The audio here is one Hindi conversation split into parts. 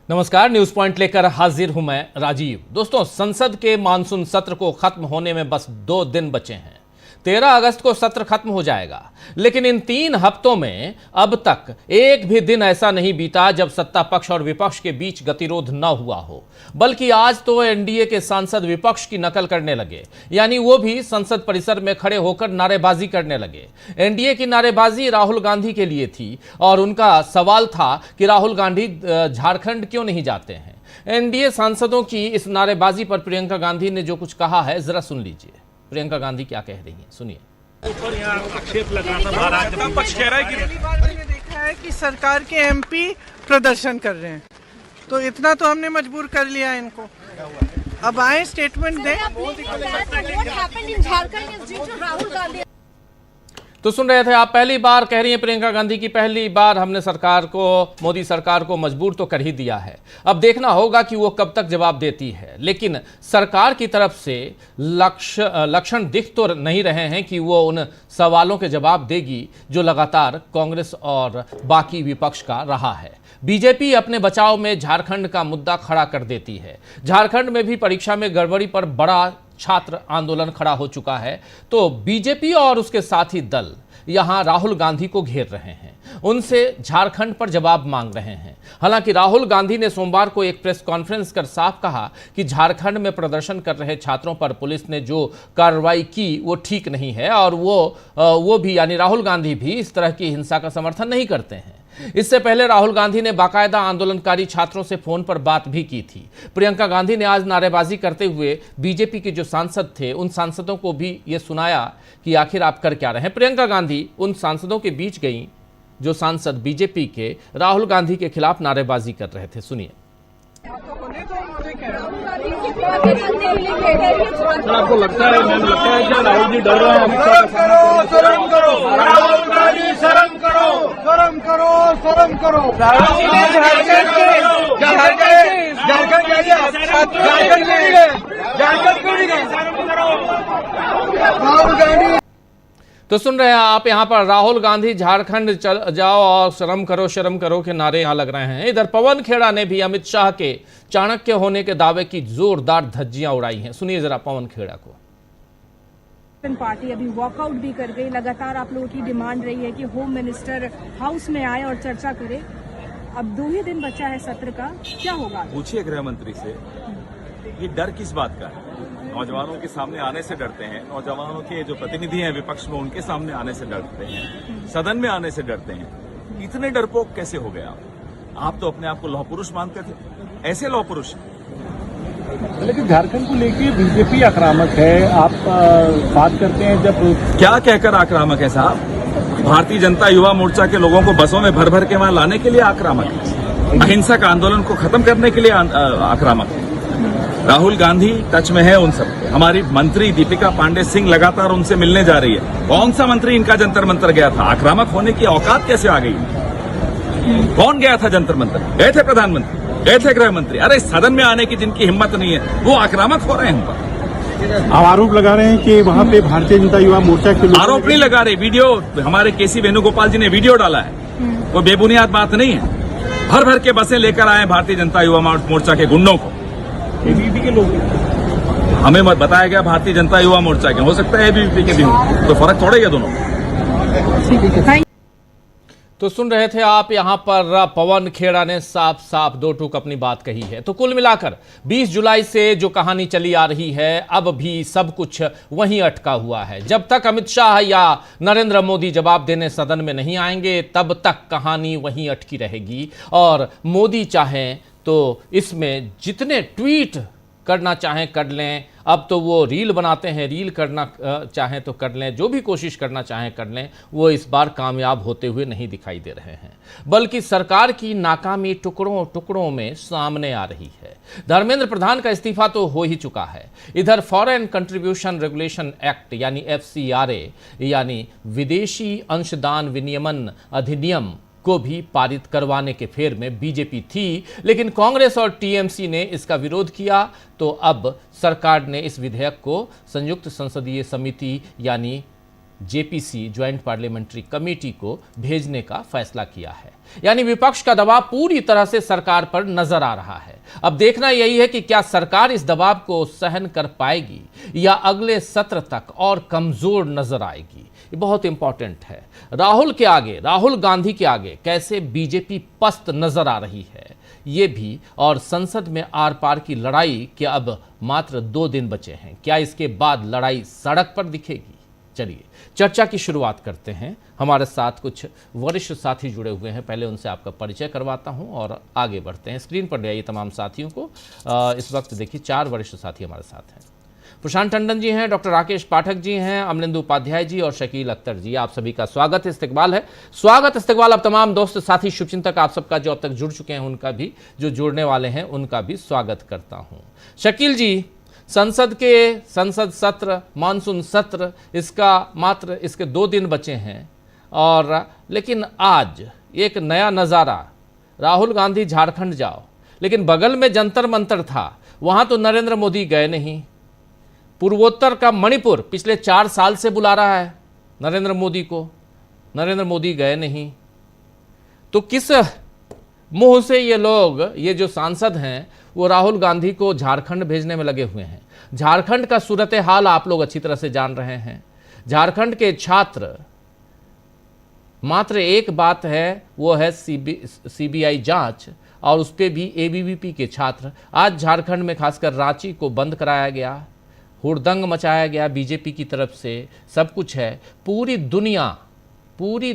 नमस्कार, न्यूज पॉइंट लेकर हाजिर हूं मैं राजीव। दोस्तों, संसद के मानसून सत्र को खत्म होने में बस 2 दिन बचे हैं। 13 अगस्त को सत्र खत्म हो जाएगा, लेकिन इन 3 हफ्तों में अब तक एक भी दिन ऐसा नहीं बीता जब सत्ता पक्ष और विपक्ष के बीच गतिरोध न हुआ हो। बल्कि आज तो एनडीए के सांसद विपक्ष की नकल करने लगे, यानी वो भी संसद परिसर में खड़े होकर नारेबाजी करने लगे। एनडीए की नारेबाजी राहुल गांधी के लिए थी और उनका सवाल था कि राहुल गांधी झारखंड क्यों नहीं जाते हैं। एनडीए सांसदों की इस नारेबाजी पर प्रियंका गांधी ने जो कुछ कहा है, जरा सुन लीजिए। प्रियंका गांधी क्या कह रही हैं, सुनिए। ऊपर यहाँ आक्षेप लगाना महाराष्ट्र पक्ष कह रहा है कि पहली बार मैंने देखा है कि सरकार के एमपी प्रदर्शन कर रहे हैं, तो इतना तो हमने मजबूर कर लिया इनको। अब आए स्टेटमेंट दें। तो सुन रहे थे आप, पहली बार कह रही हैं प्रियंका गांधी की पहली बार हमने सरकार को, मोदी सरकार को मजबूर तो कर ही दिया है। अब देखना होगा कि वो कब तक जवाब देती है। लेकिन सरकार की तरफ से लक्षण दिख तो नहीं रहे हैं कि वो उन सवालों के जवाब देगी जो लगातार कांग्रेस और बाकी विपक्ष का रहा है। बीजेपी अपने बचाव में झारखंड का मुद्दा खड़ा कर देती है। झारखंड में भी परीक्षा में गड़बड़ी पर बड़ा छात्र आंदोलन खड़ा हो चुका है, तो बीजेपी और उसके साथी दल यहां राहुल गांधी को घेर रहे हैं, उनसे झारखंड पर जवाब मांग रहे हैं। हालांकि राहुल गांधी ने सोमवार को एक प्रेस कॉन्फ्रेंस कर साफ कहा कि झारखंड में प्रदर्शन कर रहे छात्रों पर पुलिस ने जो कार्रवाई की वो ठीक नहीं है और वो भी यानी राहुल गांधी भी इस तरह की हिंसा का समर्थन नहीं करते हैं। इससे पहले राहुल गांधी ने बाकायदा आंदोलनकारी छात्रों से फोन पर बात भी की थी। प्रियंका गांधी ने आज नारेबाजी करते हुए बीजेपी के जो सांसद थे उन सांसदों को भी ये सुनाया कि आखिर आप कर क्या रहे हैं। प्रियंका गांधी उन सांसदों के बीच गई जो सांसद बीजेपी के राहुल गांधी के खिलाफ नारेबाजी कर रहे थे। सुनिए। आपको लगता है, मैम लगता है कि राहुल जी डर रहे हैं? शर्म करो राहुल गांधी, शर्म करो, शर्म करो, शर्म करो। राहुल गांधी। तो सुन रहे हैं आप, यहां पर राहुल गांधी झारखंड चल जाओ और शर्म करो के नारे यहां लग रहे हैं। इधर पवन खेड़ा ने भी अमित शाह के चाणक्य होने के दावे की जोरदार धज्जियां उड़ाई हैं। सुनिए जरा पवन खेड़ा को। पार्टी अभी वॉकआउट भी कर गई। लगातार आप लोगों की डिमांड रही है कि होम मिनिस्टर हाउस में आए और चर्चा करे। अब 2 ही दिन बचा है सत्र का, क्या होगा? पूछिए गृह मंत्री से, ये डर किस बात का है? नौजवानों के सामने आने से डरते हैं, नौजवानों के जो प्रतिनिधि हैं विपक्ष में उनके सामने आने से डरते हैं, सदन में आने से डरते हैं। इतने डरपोक कैसे हो गए आप तो अपने आप को लौह पुरुष मानते थे, ऐसे लौह पुरुष। लेकिन झारखंड को लेके बीजेपी आक्रामक है, आप बात करते हैं जब क्या कहकर आक्रामक है साहब? भारतीय जनता युवा मोर्चा के लोगों को बसों में भर भर के वहां लाने के लिए आक्रामक है, अहिंसक आंदोलन को खत्म करने के लिए आक्रामक है। राहुल गांधी टच में है उन सब। हमारी मंत्री दीपिका पांडे सिंह लगातार उनसे मिलने जा रही है। कौन सा मंत्री इनका जंतर मंतर गया था? आक्रामक होने की औकात कैसे आ गई? कौन गया था जंतर मंतर? गए थे प्रधानमंत्री, गए थे गृह मंत्री। अरे सदन में आने की जिनकी हिम्मत नहीं है वो आक्रामक हो रहे हैं। आप आरोप लगा रहे हैं कि वहां पे भारतीय जनता युवा मोर्चा के लोग आरोप नहीं लगा रहे, वीडियो हमारे केसी वेणुगोपाल जी ने वीडियो डाला है, वो बेबुनियाद बात नहीं है। भर भर के बसें लेकर आए भारतीय जनता युवा मोर्चा के गुंडों को। एबीवीपी के लोग, हमें मत बताया गया भारतीय जनता युवा मोर्चा के, हो सकता है एबीवीपी के भी हो, तो फर्क थोड़ेगा दोनों। तो सुन रहे थे आप, यहां पर पवन खेड़ा ने साफ साफ 2 टूक अपनी बात कही है। तो कुल मिलाकर 20 जुलाई से जो कहानी चली आ रही है, अब भी सब कुछ वहीं अटका हुआ है। जब तक अमित शाह या नरेंद्र मोदी जवाब देने सदन में नहीं आएंगे, तब तक कहानी वहीं अटकी रहेगी। और मोदी चाहें तो इसमें जितने ट्वीट करना चाहें कर लें, अब तो वो रील बनाते हैं, रील करना चाहें तो कर लें, जो भी कोशिश करना चाहें कर लें, वो इस बार कामयाब होते हुए नहीं दिखाई दे रहे हैं। बल्कि सरकार की नाकामी टुकड़ों टुकड़ों में सामने आ रही है। धर्मेंद्र प्रधान का इस्तीफा तो हो ही चुका है। इधर फॉरेन कंट्रीब्यूशन रेगुलेशन एक्ट यानी FCRA यानी विदेशी अंशदान विनियमन अधिनियम को भी पारित करवाने के फेर में बीजेपी थी, लेकिन कांग्रेस और टीएमसी ने इसका विरोध किया। तो अब सरकार ने इस विधेयक को संयुक्त संसदीय समिति यानी जेपीसी ज्वाइंट पार्लियामेंट्री कमेटी को भेजने का फैसला किया है। यानी विपक्ष का दबाव पूरी तरह से सरकार पर नजर आ रहा है। अब देखना यही है कि क्या सरकार इस दबाव को सहन कर पाएगी या अगले सत्र तक और कमजोर नजर आएगी। ये बहुत इंपॉर्टेंट है। राहुल गांधी के आगे कैसे बीजेपी पस्त नजर आ रही है ये भी, और संसद में आर पार की लड़ाई के अब मात्र 2 दिन बचे हैं। क्या इसके बाद लड़ाई सड़क पर दिखेगी? चलिए चर्चा की शुरुआत करते हैं। हमारे साथ कुछ वरिष्ठ साथी जुड़े हुए हैं, पहले उनसे आपका परिचय करवाता हूं और आगे बढ़ते हैं। स्क्रीन पर ले आइए तमाम साथियों को। इस वक्त देखिए 4 वरिष्ठ साथी हमारे साथ हैं। प्रशांत टंडन जी हैं, डॉक्टर राकेश पाठक जी हैं, अमरिंदर उपाध्याय जी और शकील अख्तर जी। आप सभी का स्वागत इस्तकबाल है। अब तमाम दोस्त साथी शुभचिंतक आप सबका जो अब तक जुड़ चुके हैं उनका भी, जो जुड़ने वाले हैं उनका भी स्वागत करता हूं। शकील जी, संसद सत्र, मानसून सत्र, इसके 2 दिन बचे हैं और लेकिन आज एक नया नज़ारा, राहुल गांधी झारखंड जाओ, लेकिन बगल में जंतर मंतर था, वहां तो नरेंद्र मोदी गए नहीं। पूर्वोत्तर का मणिपुर पिछले 4 साल से बुला रहा है नरेंद्र मोदी को, नरेंद्र मोदी गए नहीं। तो किस मुंह से ये जो सांसद हैं वो राहुल गांधी को झारखंड भेजने में लगे हुए हैं? झारखंड का सूरत हाल आप लोग अच्छी तरह से जान रहे हैं। झारखंड के छात्र, मात्र एक बात है, वो है सीबीआई जांच, और उस पर भी एबीवीपी के छात्र। आज झारखंड में खासकर रांची को बंद कराया गया, हुड़दंग मचाया गया बीजेपी की तरफ से, सब कुछ है। पूरी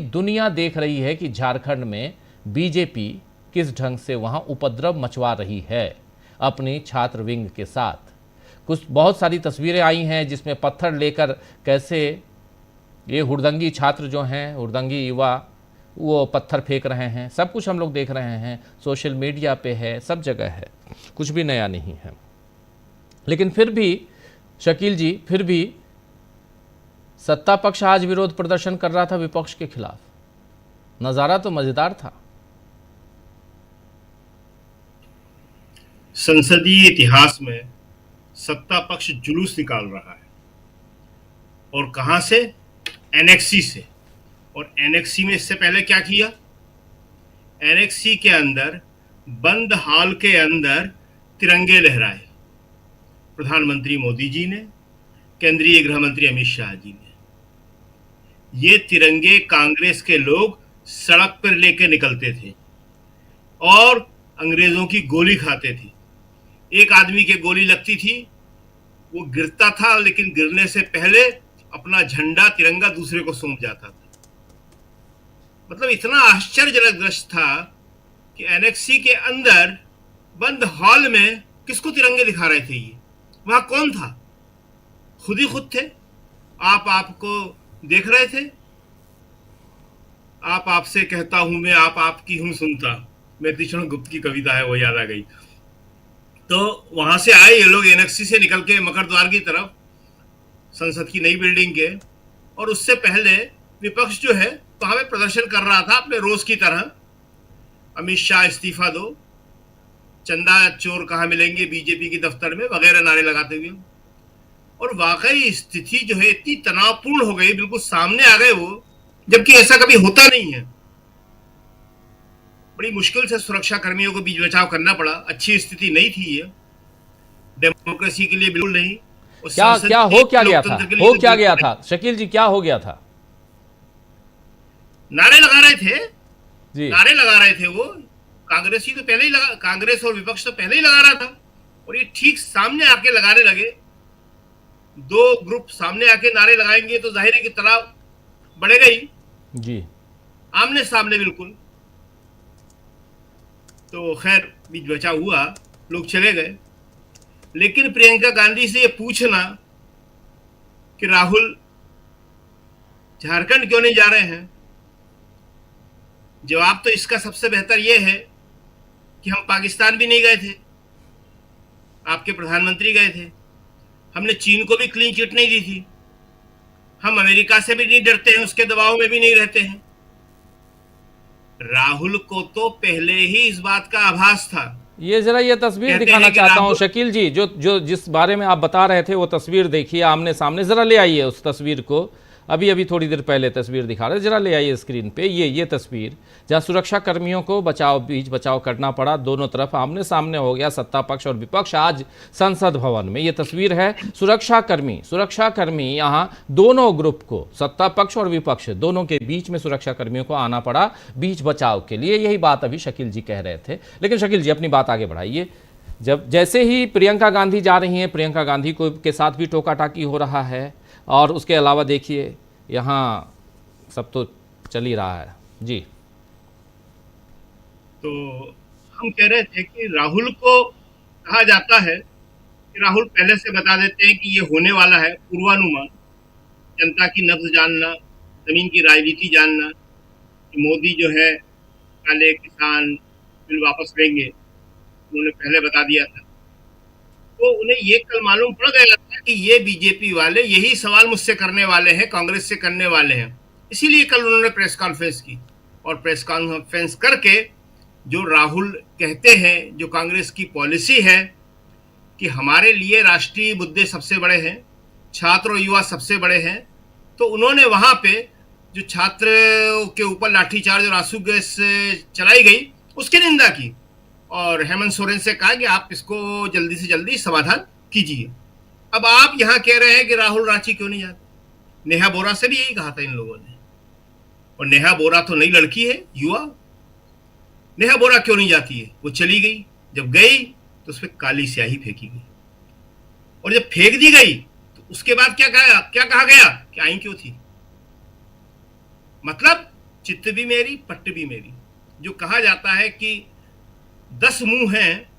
दुनिया देख रही है कि झारखंड में बीजेपी किस ढंग से वहां उपद्रव मचवा रही है अपनी छात्र विंग के साथ। बहुत सारी तस्वीरें आई हैं जिसमें पत्थर लेकर कैसे ये हुड़दंगी छात्र जो हैं, हुड़दंगी युवा, वो पत्थर फेंक रहे हैं। सब कुछ हम लोग देख रहे हैं, सोशल मीडिया पे है, सब जगह है, कुछ भी नया नहीं है। लेकिन फिर भी शकील जी, फिर भी सत्ता पक्ष आज विरोध प्रदर्शन कर रहा था विपक्ष के खिलाफ। नजारा तो मजेदार था। संसदीय इतिहास में सत्ता पक्ष जुलूस निकाल रहा है, और कहां से? एनेक्सी से। और एनेक्सी में इससे पहले क्या किया? एनेक्सी के अंदर, बंद हॉल के अंदर तिरंगे लहराए प्रधानमंत्री मोदी जी ने, केंद्रीय गृह मंत्री अमित शाह जी ने। ये तिरंगे कांग्रेस के लोग सड़क पर लेकर निकलते थे और अंग्रेजों की गोली खाते थे। एक आदमी के गोली लगती थी, वो गिरता था, लेकिन गिरने से पहले अपना झंडा, तिरंगा दूसरे को सौंप जाता था। मतलब इतना आश्चर्यजनक दृश्य था कि एनेक्सी के अंदर बंद हॉल में किसको तिरंगे दिखा रहे थे? ये वहां कौन था? खुद ही खुद थे। आपको देख रहे थे। आपसे कहता हूं मैं, आपकी हूं सुनता, मेथिशरण गुप्त की कविता है, वो याद आ गई। तो वहां से आए ये लोग एनेक्सी से निकल के मकर द्वार की तरफ, संसद की नई बिल्डिंग के। और उससे पहले विपक्ष जो है वहां पे प्रदर्शन कर रहा था अपने रोज की तरह। अमित शाह इस्तीफा दो, चंदा चोर कहाँ मिलेंगे बीजेपी के दफ्तर में, वगैरह नारे लगाते हुए। और वाकई स्थिति जो है इतनी तनावपूर्ण हो गई, बिल्कुल सामने आ गए वो, जबकि ऐसा कभी होता नहीं है। बड़ी मुश्किल से सुरक्षा कर्मियों को बीच बचाव करना पड़ा। अच्छी स्थिति नहीं थी ये, डेमोक्रेसी के लिए बिल्कुल नहीं। क्या गया था शकील जी, क्या हो गया था? नारे लगा रहे थे जी, नारे लगा रहे थे वो। कांग्रेस और विपक्ष तो पहले ही लगा रहा था, और ये ठीक सामने आके लगाने लगे। 2 ग्रुप सामने आके नारे लगाएंगे तो जाहिर है कि तनाव बढ़ेगा ही जी, आमने सामने बिल्कुल। तो खैर बीच बचाव हुआ, लोग चले गए। लेकिन प्रियंका गांधी से ये पूछना कि राहुल झारखंड क्यों नहीं जा रहे हैं, जवाब तो इसका सबसे बेहतर ये है कि हम पाकिस्तान भी नहीं गए थे, आपके प्रधानमंत्री गए थे। हमने चीन को भी क्लीन चिट नहीं दी थी। हम अमेरिका से भी नहीं डरते हैं, उसके दबाव में भी नहीं रहते हैं। राहुल को तो पहले ही इस बात का आभास था। ये जरा ये तस्वीर दिखाना चाहता हूं शकील जी, जो जिस बारे में आप बता रहे थे वो तस्वीर देखिए आमने सामने, जरा ले आइए उस तस्वीर को। अभी अभी थोड़ी देर पहले तस्वीर दिखा रहे, जरा ले आइए स्क्रीन पे ये तस्वीर जहां सुरक्षा कर्मियों को बीच बचाव करना पड़ा। दोनों तरफ आमने सामने हो गया सत्ता पक्ष और विपक्ष आज संसद भवन में। ये तस्वीर है सुरक्षा कर्मी यहां दोनों ग्रुप को, सत्ता पक्ष और विपक्ष दोनों के बीच में सुरक्षा कर्मियों को आना पड़ा बीच बचाव के लिए। यही बात अभी शकील जी कह रहे थे। लेकिन शकील जी अपनी बात आगे बढ़ाइए। जब जैसे ही प्रियंका गांधी जा रही हैं, प्रियंका गांधी को के साथ भी टोका टाकी हो रहा है और उसके अलावा देखिए यहाँ सब तो चल ही रहा है जी। तो हम कह रहे थे कि राहुल को कहा जाता है कि राहुल पहले से बता देते हैं कि ये होने वाला है, पूर्वानुमान, जनता की नब्ज जानना, जमीन की राजनीति जानना, कि मोदी जो है काले किसान बिल वापस लेंगे, उन्होंने पहले बता दिया था। तो उन्हें ये कल मालूम पड़ गया था कि ये बीजेपी वाले यही सवाल मुझसे करने वाले हैं, कांग्रेस से करने वाले हैं। इसीलिए कल उन्होंने प्रेस कॉन्फ्रेंस की और प्रेस कॉन्फ्रेंस करके जो राहुल कहते हैं, जो कांग्रेस की पॉलिसी है कि हमारे लिए राष्ट्रीय मुद्दे सबसे बड़े हैं, छात्र और युवा सबसे बड़े हैं, तो उन्होंने वहां पे जो छात्र के ऊपर लाठीचार्ज और आंसू गैस चलाई गई उसकी निंदा की और हेमंत सोरेन से कहा कि आप इसको जल्दी से जल्दी समाधान कीजिए। अब आप यहाँ कह रहे हैं कि राहुल रांची क्यों नहीं जाते। नेहा बोरा से भी यही कहा था इन लोगों ने, और नेहा बोरा तो नई लड़की है, युवा। नेहा बोरा क्यों नहीं जाती है? वो चली गई, जब गई तो उस पर काली स्याही फेंकी गई, और जब फेंक दी गई तो उसके बाद क्या कहा गया कि आई क्यों थी। मतलब चित्त भी मेरी पट्ट भी मेरी। जो कहा जाता है कि 10 मुंह हैं,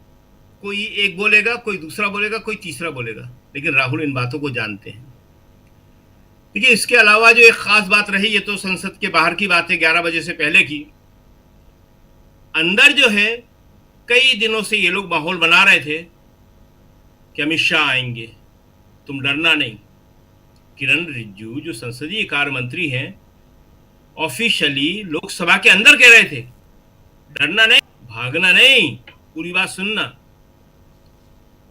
कोई एक बोलेगा, कोई दूसरा बोलेगा, कोई तीसरा बोलेगा, लेकिन राहुल इन बातों को जानते हैं। देखिए, इसके अलावा जो एक खास बात रही, ये तो संसद के बाहर की बात है, 11 बजे से पहले की। अंदर जो है कई दिनों से ये लोग माहौल बना रहे थे कि अमित शाह आएंगे, तुम डरना नहीं। किरण रिजिजू जो संसदीय कार्य मंत्री हैं, ऑफिशियली लोकसभा के अंदर कह रहे थे डरना नहीं, भागना नहीं, पूरी बात सुनना।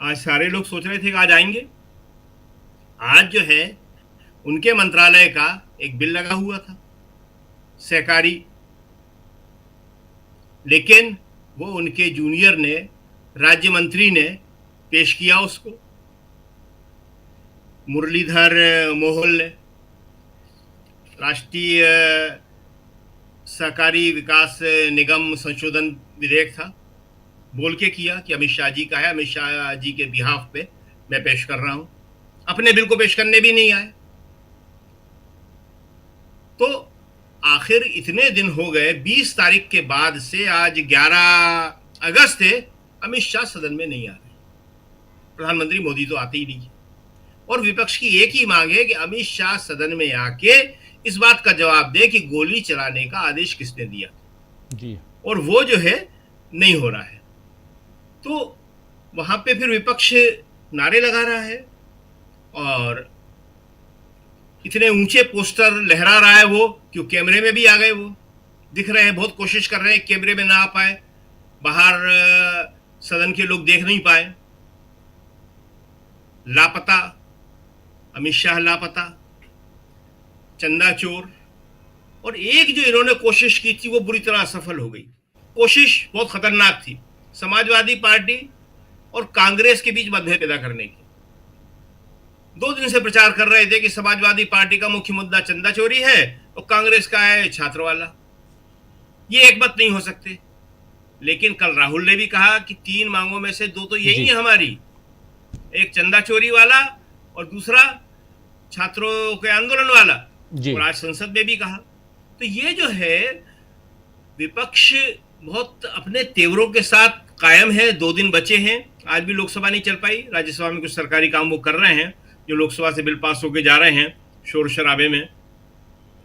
आज सारे लोग सोच रहे थे कि आज आएंगे। आज जो है उनके मंत्रालय का एक बिल लगा हुआ था, सहकारी, लेकिन वो उनके जूनियर ने, राज्य मंत्री ने पेश किया उसको, मुरलीधर मोहल ने, राष्ट्रीय सहकारी विकास निगम संशोधन विधेयक था, बोल के किया कि अमित शाह जी का है, अमित शाह जी के बिहाफ पे मैं पेश कर रहा हूं। अपने बिल को पेश करने भी नहीं आए। तो आखिर इतने दिन हो गए, 20 तारीख के बाद से आज 11 अगस्त है, अमित शाह सदन में नहीं आ रहे। प्रधानमंत्री मोदी तो आते ही नहीं, और विपक्ष की एक ही मांग है कि अमित शाह सदन में आके इस बात का जवाब दे कि गोली चलाने का आदेश किसने दिया जी, और वो जो है नहीं हो रहा है। तो वहां पे फिर विपक्ष नारे लगा रहा है और इतने ऊंचे पोस्टर लहरा रहा है वो, क्यों कैमरे में भी आ गए, वो दिख रहे हैं, बहुत कोशिश कर रहे हैं कैमरे में ना आ पाए, बाहर सदन के लोग देख नहीं पाए। लापता, अमित शाह लापता, चंदा चोर, और एक जो इन्होंने कोशिश की थी वो बुरी तरह असफल हो गई। कोशिश बहुत खतरनाक थी, समाजवादी पार्टी और कांग्रेस के बीच मतभेद पैदा करने की। 2 दिन से प्रचार कर रहे थे कि समाजवादी पार्टी का मुख्य मुद्दा चंदा चोरी है और कांग्रेस का है छात्र वाला, ये एक बात नहीं हो सकते। लेकिन कल राहुल ने भी कहा कि 3 मांगों में से 2 तो यही है हमारी, एक चंदा चोरी वाला और दूसरा छात्रों के आंदोलन वाला, और आज संसद में भी कहा। तो ये जो है विपक्ष बहुत अपने तेवरों के साथ कायम है। 2 दिन बचे हैं, आज भी लोकसभा नहीं चल पाई, राज्यसभा में कुछ सरकारी काम वो कर रहे हैं, जो लोकसभा से बिल पास होके जा रहे हैं शोर शराबे में,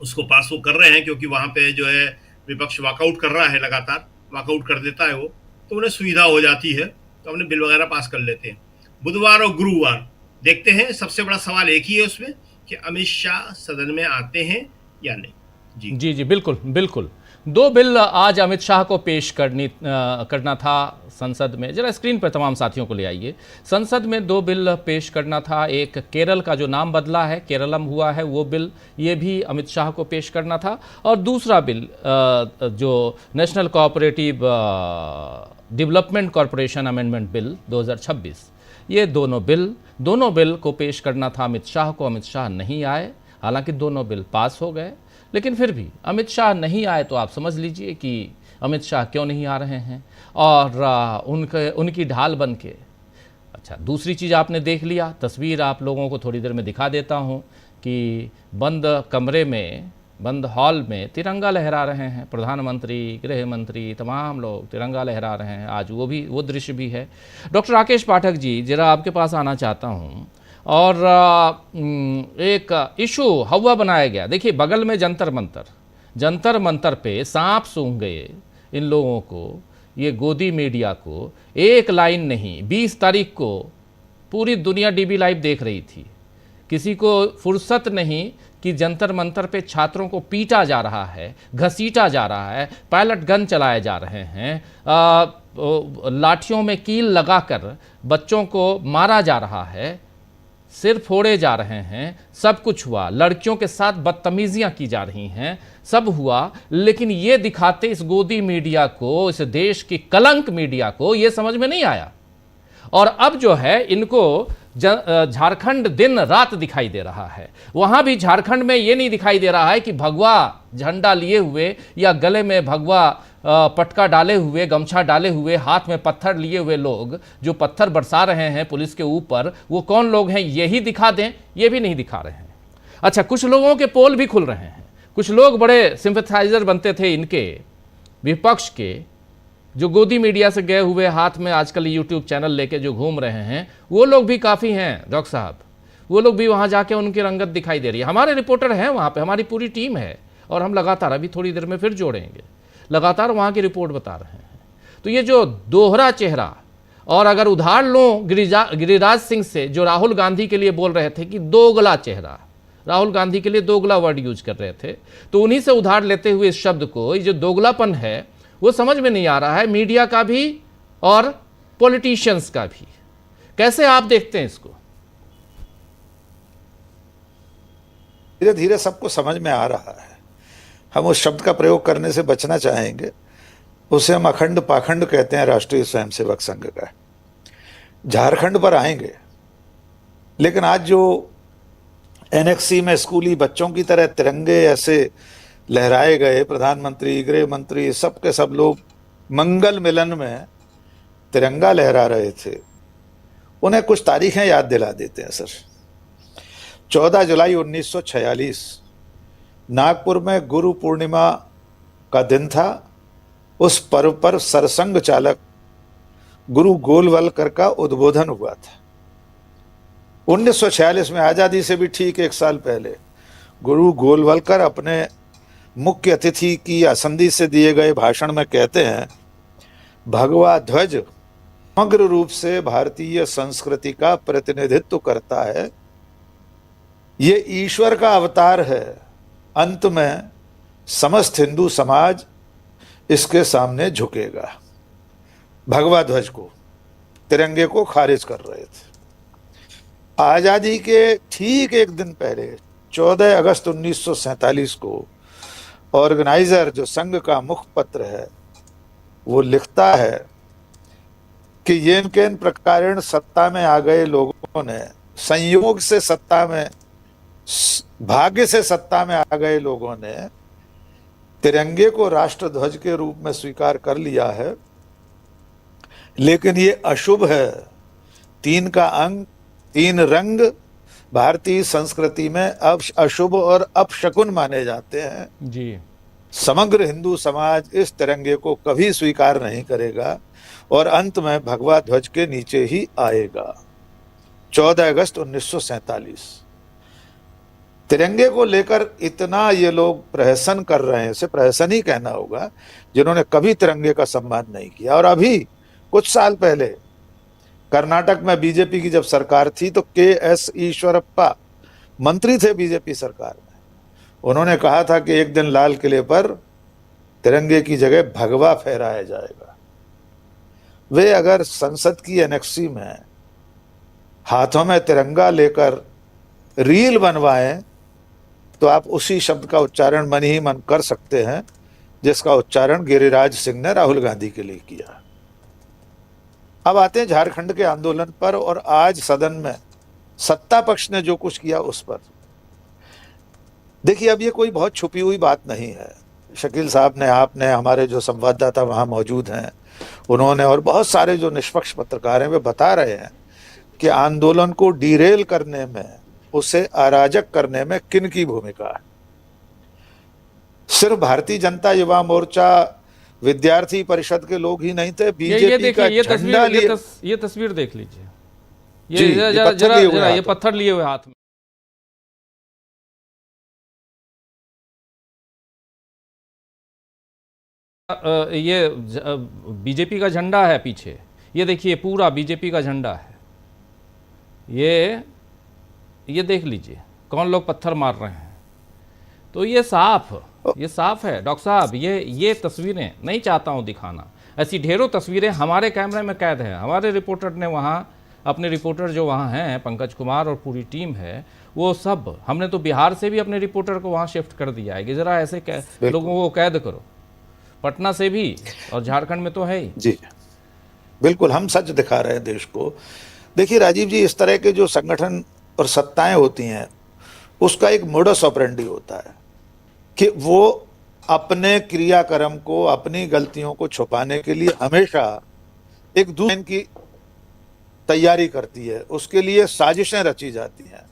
उसको पास वो कर रहे हैं, क्योंकि वहां पे जो है विपक्ष वॉकआउट कर रहा है, लगातार वॉकआउट कर देता है वो, तो उन्हें सुविधा हो जाती है, तो अपने बिल वगैरह पास कर लेते हैं। बुधवार और गुरुवार देखते हैं। सबसे बड़ा सवाल एक ही है उसमें कि अमित शाह सदन में आते हैं या नहीं। जी जी जी, बिल्कुल बिल्कुल। दो बिल आज अमित शाह को पेश करना था संसद में। जरा स्क्रीन पर तमाम साथियों को ले आइए। संसद में दो बिल पेश करना था। एक केरल का जो नाम बदला है, केरलम हुआ है, वो बिल ये भी अमित शाह को पेश करना था। और दूसरा बिल जो national cooperative development corporation amendment bill 2026, ये दोनों बिल को पेश करना था अमित शाह को। अमित शाह नहीं आए। हालांकि दोनों बिल पास हो गए, लेकिन फिर भी अमित शाह नहीं आए तो आप समझ लीजिए कि अमित शाह क्यों नहीं आ रहे हैं और उनकी ढाल बन के। अच्छा, दूसरी चीज़ आपने देख लिया, तस्वीर आप लोगों को थोड़ी देर में दिखा देता हूं कि बंद कमरे में, बंद हॉल में तिरंगा लहरा रहे हैं प्रधानमंत्री, गृह मंत्री, तमाम लोग तिरंगा लहरा रहे हैं। आज वो दृश्य भी है। डॉक्टर राकेश पाठक जी, जरा आपके पास आना चाहता हूं। और एक इशू हवा बनाया गया। देखिए, बगल में जंतर मंतर पे सांप सूंघ गए इन लोगों को, ये गोदी मीडिया को। एक लाइन नहीं, 20 तारीख को पूरी दुनिया डीबी लाइव देख रही थी। किसी को फुर्सत नहीं कि जंतर मंतर पे छात्रों को पीटा जा रहा है, घसीटा जा रहा है, पायलट गन चलाए जा रहे हैं, लाठियों में कील लगाकर बच्चों को मारा जा रहा है, सिर फोड़े जा रहे हैं। सब कुछ हुआ, लड़कियों के साथ बदतमीजियां की जा रही हैं, सब हुआ। लेकिन ये दिखाते इस गोदी मीडिया को, इस देश की कलंक मीडिया को, ये समझ में नहीं आया। और अब जो है इनको झारखंड दिन रात दिखाई दे रहा है। वहां भी झारखंड में ये नहीं दिखाई दे रहा है कि भगवा झंडा लिए हुए या गले में भगवा पटका डाले हुए, गमछा डाले हुए, हाथ में पत्थर लिए हुए लोग जो पत्थर बरसा रहे हैं पुलिस के ऊपर, वो कौन लोग हैं यही दिखा दें, ये भी नहीं दिखा रहे हैं। अच्छा, कुछ लोगों के पोल भी खुल रहे हैं। कुछ लोग बड़े सिंपैथाइजर बनते थे इनके, विपक्ष के, जो गोदी मीडिया से गए हुए, हाथ में आजकल यूट्यूब चैनल लेके जो घूम रहे हैं, वो लोग भी काफ़ी हैं डॉक्टर साहब। वो लोग भी वहाँ जाके उनकी रंगत दिखाई दे रही है। हमारे रिपोर्टर हैं वहाँ पे, हमारी पूरी टीम है, और हम लगातार अभी थोड़ी देर में फिर जोड़ेंगे, लगातार वहाँ की रिपोर्ट बता रहे हैं। तो ये जो दोहरा चेहरा, और अगर उधार लो गिरिराज सिंह से, जो राहुल गांधी के लिए बोल रहे थे कि दोगला चेहरा, राहुल गांधी के लिए दोगला वर्ड यूज कर रहे थे, तो उन्हीं से उधार लेते हुए इस शब्द को, ये जो दोगलापन है वो समझ में नहीं आ रहा है मीडिया का भी और पॉलिटिशियंस का भी। कैसे आप देखते हैं इसको? धीरे धीरे सबको समझ में आ रहा है। हम उस शब्द का प्रयोग करने से बचना चाहेंगे, उसे हम अखंड पाखंड कहते हैं राष्ट्रीय स्वयंसेवक संघ का। झारखंड पर आएंगे, लेकिन आज जो एनेक्सी में स्कूली बच्चों की तरह तिरंगे ऐसे लहराए गए, प्रधानमंत्री, गृह मंत्री, सब के सब लोग मंगल मिलन में तिरंगा लहरा रहे थे, उन्हें कुछ तारीखें याद दिला देते हैं सर। 14 जुलाई 1946 नागपुर में गुरु पूर्णिमा का दिन था। उस पर्व पर सरसंघ चालक गुरु गोलवलकर का उद्बोधन हुआ था। 1946 में, आजादी से भी ठीक एक साल पहले, गुरु गोलवलकर अपने मुख्य अतिथि की आसंदी से दिए गए भाषण में कहते हैं, भगवा ध्वज समग्र रूप से भारतीय संस्कृति का प्रतिनिधित्व करता है। ये ईश्वर का अवतार है। अंत में समस्त हिंदू समाज इसके सामने झुकेगा। भगवा ध्वज को, तिरंगे को खारिज कर रहे थे। आजादी के ठीक एक दिन पहले 14 अगस्त 1947 को ऑर्गेनाइजर, जो संघ का मुखपत्र है, वो लिखता है कि ये किन प्रकार सत्ता में आ गए लोगों ने, संयोग से सत्ता में, भाग्य से सत्ता में आ गए लोगों ने तिरंगे को राष्ट्र ध्वज के रूप में स्वीकार कर लिया है, लेकिन ये अशुभ है। 3 का अंग, 3 रंग भारतीय संस्कृति में अब अशुभ और अपशकुन माने जाते हैं जी। समग्र हिंदू समाज इस तिरंगे को कभी स्वीकार नहीं करेगा और अंत में भगवा ध्वज के नीचे ही आएगा। 14 अगस्त 1947। तिरंगे को लेकर इतना ये लोग प्रहसन कर रहे हैं, इसे प्रहसन ही कहना होगा, जिन्होंने कभी तिरंगे का सम्मान नहीं किया। और अभी कुछ साल पहले कर्नाटक में बीजेपी की जब सरकार थी तो के.एस. ईश्वरप्पा मंत्री थे बीजेपी सरकार में। उन्होंने कहा था कि एक दिन लाल किले पर तिरंगे की जगह भगवा फहराया जाएगा। वे अगर संसद की एनेक्सी में हाथों में तिरंगा लेकर रील बनवाएं तो आप उसी शब्द का उच्चारण मन ही मन कर सकते हैं जिसका उच्चारण गिरिराज सिंह ने राहुल गांधी के लिए किया। अब आते हैं झारखंड के आंदोलन पर और आज सदन में सत्ता पक्ष ने जो कुछ किया उस पर। देखिए, अब ये कोई बहुत छुपी हुई बात नहीं है। शकील साहब ने, आपने, हमारे जो संवाददाता वहाँ मौजूद हैं उन्होंने और बहुत सारे जो निष्पक्ष पत्रकार हैं वे बता रहे हैं कि आंदोलन को डीरेल करने में, उसे अराजक करने में किन की भूमिका है। सिर्फ भारतीय जनता युवा मोर्चा, विद्यार्थी परिषद के लोग ही नहीं थे, बीजेपी का झंडा लिए। ये तस्वीर देख लीजिए, जी, ये पत्थर लिए हुए हाथ में। ये बीजेपी का झंडा है पीछे, ये देखिए पूरा बीजेपी का झंडा है। ये देख लीजिए कौन लोग पत्थर मार रहे हैं। तो ये साफ है डॉक्टर साहब। ये तस्वीरें नहीं चाहता हूं दिखाना, ऐसी ढेरों तस्वीरें हमारे कैमरे में कैद हैं। हमारे रिपोर्टर ने वहाँ, अपने रिपोर्टर जो वहाँ हैं, पंकज कुमार और पूरी टीम है, वो सब, हमने तो बिहार से भी अपने रिपोर्टर को वहाँ शिफ्ट कर दिया है कि जरा ऐसे लोगों को कैद करो। पटना से भी और झारखंड में तो है ही। जी बिल्कुल, हम सच दिखा रहे हैं देश को। देखिए राजीव जी, इस तरह के जो संगठन और सत्ताएं होती हैं उसका एक मोडस ऑपरेंडी होता है कि वो अपने क्रियाक्रम को, अपनी गलतियों को छुपाने के लिए हमेशा एक दूसरे की तैयारी करती है, उसके लिए साजिशें रची जाती हैं।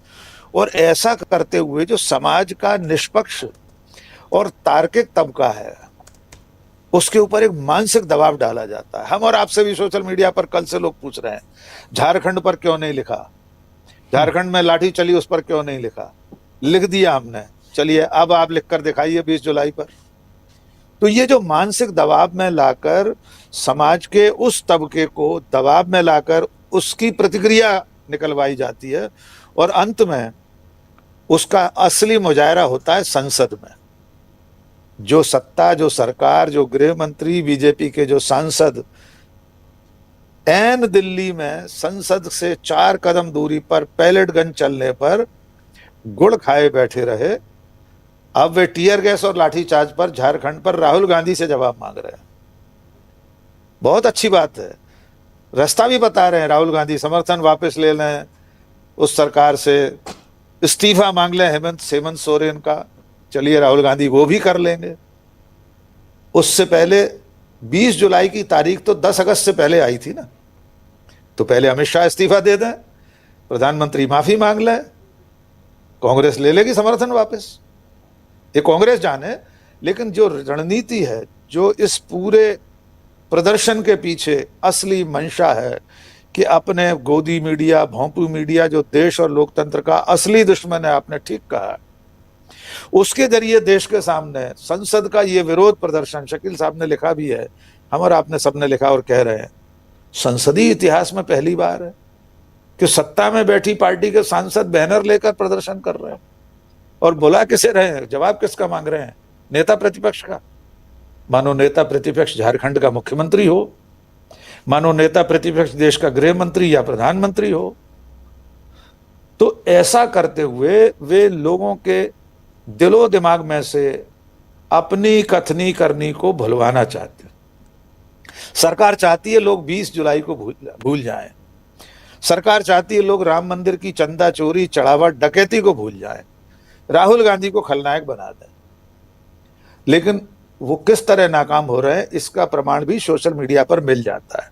और ऐसा करते हुए जो समाज का निष्पक्ष और तार्किक तबका है उसके ऊपर एक मानसिक दबाव डाला जाता है। हम और आपसे भी सोशल मीडिया पर कल से लोग पूछ रहे हैं झारखंड पर क्यों नहीं लिखा, झारखंड में लाठी चली उस पर क्यों नहीं लिखा। लिख दिया हमने, चलिए अब आप लिखकर दिखाइए 20 जुलाई पर। तो ये जो मानसिक दबाव में लाकर समाज के उस तबके को दबाव में लाकर उसकी प्रतिक्रिया निकलवाई जाती है और अंत में उसका असली मुजाहरा होता है संसद में। जो सत्ता, जो सरकार, जो गृह मंत्री, बीजेपी के जो सांसद ऐन दिल्ली में संसद से 4 कदम दूरी पर पैलेट गन चलने पर गुड़ खाए बैठे रहे, अब वे टीयर गैस और लाठीचार्ज पर, झारखंड पर राहुल गांधी से जवाब मांग रहे हैं। बहुत अच्छी बात है, रास्ता भी बता रहे हैं। राहुल गांधी समर्थन वापस ले लें उस सरकार से, इस्तीफा मांग लें हेमंत सोरेन का। चलिए राहुल गांधी वो भी कर लेंगे। उससे पहले 20 जुलाई की तारीख तो 10 अगस्त से पहले आई थी ना, तो पहले अमित शाह इस्तीफा दे दें, प्रधानमंत्री माफी मांग लें, कांग्रेस ले लेगी समर्थन वापस। ये कांग्रेस जाने, लेकिन जो रणनीति है, जो इस पूरे प्रदर्शन के पीछे असली मंशा है कि अपने गोदी मीडिया, भोंपू मीडिया, जो देश और लोकतंत्र का असली दुश्मन है, आपने ठीक कहा, उसके जरिए देश के सामने संसद का ये विरोध प्रदर्शन, शकील साहब ने लिखा भी है, हम और आपने सबने लिखा और कह रहे हैं, संसदीय इतिहास में पहली बार है कि सत्ता में बैठी पार्टी के सांसद बैनर लेकर प्रदर्शन कर रहे हैं। और बुला किसे रहे हैं, जवाब किसका मांग रहे हैं? नेता प्रतिपक्ष का। मानो नेता प्रतिपक्ष झारखंड का मुख्यमंत्री हो, मानो नेता प्रतिपक्ष देश का गृह मंत्री या प्रधानमंत्री हो। तो ऐसा करते हुए वे लोगों के दिलो दिमाग में से अपनी कथनी करनी को भुलवाना चाहते हैं। सरकार चाहती है लोग 20 जुलाई को भूल जाएं। सरकार चाहती है लोग राम मंदिर की चंदा चोरी, चढ़ावट, डकैती को भूल जाएं, राहुल गांधी को खलनायक बना दें। लेकिन वो किस तरह नाकाम हो रहे हैं इसका प्रमाण भी सोशल मीडिया पर मिल जाता है।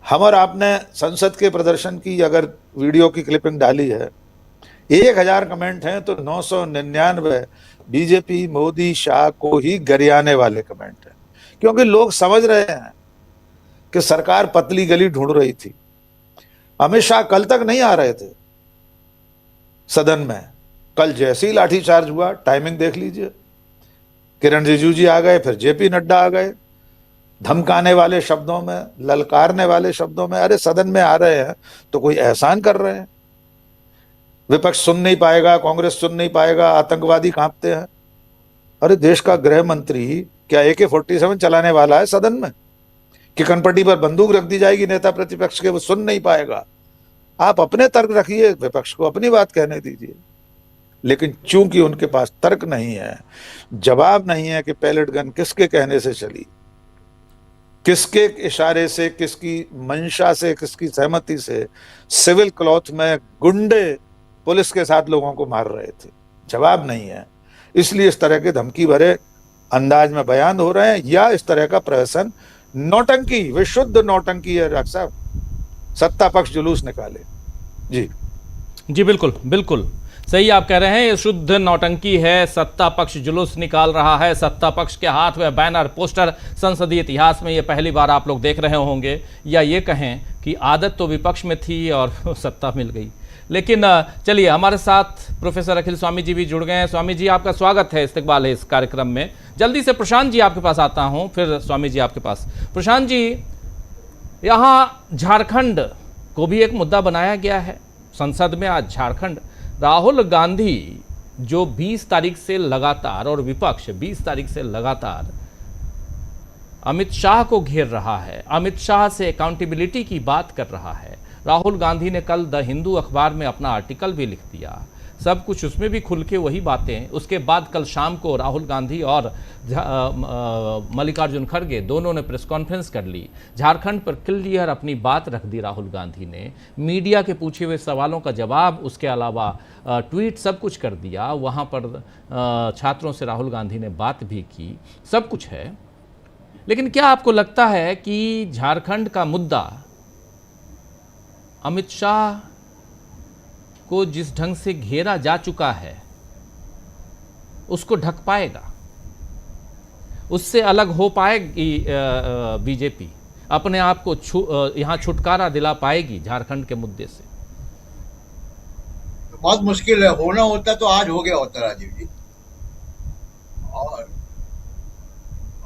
हम और आपने संसद के प्रदर्शन की अगर वीडियो की क्लिपिंग डाली है, 1000 कमेंट हैं तो 999 बीजेपी, मोदी, शाह को ही गरियाने वाले कमेंट हैं। क्योंकि लोग समझ रहे हैं कि सरकार पतली गली ढूंढ रही थी। अमित शाह कल तक नहीं आ रहे थे सदन में, कल जैसे ही लाठीचार्ज हुआ, टाइमिंग देख लीजिए, किरण रिजिजू जी आ गए, फिर जेपी नड्डा आ गए, धमकाने वाले शब्दों में, ललकारने वाले शब्दों में। अरे सदन में आ रहे हैं तो कोई एहसान कर रहे हैं। विपक्ष सुन नहीं पाएगा, कांग्रेस सुन नहीं पाएगा, आतंकवादी कांपते हैं। अरे देश का गृह मंत्री क्या AK-47 चलाने वाला है सदन में कि कनपट्टी पर बंदूक रख दी जाएगी नेता प्रतिपक्ष के, वो सुन नहीं पाएगा? आप अपने तर्क रखिए, विपक्ष को अपनी बात कहने दीजिए। लेकिन चूंकि उनके पास तर्क नहीं है, जवाब नहीं है कि पैलेट गन किसके कहने से चली, किसके इशारे से, किसकी मंशा से, किसकी सहमति से सिविल क्लॉथ में गुंडे पुलिस के साथ लोगों को मार रहे थे, जवाब नहीं है। इसलिए इस तरह के धमकी भरे अंदाज में बयान हो रहे हैं, या इस तरह का प्रहसन नौटंकी, विशुद्ध नौटंकी है। डॉक्टर साहब, सत्ता पक्ष जुलूस निकाले। जी बिल्कुल बिल्कुल सही आप कह रहे हैं, ये शुद्ध नौटंकी है। सत्ता पक्ष जुलूस निकाल रहा है, सत्ता पक्ष के हाथ में बैनर पोस्टर। संसदीय इतिहास में ये पहली बार आप लोग देख रहे होंगे, या ये कहें कि आदत तो विपक्ष में थी और सत्ता मिल गई। लेकिन चलिए, हमारे साथ प्रोफेसर अखिल स्वामी जी भी जुड़ गए हैं। स्वामी जी, आपका स्वागत है, इस्तकबाल है इस कार्यक्रम में। जल्दी से प्रशांत जी आपके पास आता हूं, फिर स्वामी जी आपके पास। प्रशांत जी, यहाँ झारखंड को भी एक मुद्दा बनाया गया है संसद में। आज झारखंड, राहुल गांधी जो 20 तारीख से लगातार, और विपक्ष 20 तारीख से लगातार अमित शाह को घेर रहा है, अमित शाह से अकाउंटेबिलिटी की बात कर रहा है। राहुल गांधी ने कल द हिंदू अखबार में अपना आर्टिकल भी लिख दिया, सब कुछ उसमें भी खुल के वही बातें। उसके बाद कल शाम को राहुल गांधी और मल्लिकार्जुन खड़गे दोनों ने प्रेस कॉन्फ्रेंस कर ली। झारखंड पर क्लियर अपनी बात रख दी राहुल गांधी ने, मीडिया के पूछे हुए सवालों का जवाब, उसके अलावा ट्वीट, सब कुछ कर दिया। वहाँ पर छात्रों से राहुल गांधी ने बात भी की, सब कुछ है। लेकिन क्या आपको लगता है कि झारखंड का मुद्दा अमित शाह को जिस ढंग से घेरा जा चुका है उसको ढक पाएगा? उससे अलग हो पाएगी बीजेपी? अपने आप को यहाँ छुटकारा दिला पाएगी झारखंड के मुद्दे से? तो बहुत मुश्किल है। होना होता तो आज हो गया होता राजीव जी। और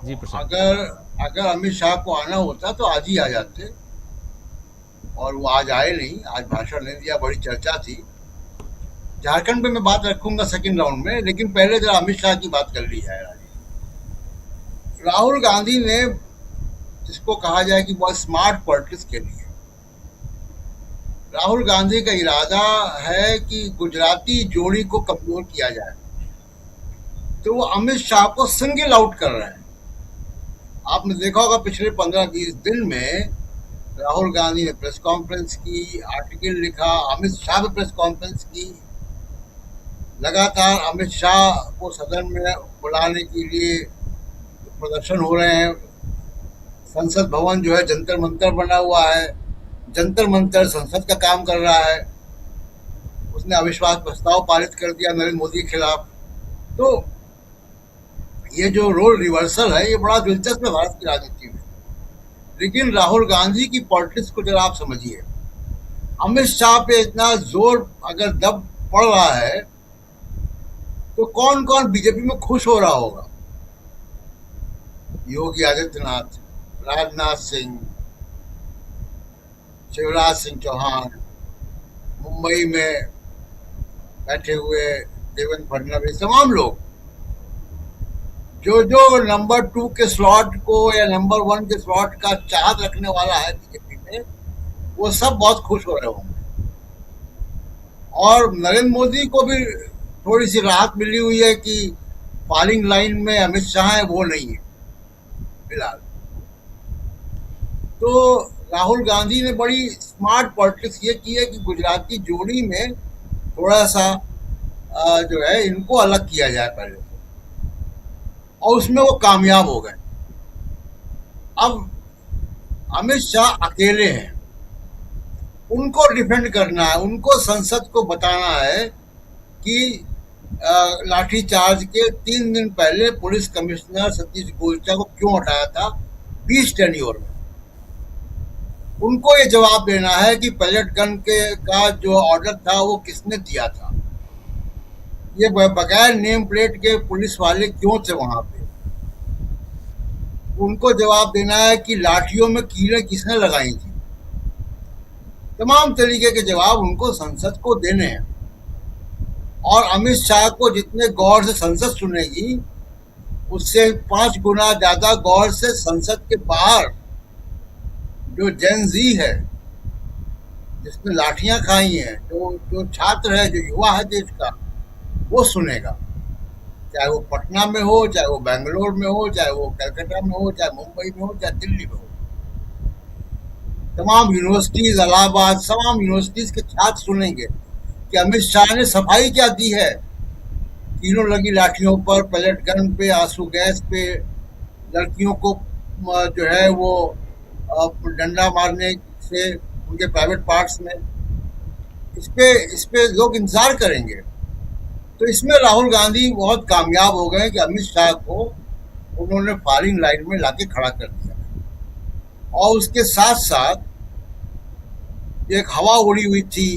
जी अगर अमित शाह को आना होता तो आज ही आ जाते, और वो आज आए नहीं, आज भाषण नहीं दिया, बड़ी चर्चा थी। झारखंड पे मैं बात रखूंगा सेकंड राउंड में, लेकिन पहले जरा अमित शाह की बात कर ली जाए। राहुल गांधी ने, जिसको कहा जाए कि बहुत स्मार्ट पॉलिटिक्स के लिए, राहुल गांधी का इरादा है कि गुजराती जोड़ी को कमजोर किया जाए, तो वो अमित शाह को सिंगल आउट कर रहे हैं। आपने देखा होगा पिछले 15-20 दिन में राहुल गांधी ने प्रेस कॉन्फ्रेंस की, आर्टिकल लिखा, अमित शाह ने प्रेस कॉन्फ्रेंस की। लगातार अमित शाह को सदन में बुलाने के लिए प्रदर्शन हो रहे हैं। संसद भवन जो है जंतर मंतर बना हुआ है, जंतर मंतर संसद का काम कर रहा है। उसने अविश्वास प्रस्ताव पारित कर दिया नरेंद्र मोदी के खिलाफ। तो ये जो रोल रिवर्सल है, ये बड़ा दिलचस्प है भारत की राजनीति में। लेकिन राहुल गांधी की पॉलिटिक्स को जरा आप समझिए। अमित शाह पे इतना जोर अगर दब पड़ रहा है, तो कौन कौन बीजेपी में खुश हो रहा होगा? योगी आदित्यनाथ, राजनाथ सिंह, शिवराज सिंह चौहान, मुंबई में बैठे हुए देवेंद्र फडणवीस, तमाम लोग जो नंबर 2 के स्लॉट को या नंबर 1 के स्लॉट का चाहत रखने वाला है बीजेपी में, वो सब बहुत खुश हो रहे होंगे। और नरेंद्र मोदी को भी थोड़ी सी राहत मिली हुई है कि फालिंग लाइन में अमित शाह है, वो नहीं है फिलहाल। तो राहुल गांधी ने बड़ी स्मार्ट पॉलिटिक्स ये की है कि गुजराती जोड़ी में थोड़ा सा जो है इनको अलग किया जाए पहले, और उसमें वो कामयाब हो गए। अब अमित शाह अकेले हैं, उनको डिफेंड करना है, उनको संसद को बताना है कि लाठीचार्ज के 3 दिन पहले पुलिस कमिश्नर सतीश गोलचा को क्यों हटाया था 20 टेन्योर में। उनको ये जवाब देना है कि पैलेट गन का जो ऑर्डर था वो किसने दिया था, ये बगैर नेम प्लेट के पुलिस वाले क्यों थे वहां पे। उनको जवाब देना है कि लाठियों में कीलें किसने लगाई थी। तमाम तरीके के जवाब उनको संसद को देने हैं। और अमित शाह को जितने गौर से संसद सुनेगी, उससे 5 गुना ज्यादा गौर से संसद के बाहर जो जेन जी है, जिसने लाठियां खाई हैं, जो छात्र है, जो युवा है देश का, वो सुनेगा। चाहे वो पटना में हो, चाहे वो बेंगलोर में हो, चाहे वो कलकत्ता में हो, चाहे मुंबई में हो, चाहे दिल्ली में हो। तमाम यूनिवर्सिटीज, इलाहाबाद, तमाम यूनिवर्सिटीज के छात्र सुनेंगे कि अमित शाह ने सफाई क्या दी है। तीनों लगी लाठियों पर, पैलेट गन पे, आंसू गैस पे, लड़कियों को जो है वो डंडा मारने से उनके प्राइवेट पार्ट्स में, इस पे लोग इंतजार करेंगे। तो इसमें राहुल गांधी बहुत कामयाब हो गए कि अमित शाह को उन्होंने फायरिंग लाइन में लाके खड़ा कर दिया। और उसके साथ साथ एक हवा उड़ी हुई थी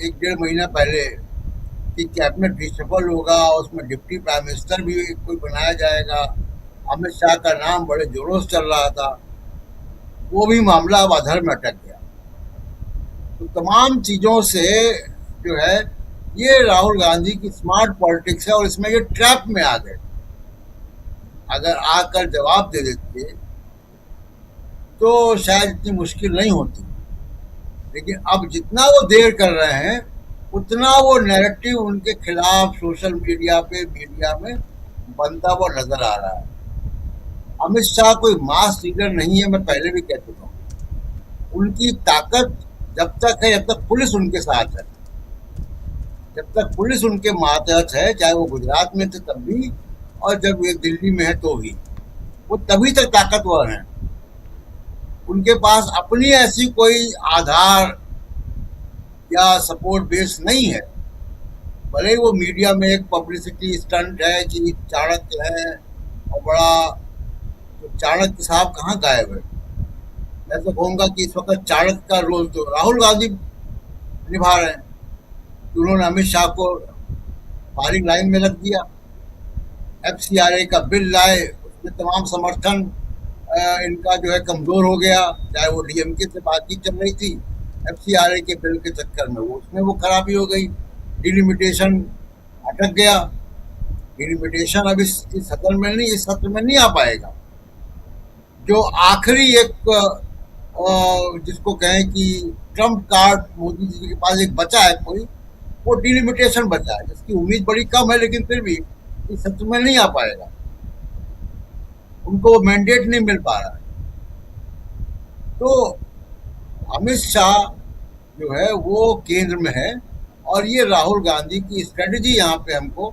1-1.5 महीना पहले कि कैबिनेट रिशफल होगा, उसमें डिप्टी प्राइम मिनिस्टर भी कोई बनाया जाएगा। अमित शाह का नाम बड़े जोरों से चल रहा था, वो भी मामला अब अधर में अटक गया। तो तमाम चीजों से जो है ये राहुल गांधी की स्मार्ट पॉलिटिक्स है, और इसमें ये ट्रैप में आ गए। अगर आकर जवाब दे देते तो शायद इतनी मुश्किल नहीं होती, लेकिन अब जितना वो देर कर रहे हैं उतना वो नैरेटिव उनके खिलाफ सोशल मीडिया पे, मीडिया में बनता हुआ नजर आ रहा है। अमित शाह कोई मास लीडर नहीं है, मैं पहले भी कह चुका हूँ। उनकी ताकत जब तक है, जब तक पुलिस उनके साथ है, जब तक पुलिस उनके मातहत है, चाहे वो गुजरात में थे तब भी और जब ये दिल्ली में है तो भी, वो तभी तक ताकतवर हैं। उनके पास अपनी ऐसी कोई आधार या सपोर्ट बेस नहीं है। भले ही वो मीडिया में एक पब्लिसिटी स्टंट है कि चाणक्य है और बड़ा, तो चाणक्य साहब कहाँ गायब है। मैं तो कहूँगा कि इस वक्त चाणक्य का रोल तो राहुल गांधी निभा रहे हैं। उन्होंने अमित शाह को फायरिंग लाइन में रख दिया, FCRA का बिल लाए, उसमें तमाम समर्थन इनका जो है कमजोर हो गया। चाहे वो DMK से बातचीत चल रही थी, FCRA के बिल के चक्कर में उसमें वो खराबी हो गई, डिलिमिटेशन अटक गया। डिलिमिटेशन अब इस सत्र में नहीं, इस सत्र में नहीं आ पाएगा। जो आखिरी एक जिसको कहें कि ट्रम्प कार्ड मोदी जी के पास एक बचा है कोई, वो डिलिमिटेशन बचा है, जिसकी उम्मीद बड़ी कम है, लेकिन फिर भी इस सत्र में नहीं आ पाएगा। उनको मैंडेट नहीं मिल पा रहा है। तो अमित शाह जो है वो केंद्र में है, और ये राहुल गांधी की स्ट्रेटजी यहाँ पे हमको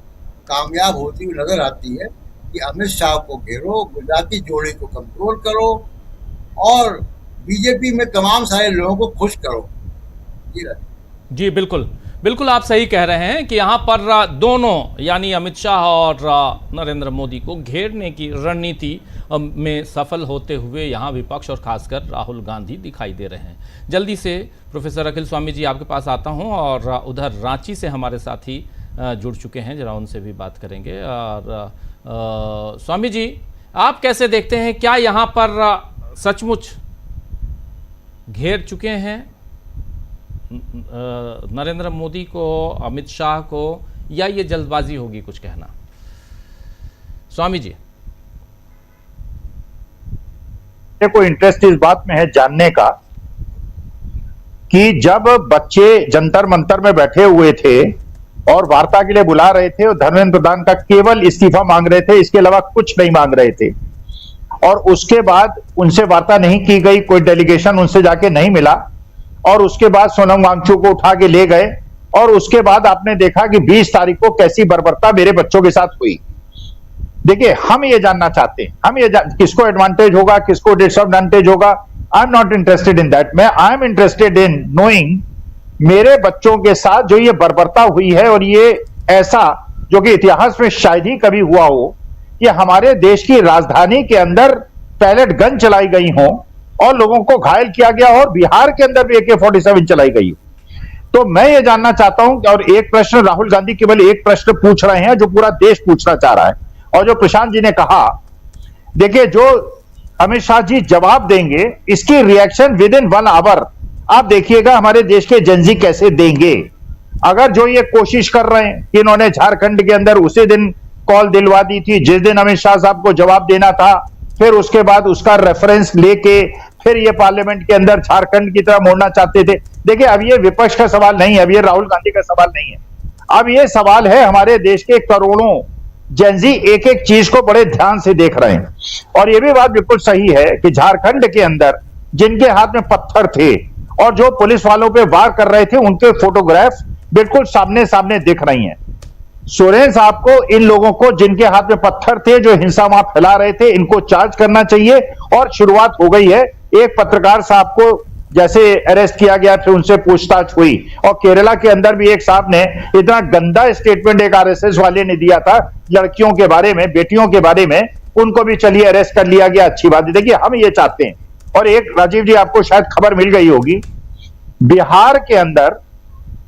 कामयाब होती हुई नजर आती है कि अमित शाह को घेरो, गुजराती जोड़े को कंट्रोल करो और बीजेपी में तमाम सारे लोगों को खुश करो। जी बिल्कुल बिल्कुल, आप सही कह रहे हैं कि यहाँ पर दोनों यानी अमित शाह और नरेंद्र मोदी को घेरने की रणनीति में सफल होते हुए यहाँ विपक्ष और खासकर राहुल गांधी दिखाई दे रहे हैं। जल्दी से प्रोफेसर अखिल स्वामी जी आपके पास आता हूँ, और उधर रांची से हमारे साथी जुड़ चुके हैं, जरा उनसे भी बात करेंगे। और स्वामी जी, आप कैसे देखते हैं, क्या यहाँ पर सचमुच घेर चुके हैं नरेंद्र मोदी को, अमित शाह को, या ये जल्दबाजी होगी? कुछ कहना स्वामी जी। को इंटरेस्ट इस बात में है जानने का कि जब बच्चे जंतर मंतर में बैठे हुए थे और वार्ता के लिए बुला रहे थे, और धर्मेंद्र प्रधान का केवल इस्तीफा मांग रहे थे, इसके अलावा कुछ नहीं मांग रहे थे, और उसके बाद उनसे वार्ता नहीं की गई, कोई डेलीगेशन उनसे जाके नहीं मिला, और उसके बाद सोनम वांगचुक को उठा के ले गए, और उसके बाद आपने देखा कि 20 तारीख को कैसी बर्बरता मेरे बच्चों के साथ हुई। देखिए, हम ये जानना चाहते हैं, किसको एडवांटेज होगा, किसको डिसएडवांटेज होगा। I am not interested in that. I am interested in knowing मेरे बच्चों के साथ जो ये बर्बरता हुई है, और ये ऐसा जो कि इतिहास में शायद ही कभी हुआ हो कि हमारे देश की राजधानी के अंदर पैलेट गन चलाई गई हो और लोगों को घायल किया गया, और बिहार के अंदर भी AK-47 चलाई गई। तो मैं ये जानना चाहता हूं, और एक प्रश्न राहुल गांधी केवल एक प्रश्न पूछ रहे हैं जो पूरा देश पूछना चाह रहा है, और जो प्रशांत जी ने कहा, देखिए जो अमित शाह जी जवाब देंगे इसकी रिएक्शन विद इन 1 आवर आप देखिएगा हमारे देश के जनजी कैसे देंगे। अगर जो ये कोशिश कर रहे हैं कि इन्होंने झारखंड के अंदर उसी दिन कॉल दिलवा दी थी, जिस दिन अमित शाह साहब को जवाब देना था, फिर उसके बाद उसका रेफरेंस लेके फिर ये पार्लियामेंट के अंदर झारखंड की तरह मोड़ना चाहते थे। देखिए, अब ये विपक्ष का सवाल नहीं है, अब ये राहुल गांधी का सवाल नहीं है, अब ये सवाल है हमारे देश के करोड़ों जेनजी एक एक चीज को बड़े ध्यान से देख रहे हैं। और ये भी बात बिल्कुल सही है कि झारखंड के अंदर जिनके हाथ में पत्थर थे और जो पुलिस वालों पे वार कर रहे थे, उनके फोटोग्राफ बिल्कुल सामने सामने दिख रही हैं। सोरेन साहब को, इन लोगों को जिनके हाथ में पत्थर थे, जो हिंसा वहां फैला रहे थे, इनको चार्ज करना चाहिए। और शुरुआत हो गई है। एक पत्रकार साहब को जैसे अरेस्ट किया गया, फिर उनसे पूछताछ हुई। और केरला के अंदर भी एक साहब ने इतना गंदा स्टेटमेंट एक आरएसएस वाले ने दिया था लड़कियों के बारे में, बेटियों के बारे में, उनको भी चलिए अरेस्ट कर लिया गया, अच्छी बात है। देखिए, हम ये चाहते हैं। और एक, राजीव जी, आपको शायद खबर मिल गई होगी, बिहार के अंदर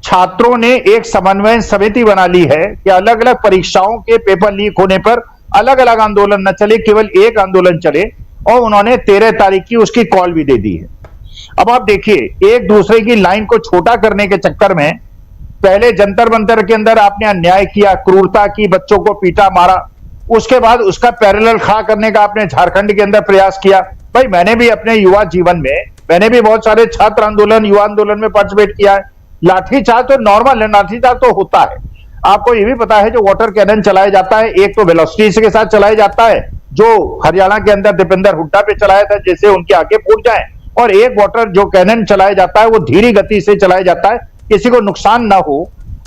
छात्रों ने एक समन्वय समिति बना ली है कि अलग अलग परीक्षाओं के पेपर लीक होने पर अलग अलग आंदोलन न चले, केवल एक आंदोलन चले। और उन्होंने 13 तारीख की उसकी कॉल भी दे दी है। अब आप देखिए, एक दूसरे की लाइन को छोटा करने के चक्कर में पहले जंतर मंतर के अंदर आपने अन्याय किया, क्रूरता की, बच्चों को पीटा मारा, उसके बाद उसका पैरेलल खड़ा करने का आपने झारखंड के अंदर प्रयास किया। भाई, मैंने भी अपने युवा जीवन में, मैंने भी बहुत सारे छात्र आंदोलन, युवा आंदोलन में पार्टिसिपेट किया है। लाठीचार्ज तो नॉर्मल है, लाठीचार्ज तो होता है। आपको ये भी पता है, जो वाटर कैनन चलाया जाता है, एक तो वेलोसिटी के साथ चलाया जाता है, जो हरियाणा के अंदर दीपेंद्र हुड्डा पे चलाया था, जैसे उनके आगे फूट जाए, और एक वाटर जो कैनन चलाया जाता है वो धीरे गति से चलाया जाता है, किसी को नुकसान ना हो,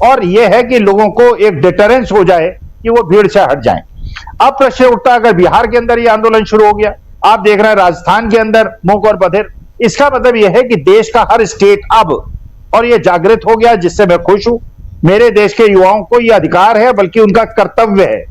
और यह है कि लोगों को एक डिटरेंस हो जाए कि वो भीड़ से हट जाएं। अब प्रश्न उठता है, अगर बिहार के अंदर ये आंदोलन शुरू हो गया, आप देख रहे हैं राजस्थान के अंदर मूक और बधिर, इसका मतलब यह है कि देश का हर स्टेट अब, और ये जागृत हो गया, जिससे मैं खुश हूं। मेरे देश के युवाओं को यह अधिकार है, बल्कि उनका कर्तव्य है।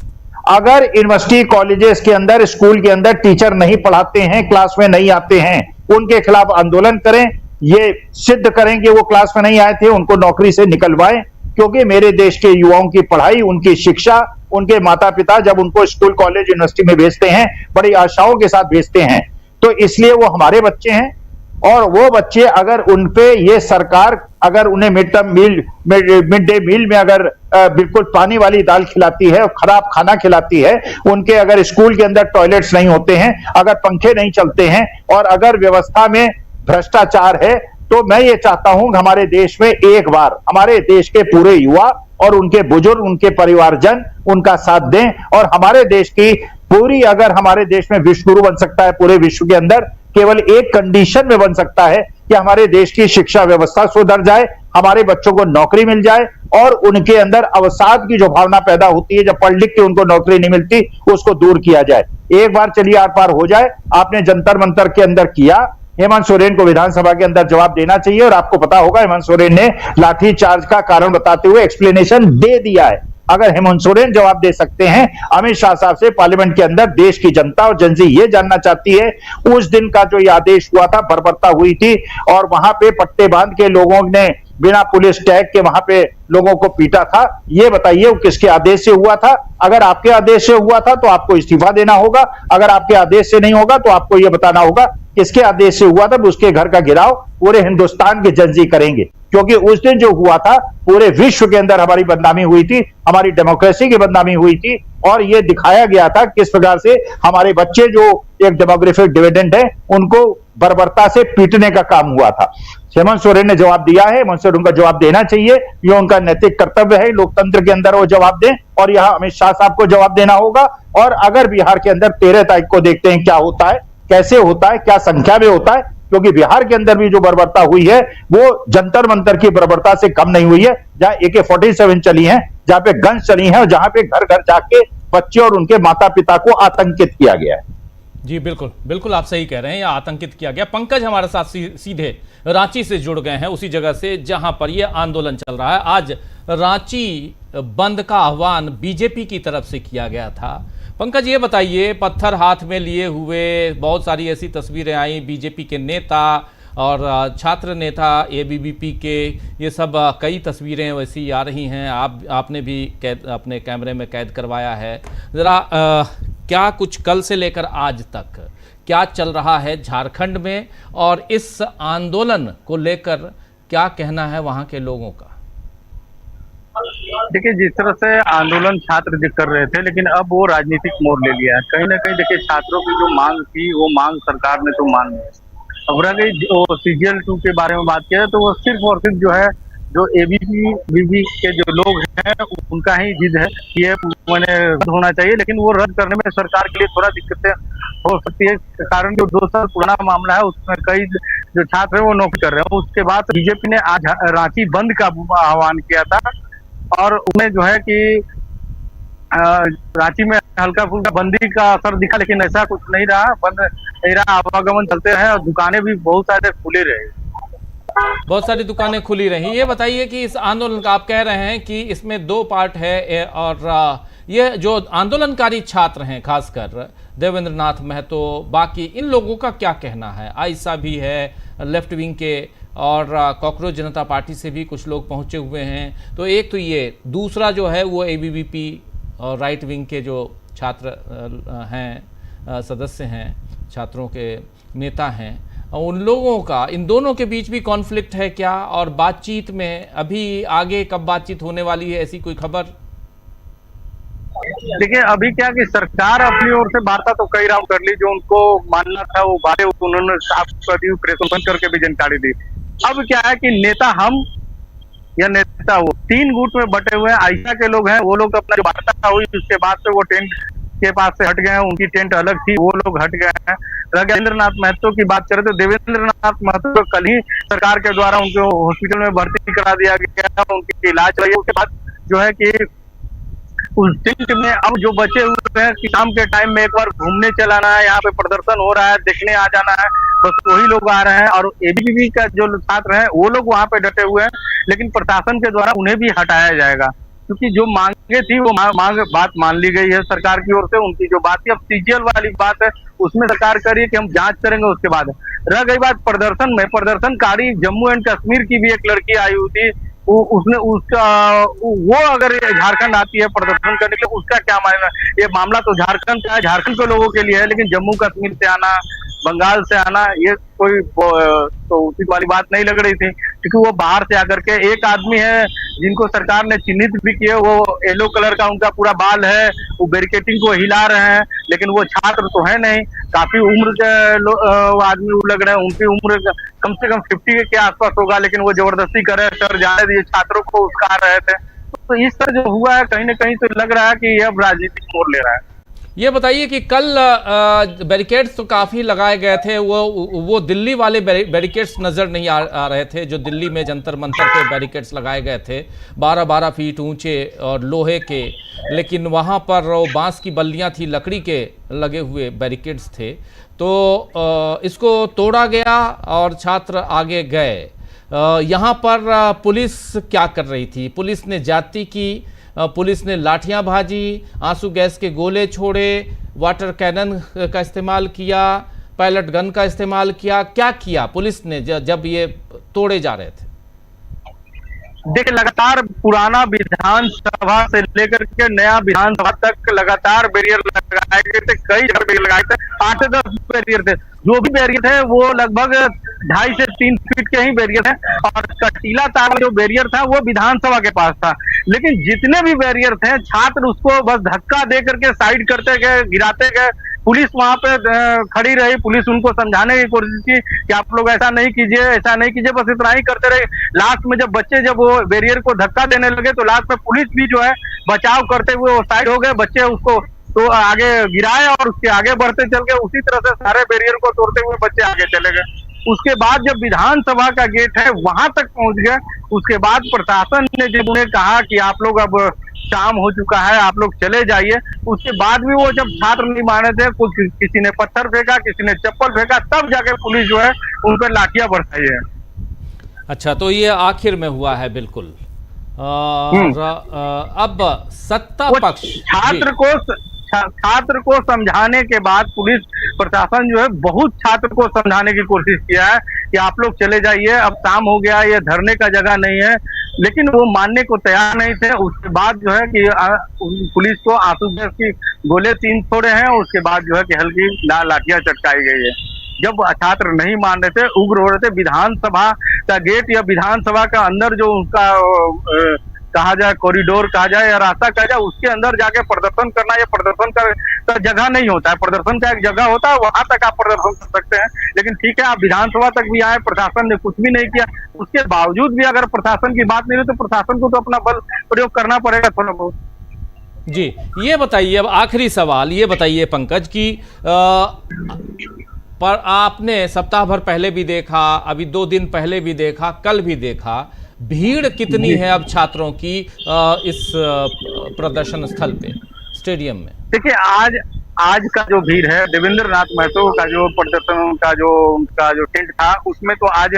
अगर यूनिवर्सिटी, कॉलेजेस के अंदर, स्कूल के अंदर टीचर नहीं पढ़ाते हैं, क्लास में नहीं आते हैं, उनके खिलाफ आंदोलन करें, ये सिद्ध करें कि वो क्लास में नहीं आए थे, उनको नौकरी से निकलवाएं। क्योंकि मेरे देश के युवाओं की पढ़ाई, उनकी शिक्षा, उनके माता पिता जब उनको स्कूल, कॉलेज, यूनिवर्सिटी में भेजते हैं, बड़ी आशाओं के साथ भेजते हैं, तो इसलिए वो हमारे बच्चे हैं। और वो बच्चे, अगर उनपे ये सरकार, अगर उन्हें मिड डे मील में अगर बिल्कुल पानी वाली दाल खिलाती है और खराब खाना खिलाती है, उनके अगर स्कूल के अंदर टॉयलेट्स नहीं होते हैं, अगर पंखे नहीं चलते हैं, और अगर व्यवस्था में भ्रष्टाचार है, तो मैं ये चाहता हूं कि हमारे देश में एक बार हमारे देश के पूरे युवा और उनके बुजुर्ग, उनके परिवारजन उनका साथ दें। और हमारे देश की पूरी, अगर हमारे देश में विश्व गुरु बन सकता है पूरे विश्व के अंदर, केवल एक कंडीशन में बन सकता है कि हमारे देश की शिक्षा व्यवस्था सुधर जाए, हमारे बच्चों को नौकरी मिल जाए, और उनके अंदर अवसाद की जो भावना पैदा होती है, जब पढ़ लिख के उनको नौकरी नहीं मिलती, उसको दूर किया जाए। एक बार चलिए आर पार हो जाए। आपने जंतर मंतर के अंदर किया, हेमंत सोरेन को विधानसभा के अंदर जवाब देना चाहिए। और आपको पता होगा, हेमंत सोरेन ने लाठीचार्ज का कारण बताते हुए एक्सप्लेनेशन दे दिया है। अगर हेमंत सोरेन जवाब दे सकते हैं अमित शाह साहब से पार्लियामेंट के अंदर, देश की जनता और जनजी ये जानना चाहती है, उस दिन का जो ये आदेश हुआ था, बर्बरता हुई थी, और वहां पे पट्टे बांध के लोगों ने बिना पुलिस टैग के वहां पे लोगों को पीटा था, ये बताइए वो किसके आदेश से हुआ था? अगर आपके आदेश से हुआ था तो आपको इस्तीफा देना होगा, अगर आपके आदेश से नहीं होगा तो आपको ये बताना होगा किसके आदेश से हुआ था। उसके घर का घेराव पूरे हिंदुस्तान के जनजी करेंगे, क्योंकि उस दिन जो हुआ था, पूरे विश्व के अंदर हमारी बदनामी हुई थी, हमारी डेमोक्रेसी की बदनामी हुई थी, और ये दिखाया गया था किस प्रकार से हमारे बच्चे, जो एक डेमोग्राफिक डिविडेंड है, उनको बर्बरता से पीटने का काम हुआ था। हेमंत सोरेन ने जवाब दिया है, हेमंत सोरेन का जवाब देना चाहिए, ये उनका नैतिक कर्तव्य है, लोकतंत्र के अंदर वो जवाब दें, और यहां अमित शाह साहब को जवाब देना होगा। और अगर बिहार के अंदर 13 तारीख को देखते हैं क्या होता है, कैसे होता है, क्या संख्या में होता है, क्योंकि बिहार के अंदर भी जो बर्बरता हुई है वो जंतर मंतर की बर्बरता से कम नहीं हुई है, जहां AK-47 चली है, जहां पे गन्स चली है, और जहां पे घर घर जाके बच्चे और उनके माता पिता को आतंकित किया गया है। जी बिल्कुल बिल्कुल, आप सही कह रहे हैं, आतंकित किया गया। पंकज हमारे साथ सीधे रांची से जुड़ गए हैं, उसी जगह से जहां पर यह आंदोलन चल रहा है। आज रांची बंद का आह्वान बीजेपी की तरफ से किया गया था। पंकज, ये बताइए, पत्थर हाथ में लिए हुए बहुत सारी ऐसी तस्वीरें आई, बीजेपी के नेता और छात्र नेता ABVP के, ये सब कई तस्वीरें वैसी आ रही हैं, आपने भी अपने कैमरे में कैद करवाया है। ज़रा क्या कुछ कल से लेकर आज तक क्या चल रहा है झारखंड में, और इस आंदोलन को लेकर क्या कहना है वहाँ के लोगों का? देखिए, जिस तरह से आंदोलन छात्र कर रहे थे, लेकिन अब वो राजनीतिक मोड़ ले लिया है। कहीं ना कहीं देखिए, छात्रों की जो मांग थी वो मांग सरकार ने तो मान ली। अब रह गई जो CGL 2 के बारे में बात किया तो वो सिर्फ और सिर्फ जो है जो ABP BB के जो लोग हैं उनका ही जिद है कि ये मैंने रद्द होना चाहिए, लेकिन वो रद्द करने में सरकार के लिए थोड़ा दिक्कतें हो सकती है। कारण जो 2 साल पुराना मामला है उसमें कई जो छात्र है वो नौकरी कर रहे हैं। उसके बाद बीजेपी ने आज रांची बंद का आह्वान किया था और उन्हें जो है कि रांची में हल्का फुल्का बंदी का असर दिखा, लेकिन ऐसा कुछ नहीं रहा, बंद नहीं रहा, आवागमन चलते रहे और दुकानें भी बहुत सारे खुले रहे। बहुत सारी दुकानें खुली रही। ये बताइए कि इस आंदोलन का आप कह रहे हैं कि इसमें 2 पार्ट है और ये जो आंदोलनकारी छात्र हैं, खासकर देवेंद्र नाथ महतो, बाकी इन लोगों का क्या कहना है? आयशा भी है लेफ्ट विंग के और कॉकरोच जनता पार्टी से भी कुछ लोग पहुंचे हुए हैं। तो एक तो ये, दूसरा जो है वो ABVP और राइट विंग के जो छात्र हैं, सदस्य हैं, छात्रों के नेता हैं, उन लोगों का इन दोनों के बीच भी कॉन्फ्लिक्ट है क्या? और बातचीत में अभी आगे कब बातचीत होने वाली है, ऐसी कोई खबर? देखिए, अभी क्या कि सरकार अपनी ओर से वार्ता तो कई राउंड कर ली, जो उनको मानना था वो बातें उन्होंने साफ कर दी, प्रेस कॉन्फ्रेंस करके भी जानकारी दी। अब क्या है कि नेता हम या नेता वो 3 गुट में बटे हुए हैं। आयशा के लोग हैं, वो लोग अपना जो वार्ता हुई उसके बाद से वो टेंट के पास से हट गए हैं, उनकी टेंट अलग थी, वो लोग हट गए हैं। देवेंद्र नाथ महतो की बात करें तो देवेंद्र नाथ महतो को कल ही सरकार के द्वारा उनको हॉस्पिटल में भर्ती करा दिया गया, उनकी इलाज चल रही है। उसके बाद जो है कि उस टेंट में अब जो बचे हुए हैं कि शाम के टाइम में एक बार घूमने चलाना है, यहाँ पे प्रदर्शन हो रहा है, देखने आ जाना है, बस वही लोग आ रहे हैं। और ABVP का जो छात्र हैं वो लोग वहाँ पे डटे हुए हैं, लेकिन प्रशासन के द्वारा उन्हें भी हटाया जाएगा, क्योंकि जो मांगे थी वो बात मान ली गई है सरकार की ओर से। उनकी जो बात थी, अब CGL वाली बात है उसमें सरकार करिए कि हम जांच करेंगे। उसके बाद रह गई बात प्रदर्शन में, प्रदर्शनकारी जम्मू एंड कश्मीर की भी एक लड़की आई हुई थी, उसने उसका वो अगर झारखंड आती है प्रदर्शन करने के लिए, उसका क्या मायना? ये मामला तो झारखंड का है, झारखंड के लोगों के लिए है, लेकिन जम्मू कश्मीर से आना, बंगाल से आना, ये कोई तो उसी वाली बात नहीं लग रही थी, क्योंकि वो बाहर से आकर के एक आदमी है जिनको सरकार ने चिन्हित भी किया, वो येलो कलर का उनका पूरा बाल है, वो बैरिकेटिंग को हिला रहे हैं, लेकिन वो छात्र तो है नहीं, काफी उम्र के आदमी लग रहे हैं, उनकी उम्र कम से कम 50 के आसपास होगा, लेकिन वो जबरदस्ती कर रहे हैं, सर जाने दिए, छात्रों को उस्का रहे थे। तो इस तरह जो हुआ है कहीं ना कहीं तो लग रहा है कि ये अब राजनीतिक मोड़ ले रहा है। ये बताइए कि कल बैरिकेड्स तो काफ़ी लगाए गए थे, वो दिल्ली वाले बैरिकेड्स नज़र नहीं आ रहे थे जो दिल्ली में जंतर मंतर पे बैरिकेड्स लगाए गए थे 12-12 फीट ऊंचे और लोहे के, लेकिन वहाँ पर वो बांस की बल्लियाँ थी, लकड़ी के लगे हुए बैरिकेड्स थे। तो इसको तोड़ा गया और छात्र आगे गए। यहाँ पर पुलिस क्या कर रही थी? पुलिस ने ज्यादती की, पुलिस ने लाठियां भाजी, आंसू गैस के गोले छोड़े, वाटर कैनन का इस्तेमाल किया, पायलट गन का इस्तेमाल किया, क्या किया पुलिस ने जब ये तोड़े जा रहे थे? देखिए, लगातार पुराना विधानसभा से लेकर के नया विधानसभा तक लगातार बैरियर लगाए गए थे, कई जगह बैरियर लगाए थे, 8 से 10 बैरियर थे। जो भी बैरियर थे वो लगभग 2.5 से 3 फीट के ही बैरियर थे, और कटीला तार जो बैरियर था वो विधानसभा के पास था। लेकिन जितने भी बैरियर थे, छात्र उसको बस धक्का दे करके साइड करते गए, गिराते गए। पुलिस वहां पे खड़ी रही, पुलिस उनको समझाने की कोशिश की कि आप लोग ऐसा नहीं कीजिए, ऐसा नहीं कीजिए, बस इतना ही करते रहे। लास्ट में जब बच्चे जब वो बैरियर को धक्का देने लगे तो लास्ट में पुलिस भी जो है बचाव करते हुए वो साइड हो गए, बच्चे उसको तो आगे गिराए और उसके आगे बढ़ते चल गए। उसी तरह से सारे बैरियर को तोड़ते हुए बच्चे आगे चले गए। उसके बाद जब विधानसभा का गेट है वहां तक पहुंच गए, उसके बाद प्रशासन ने जब उन्हें कहा कि आप लोग अब शाम हो चुका है, आप लोग चले जाइए, उसके बाद भी वो जब छात्र नहीं माने थे, कुछ किसी ने पत्थर फेंका, किसी ने चप्पल फेंका, तब जाके पुलिस जो है उन पर लाठियां बरसाई है। अच्छा, तो ये आखिर में हुआ है बिल्कुल। अब सत्ता पक्ष छात्र को समझाने के बाद पुलिस प्रशासन जो है बहुत छात्र को समझाने की कोशिश किया है कि आप लोग चले जाइए, अब शाम हो गया, ये धरने का जगह नहीं है, लेकिन वो मानने को तैयार नहीं थे। उसके बाद जो है कि पुलिस को आंसू गैस की गोले 3 छोड़े हैं, उसके बाद जो है कि हल्की लाठियां चटकाई गई है। जब छात्र नहीं मान रहे थे, उग्र हो रहे थे, विधानसभा का गेट या विधानसभा का अंदर जो उनका कहा जाए, कॉरिडोर कहा जाए या रास्ता कहा जाए, उसके अंदर जाके प्रदर्शन करना, ये प्रदर्शन का जगह नहीं होता है। प्रदर्शन का एक जगह होता है, वहां तक आप प्रदर्शन कर सकते हैं। लेकिन ठीक है, आप विधानसभा तक भी आए, प्रशासन ने कुछ भी नहीं किया। उसके बावजूद भी अगर प्रशासन की बात नहीं हुई तो प्रशासन को तो अपना बल प्रयोग करना पड़ेगा थोड़ा बहुत। जी, ये बताइए, अब आखिरी सवाल ये बताइए पंकज कि पर आपने सप्ताह भर पहले भी देखा, अभी 2 दिन पहले भी देखा, कल भी देखा, भीड़ कितनी है अब छात्रों की इस प्रदर्शन स्थल पे, स्टेडियम में? देखिए, आज का जो भीड़ है, देवेंद्र नाथ महतो का जो प्रदर्शन का जो उनका जो टेंट था, उसमें तो आज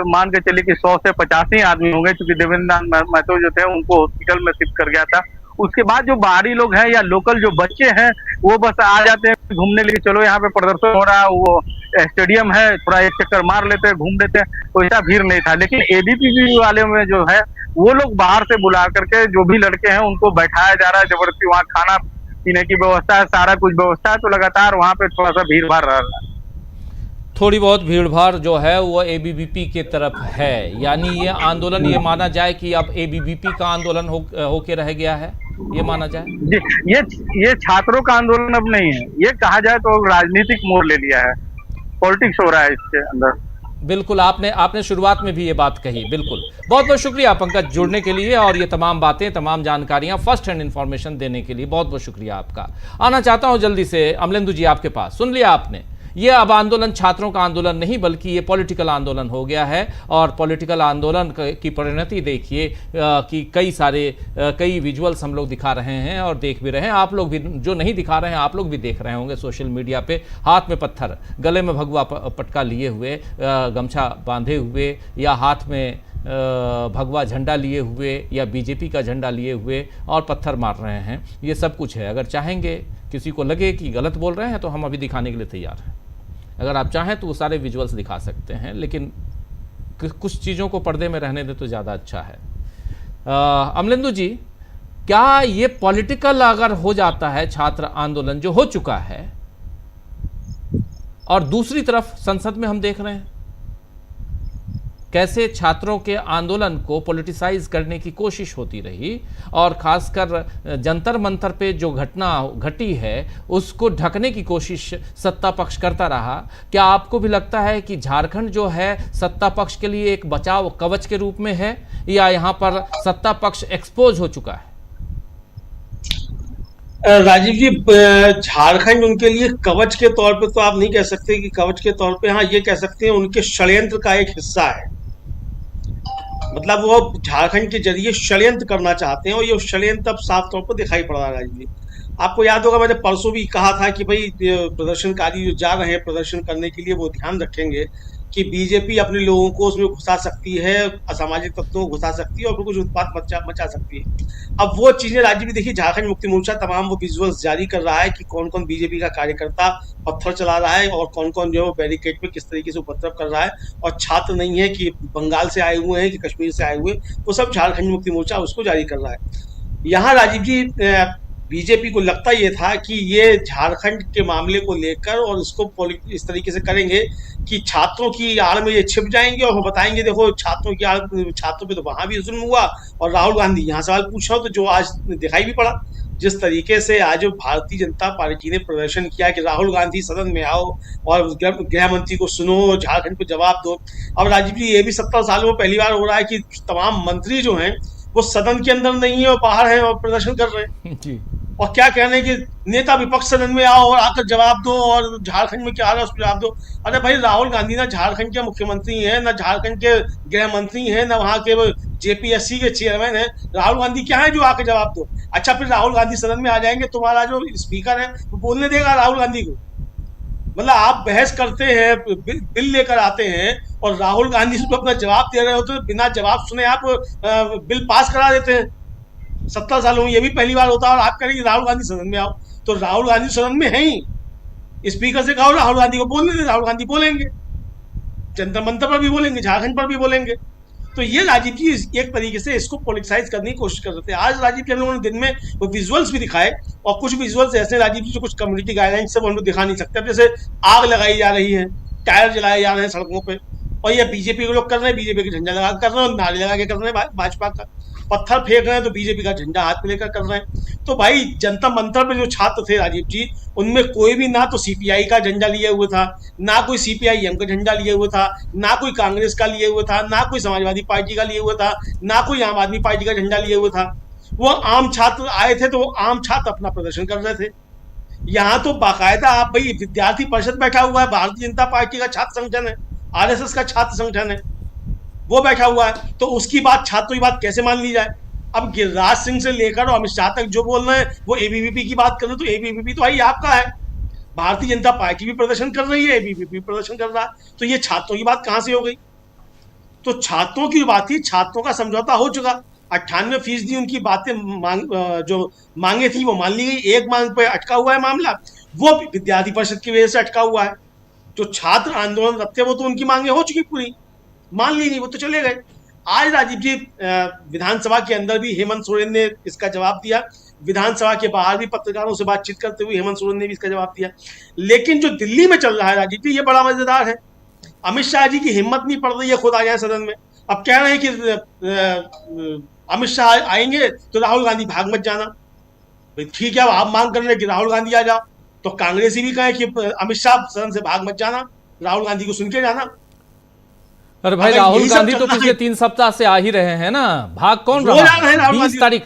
मान के चलिए कि 100 से 85 आदमी होंगे, क्योंकि देवेंद्र नाथ महतो जो थे उनको हॉस्पिटल में शिफ्ट कर गया था। उसके बाद जो बाहरी लोग हैं या लोकल जो बच्चे हैं, वो बस आ जाते हैं घूमने लिए, चलो यहाँ पे प्रदर्शन हो रहा है, वो स्टेडियम है, थोड़ा एक चक्कर मार लेते हैं, घूम लेते हैं, वैसा भीड़ नहीं था। लेकिन एबीवीपी वाले में जो है, वो लोग बाहर से बुला करके जो भी लड़के हैं उनको बैठाया जा रहा है जबरदस्ती, वहाँ खाना पीने की व्यवस्था है, सारा कुछ व्यवस्था है, तो लगातार वहाँ पे थोड़ा सा भीड़ भाड़ रहा है। थोड़ी बहुत भीड़ भाड़ जो है वो एबीवीपी की तरफ है, यानी ये आंदोलन, ये माना जाए कि अब एबीवीपी का आंदोलन होके रह गया है, ये माना जाए? जी, ये छात्रों का आंदोलन अब नहीं है, ये कहा जाए तो राजनीतिक मोड़ ले लिया है, पॉलिटिक्स हो रहा है इसके अंदर। बिल्कुल, आपने शुरुआत में भी ये बात कही। बिल्कुल, बहुत बहुत शुक्रिया पंकज जुड़ने के लिए और ये तमाम बातें, तमाम जानकारियां, फर्स्ट हैंड इंफॉर्मेशन देने के लिए बहुत बहुत शुक्रिया आपका। आना चाहता हूं जल्दी से अमलेंदु जी आपके पास। सुन लिया आपने, ये अब आंदोलन छात्रों का आंदोलन नहीं बल्कि ये पॉलिटिकल आंदोलन हो गया है, और पॉलिटिकल आंदोलन की परिणति देखिए कि कई विजुअल्स हम लोग दिखा रहे हैं और देख भी रहे हैं, आप लोग भी जो नहीं दिखा रहे हैं आप लोग भी देख रहे होंगे सोशल मीडिया पे, हाथ में पत्थर, गले में भगवा पटका लिए हुए, गमछा बांधे हुए, या हाथ में भगवा झंडा लिए हुए या बीजेपी का झंडा लिए हुए और पत्थर मार रहे हैं। ये सब कुछ है। अगर चाहेंगे, किसी को लगे कि गलत बोल रहे हैं, तो हम अभी दिखाने के लिए तैयार हैं। अगर आप चाहें तो वो सारे विजुअल्स दिखा सकते हैं, लेकिन कुछ चीज़ों को पर्दे में रहने दे तो ज़्यादा अच्छा है। अमलेंदु जी, क्या ये पॉलिटिकल अगर हो जाता है छात्र आंदोलन जो हो चुका है, और दूसरी तरफ संसद में हम देख रहे हैं कैसे छात्रों के आंदोलन को पॉलिटिसाइज करने की कोशिश होती रही, और खासकर जंतर मंतर पे जो घटना घटी है उसको ढकने की कोशिश सत्ता पक्ष करता रहा। क्या आपको भी लगता है कि झारखंड जो है सत्ता पक्ष के लिए एक बचाव कवच के रूप में है, या यहाँ पर सत्ता पक्ष एक्सपोज हो चुका है? राजीव जी, झारखंड उनके लिए कवच के तौर पे तो आप नहीं कह सकते कि कवच के तौर पे, हाँ ये कह सकते हैं उनके षड्यंत्र का एक हिस्सा है। मतलब वो झारखंड के जरिए षड्यंत्र करना चाहते हैं, और ये षड्यंत्र अब साफ तौर पर दिखाई पड़ रहा है। राजीव जी, आपको याद होगा मैंने परसों भी कहा था कि भाई प्रदर्शनकारी जो जा रहे हैं प्रदर्शन करने के लिए, वो ध्यान रखेंगे कि बीजेपी अपने लोगों को उसमें घुसा सकती है, असामाजिक तत्वों को घुसा सकती है और कुछ उत्पात मचा सकती है। अब वो चीजें राजीव देखिए, झारखंड मुक्ति मोर्चा तमाम वो विजुअल्स जारी कर रहा है कि कौन कौन बीजेपी का कार्यकर्ता पत्थर चला रहा है और कौन कौन जो है बैरिकेड पे किस तरीके से उपद्रव कर रहा है, और छात्र नहीं है कि बंगाल से आए हुए हैं कि कश्मीर से आए हुए, वो सब झारखंड मुक्ति मोर्चा उसको जारी कर रहा है। यहाँ राजीव जी, बीजेपी को लगता ये था कि ये झारखंड के मामले को लेकर और इसको इस तरीके से करेंगे कि छात्रों की आड़ में ये छिप जाएंगे और बताएंगे देखो छात्रों की आड़, छात्रों पे तो वहां भी जुल्म हुआ। और राहुल गांधी यहाँ सवाल पूछ रहा हूं तो जो आज दिखाई भी पड़ा, जिस तरीके से आज भारतीय जनता पार्टी ने प्रदर्शन किया कि राहुल गांधी सदन में आओ और गृह मंत्री को सुनो, झारखंड को जवाब दो। अब राजीव जी, ये भी 70 सालों में पहली बार हो रहा है कि तमाम मंत्री जो हैं वो सदन के अंदर नहीं है और बाहर हैं और प्रदर्शन कर रहे हैं जी। और क्या कहने कि नेता विपक्ष सदन में आओ और आकर जवाब दो, और झारखंड में क्या आ रहा है उसको जवाब दो। अरे भाई, राहुल गांधी ना झारखंड के मुख्यमंत्री हैं, ना झारखंड के गृह मंत्री हैं, ना वहां के जेपीएससी के चेयरमैन हैं। राहुल गांधी क्या है जो आके जवाब दो? अच्छा, फिर राहुल गांधी सदन में आ जाएंगे, तुम्हारा जो स्पीकर है वो बोलने देगा राहुल गांधी को? मतलब आप बहस करते हैं, बिल लेकर आते हैं और राहुल गांधी से अपना जवाब दे रहे होते हैं, बिना जवाब सुने आप बिल पास करा देते हैं। 70 सालों में ये भी पहली बार होता है, और आप कह रहे हैं राहुल गांधी सदन में आओ, तो राहुल गांधी सदन में है ही। स्पीकर से कहो राहुल गांधी को बोलने दे, राहुल गांधी बोलेंगे, जंतर मंतर पर भी बोलेंगे, झारखंड पर भी बोलेंगे। तो ये राजीव जी एक तरीके से इसको पॉलिटिसाइज करने की कोशिश कर रहे थे। आज राजीव जी हम लोगों ने दिन में वो विजुअल्स भी दिखाए, और कुछ विजुअल्स ऐसे राजीव जी जो कुछ कम्युनिटी गाइडलाइन से हम लोग दिखा नहीं सकते। अब जैसे आग लगाई जा रही है, टायर जलाए जा रहे हैं सड़कों पे, और ये बीजेपी के लोग कर रहे हैं, बीजेपी के झंडा लगा कर रहे हैं और नारे लगा के कर रहे हैं भाजपा का। पत्थर फेंक रहे हैं तो बीजेपी का झंडा हाथ में लेकर कर रहे हैं। तो भाई जनता मंतर पे जो छात्र थे राजीव जी, उनमें कोई भी ना तो सीपीआई का झंडा लिए हुए था, ना कोई सीपीआईएम का झंडा लिए हुए था, ना कोई कांग्रेस का लिए हुए था, ना कोई समाजवादी पार्टी का लिए हुआ था, ना कोई आम आदमी पार्टी का झंडा लिए हुए था। वो आम छात्र आए थे तो वो आम छात्र अपना प्रदर्शन कर रहे थे। यहाँ तो बाकायदा आप भाई विद्यार्थी परिषद बैठा हुआ है, भारतीय जनता पार्टी का छात्र संगठन है, आरएसएस का छात्र संगठन है, वो बैठा हुआ है, तो उसकी बात, छात्रों की बात कैसे मान ली जाए? अब गिरिराज सिंह से लेकर और अमित शाह तक जो बोल रहे हैं वो एबीवीपी की बात कर रहे हैं, तो एबीवीपी तो भाई आपका है, भारतीय जनता पार्टी भी प्रदर्शन कर रही है, एबीवीपी भी प्रदर्शन कर रहा है, तो ये छात्रों की बात कहां से हो गई? तो छात्रों की बात थी, छात्रों का समझौता हो चुका, 98% उनकी बातें जो मांगे थी वो मान ली गई। एक मांग पे अटका हुआ है मामला, वो विद्यार्थी परिषद की वजह से अटका हुआ है। जो छात्र आंदोलन रखते वो तो उनकी मांगे हो चुकी पूरी, मान ली नहीं, वो तो चले गए। आज राजीव जी विधानसभा के अंदर भी हेमंत सोरेन ने इसका जवाब दिया, विधानसभा के बाहर भी पत्रकारों से बातचीत करते हुए हेमंत सोरेन ने भी इसका जवाब दिया। लेकिन जो दिल्ली में चल रहा है राजीव जी, ये बड़ा मजेदार है। अमित शाह जी की हिम्मत नहीं पड़ रही है खुद आ जाए सदन में। अब कह रहे हैं कि अमित शाह आएंगे तो राहुल गांधी भाग मत जाना। ठीक है, आप मांग कर रहे हैं कि राहुल गांधी आ जाओ, तो कांग्रेसी भी कहे कि अमित शाह सदन से भाग मत जाना, राहुल गांधी को सुन के जाना। अरे भाई, राहुल गांधी तो पिछले 3 सप्ताह से आ ही रहे हैं ना, भाग कौन रहा है?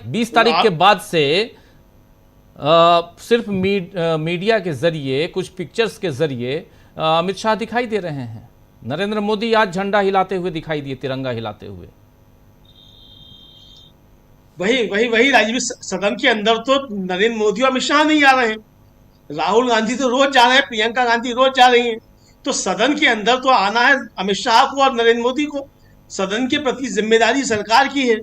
20 तारीख के बाद से सिर्फ मीडिया के जरिए, कुछ पिक्चर्स के जरिए अमित शाह दिखाई दे रहे हैं। नरेंद्र मोदी आज झंडा हिलाते हुए दिखाई दिए, तिरंगा हिलाते हुए। वही राजीव, सदन के अंदर तो नरेंद्र मोदी और अमित शाह नहीं आ रहे हैं, राहुल गांधी तो रोज जा रहे हैं, प्रियंका गांधी रोज जा रही हैं। तो सदन के अंदर तो आना है अमित शाह को और नरेंद्र मोदी को। सदन के प्रति जिम्मेदारी सरकार की है,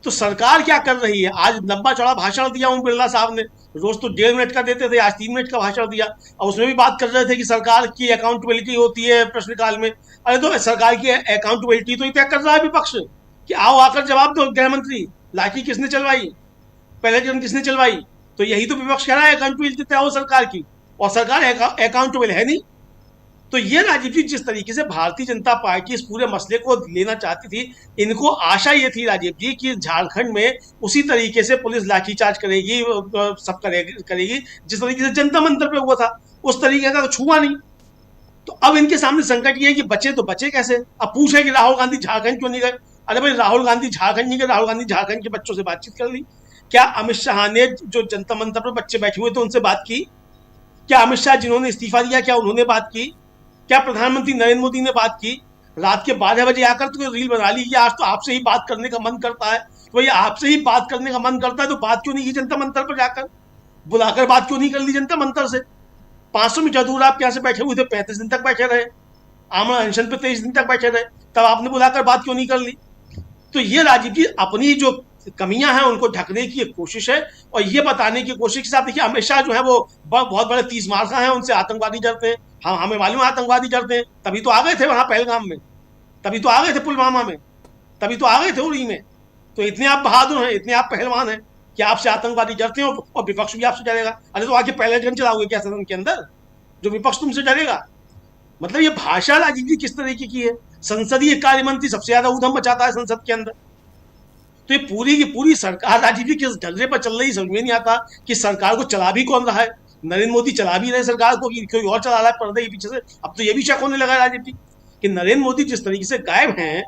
तो सरकार क्या कर रही है? आज लंबा चौड़ा भाषण दिया ओम बिरला साहब ने, रोज तो 1.5 मिनट का देते थे, आज 3 मिनट का भाषण दिया, और उसमें भी बात कर रहे थे कि सरकार की अकाउंटेबिलिटी होती है प्रश्नकाल में। अरे तो सरकार की अकाउंटेबिलिटी तो तय कर रहा है विपक्ष कि आओ आकर जवाब दो, गृह मंत्री लाठी किसने चलवाई, पहले चरण किसने चलवाई? तो यही तो विपक्ष कह रहा है, अकाउंटेबिलिटी तय हो सरकार की, और सरकार अकाउंटेबल है नहीं। तो ये राजीव जी, जिस तरीके से भारतीय जनता पार्टी इस पूरे मसले को लेना चाहती थी, इनको आशा ये थी राजीव जी कि झारखंड में उसी तरीके से पुलिस लाठीचार्ज करेगी, सब करेगी जिस तरीके से जनता मंतर पे हुआ था, उस तरीके का तो छुआ नहीं। तो अब इनके सामने संकट ये है कि बचे तो बचे कैसे? अब पूछे कि राहुल गांधी झारखंड क्यों नहीं गए? अरे भाई, राहुल गांधी झारखंड नहीं गए, राहुल गांधी झारखंड के बच्चों से बातचीत कर ली। क्या अमित शाह ने, जो जनता मंतर पर बच्चे बैठे हुए थे, उनसे बात की? क्या अमित शाह जिन्होंने इस्तीफा दिया, क्या उन्होंने बात की? क्या प्रधानमंत्री नरेंद्र मोदी ने बात की? रात के 12 बजे आकर तो रील बना ली कि आज तो आपसे ही बात करने का मन करता है। तो ये आपसे ही बात करने का मन करता है तो बात क्यों नहीं की जनता मंतर पर जाकर? बुलाकर बात क्यों नहीं कर ली जनता मंतर से? 500 मीटर दूर आपके यहाँ से बैठे हुए थे, 35 दिन तक बैठे रहे, आमरण अनशन पे 23 दिन तक बैठे रहे, तब आपने बुलाकर बात क्यों नहीं कर ली? तो ये राजीव जी अपनी जो कमियां हैं उनको ढकने की एक कोशिश है, और ये बताने की कोशिश के साथ, देखिए अमित शाह जो है वो बहुत बड़े 30 मार्का हैं, उनसे आतंकवादी डरते हैं। हाँ, हमें मालूम है आतंकवादी डरते हैं, तभी तो आ गए थे वहां पहलगाम में, तभी तो आ गए थे पुलवामा में, तभी तो आ गए थे उड़ी में। तो इतने आप बहादुर हैं, इतने आप पहलवान हैं कि आपसे आतंकवादी डरते हैं, और विपक्ष भी आपसे डरेगा। अरे तो आके पहले गन चलाओगे क्या सदन के अंदर, जो विपक्ष तुमसे डरेगा? मतलब ये भाषा राजीव जी किस तरीके की है? संसदीय कार्य मंत्री सबसे ज्यादा ऊधम मचाता है संसद के अंदर। तो ये पूरी की पूरी सरकार राजीव जी किस ढर्रे पर चल रही, समझ में नहीं आता कि सरकार को चला भी कौन रहा है। नरेंद्र मोदी चला भी रहे सरकार को कि कोई और चला रहा है पर्दे के पीछे से? अब तो ये भी शक होने लगा है राजीव जी कि नरेंद्र मोदी जिस तरीके से गायब हैं,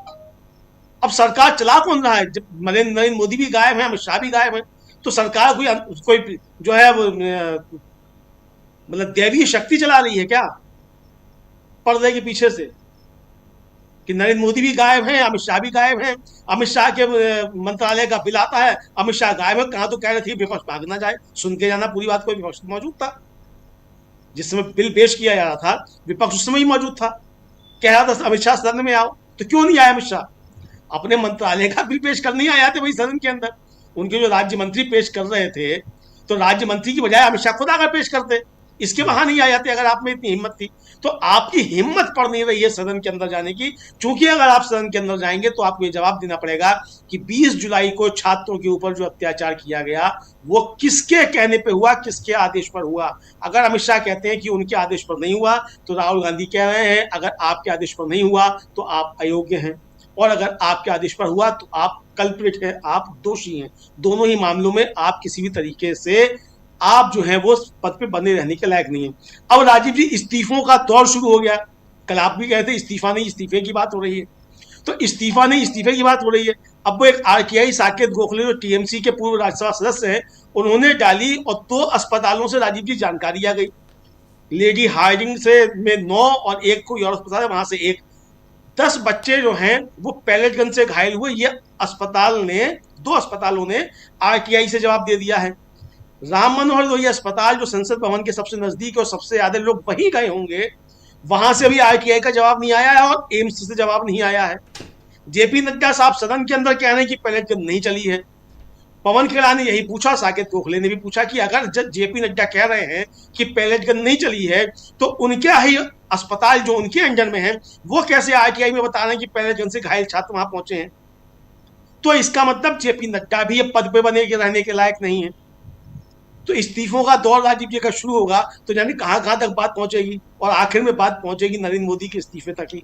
अब सरकार चला कौन रहा है? जब नरेंद्र मोदी भी गायब है, अमित शाह भी गायब है, तो सरकार कोई जो है मतलब दैवीय शक्ति चला रही है क्या पर्दे के पीछे से? कि नरेंद्र मोदी भी गायब हैं, अमित शाह भी गायब हैं, अमित शाह के मंत्रालय का बिल आता है, अमित शाह गायब है। कहाँ तो कह रहे थे विपक्ष भाग ना जाए, सुन के जाना पूरी बात। कोई विपक्ष मौजूद था जिस समय बिल पेश किया जा रहा था, विपक्ष उस समय ही मौजूद था, कह रहा था अमित शाह सदन में आओ, तो क्यों नहीं आया अमित शाह? अपने मंत्रालय का बिल पेश करने ही आया थे वही सदन के अंदर। उनके जो राज्य मंत्री पेश कर रहे थे, तो राज्य मंत्री की बजाय अमित शाह खुद आकर पेश करते, इसके वहां नहीं आ जाते अगर आप में इतनी हिम्मत थी। तो आपकी हिम्मत पड़ नहीं रही है सदन के अंदर जाने की, क्योंकि अगर आप सदन के अंदर जाएंगे तो आपको ये जवाब देना पड़ेगा कि 20 जुलाई को छात्रों के ऊपर जो अत्याचार किया गया वो किसके कहने पे हुआ, किसके आदेश पर हुआ। अगर अमित शाह कहते हैं कि उनके आदेश पर नहीं हुआ, तो राहुल गांधी कह रहे हैं अगर आपके आदेश पर नहीं हुआ तो आप अयोग्य हैं। और अगर आपके आदेश पर हुआ तो आप कल्प्रिट हैं, आप दोषी हैं। दोनों ही मामलों में आप किसी भी तरीके से आप जो है वो पद पे बने रहने के लायक नहीं है। अब राजीव जी इस्तीफों का दौर शुरू हो गया। कल आप भी कहते इस्तीफा नहीं इस्तीफे की बात हो रही है, तो इस्तीफा नहीं इस्तीफे की बात हो रही है। अब वो एक आरकेआई साकेत गोखले जो टीएमसी के पूर्व राज्यसभा सदस्य हैं, उन्होंने डाली और 2 अस्पतालों से राजीव जी जानकारी आ गई। लेडी हार्डिंग से में 9 और एक को यूरोप अस्पताल है वहां से 1, 10 बच्चे जो हैं वो पैलेट गन से घायल हुए। ये अस्पताल ने 2 अस्पतालों ने आरटीआई से जवाब दे दिया है। राम मनोहर लोहिया अस्पताल जो संसद भवन के सबसे नजदीक और सबसे ज्यादा लोग वहीं गए होंगे, वहां से भी आरटीआई का जवाब नहीं आया है और एम्स से जवाब नहीं आया है। जेपी नड्डा साहब सदन के अंदर कह रहे हैं कि पैलेट गन नहीं चली है। पवन खेड़ा ने यही पूछा, साकेत गोखले ने भी पूछा कि अगर जेपी नड्डा कह रहे हैं कि पैलेट गन नहीं चली है तो उनके ही अस्पताल जो उनके अंडर में है वो कैसे आरटीआई में बता रहे हैं कि पैलेट गन से घायल छात्र वहां पहुंचे हैं। तो इसका मतलब जेपी नड्डा भी अब पद पे बने के रहने के लायक नहीं है। तो इस्तीफों का दौर राजीव जी का शुरू होगा तो जाने कहां तक बात पहुंचेगी और आखिर में बात पहुंचेगी नरेंद्र मोदी के इस्तीफे तक ही।